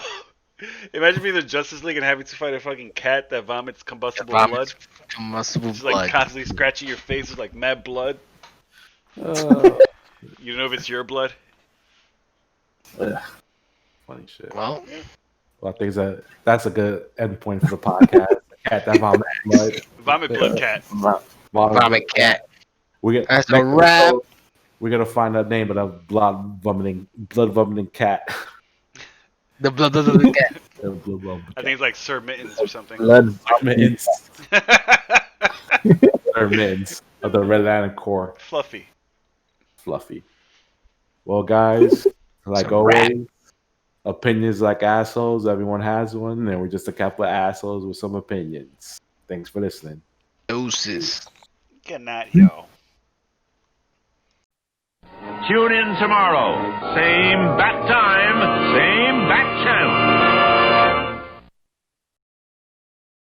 imagine being the Justice League and having to fight a fucking cat that vomits combustible blood. Combustible blood. Like constantly scratching your face with like mad blood. You don't know if it's your blood. Funny shit. Well, I think that's a good end point for the podcast. Cat that vomit blood. Vomit blood cat. Vomit cat. That's a wrap. We're gonna find a name of that blood vomiting cat. The blood cat. I think it's like Sir Mittens or something. Blood Mittens. Sir Mittens of the Red Lantern Corps. Fluffy. Well, guys, like always, opinions like assholes. Everyone has one, and we're just a couple of assholes with some opinions. Thanks for listening. Doses. Good night, yo. Tune in tomorrow. Same bat time, same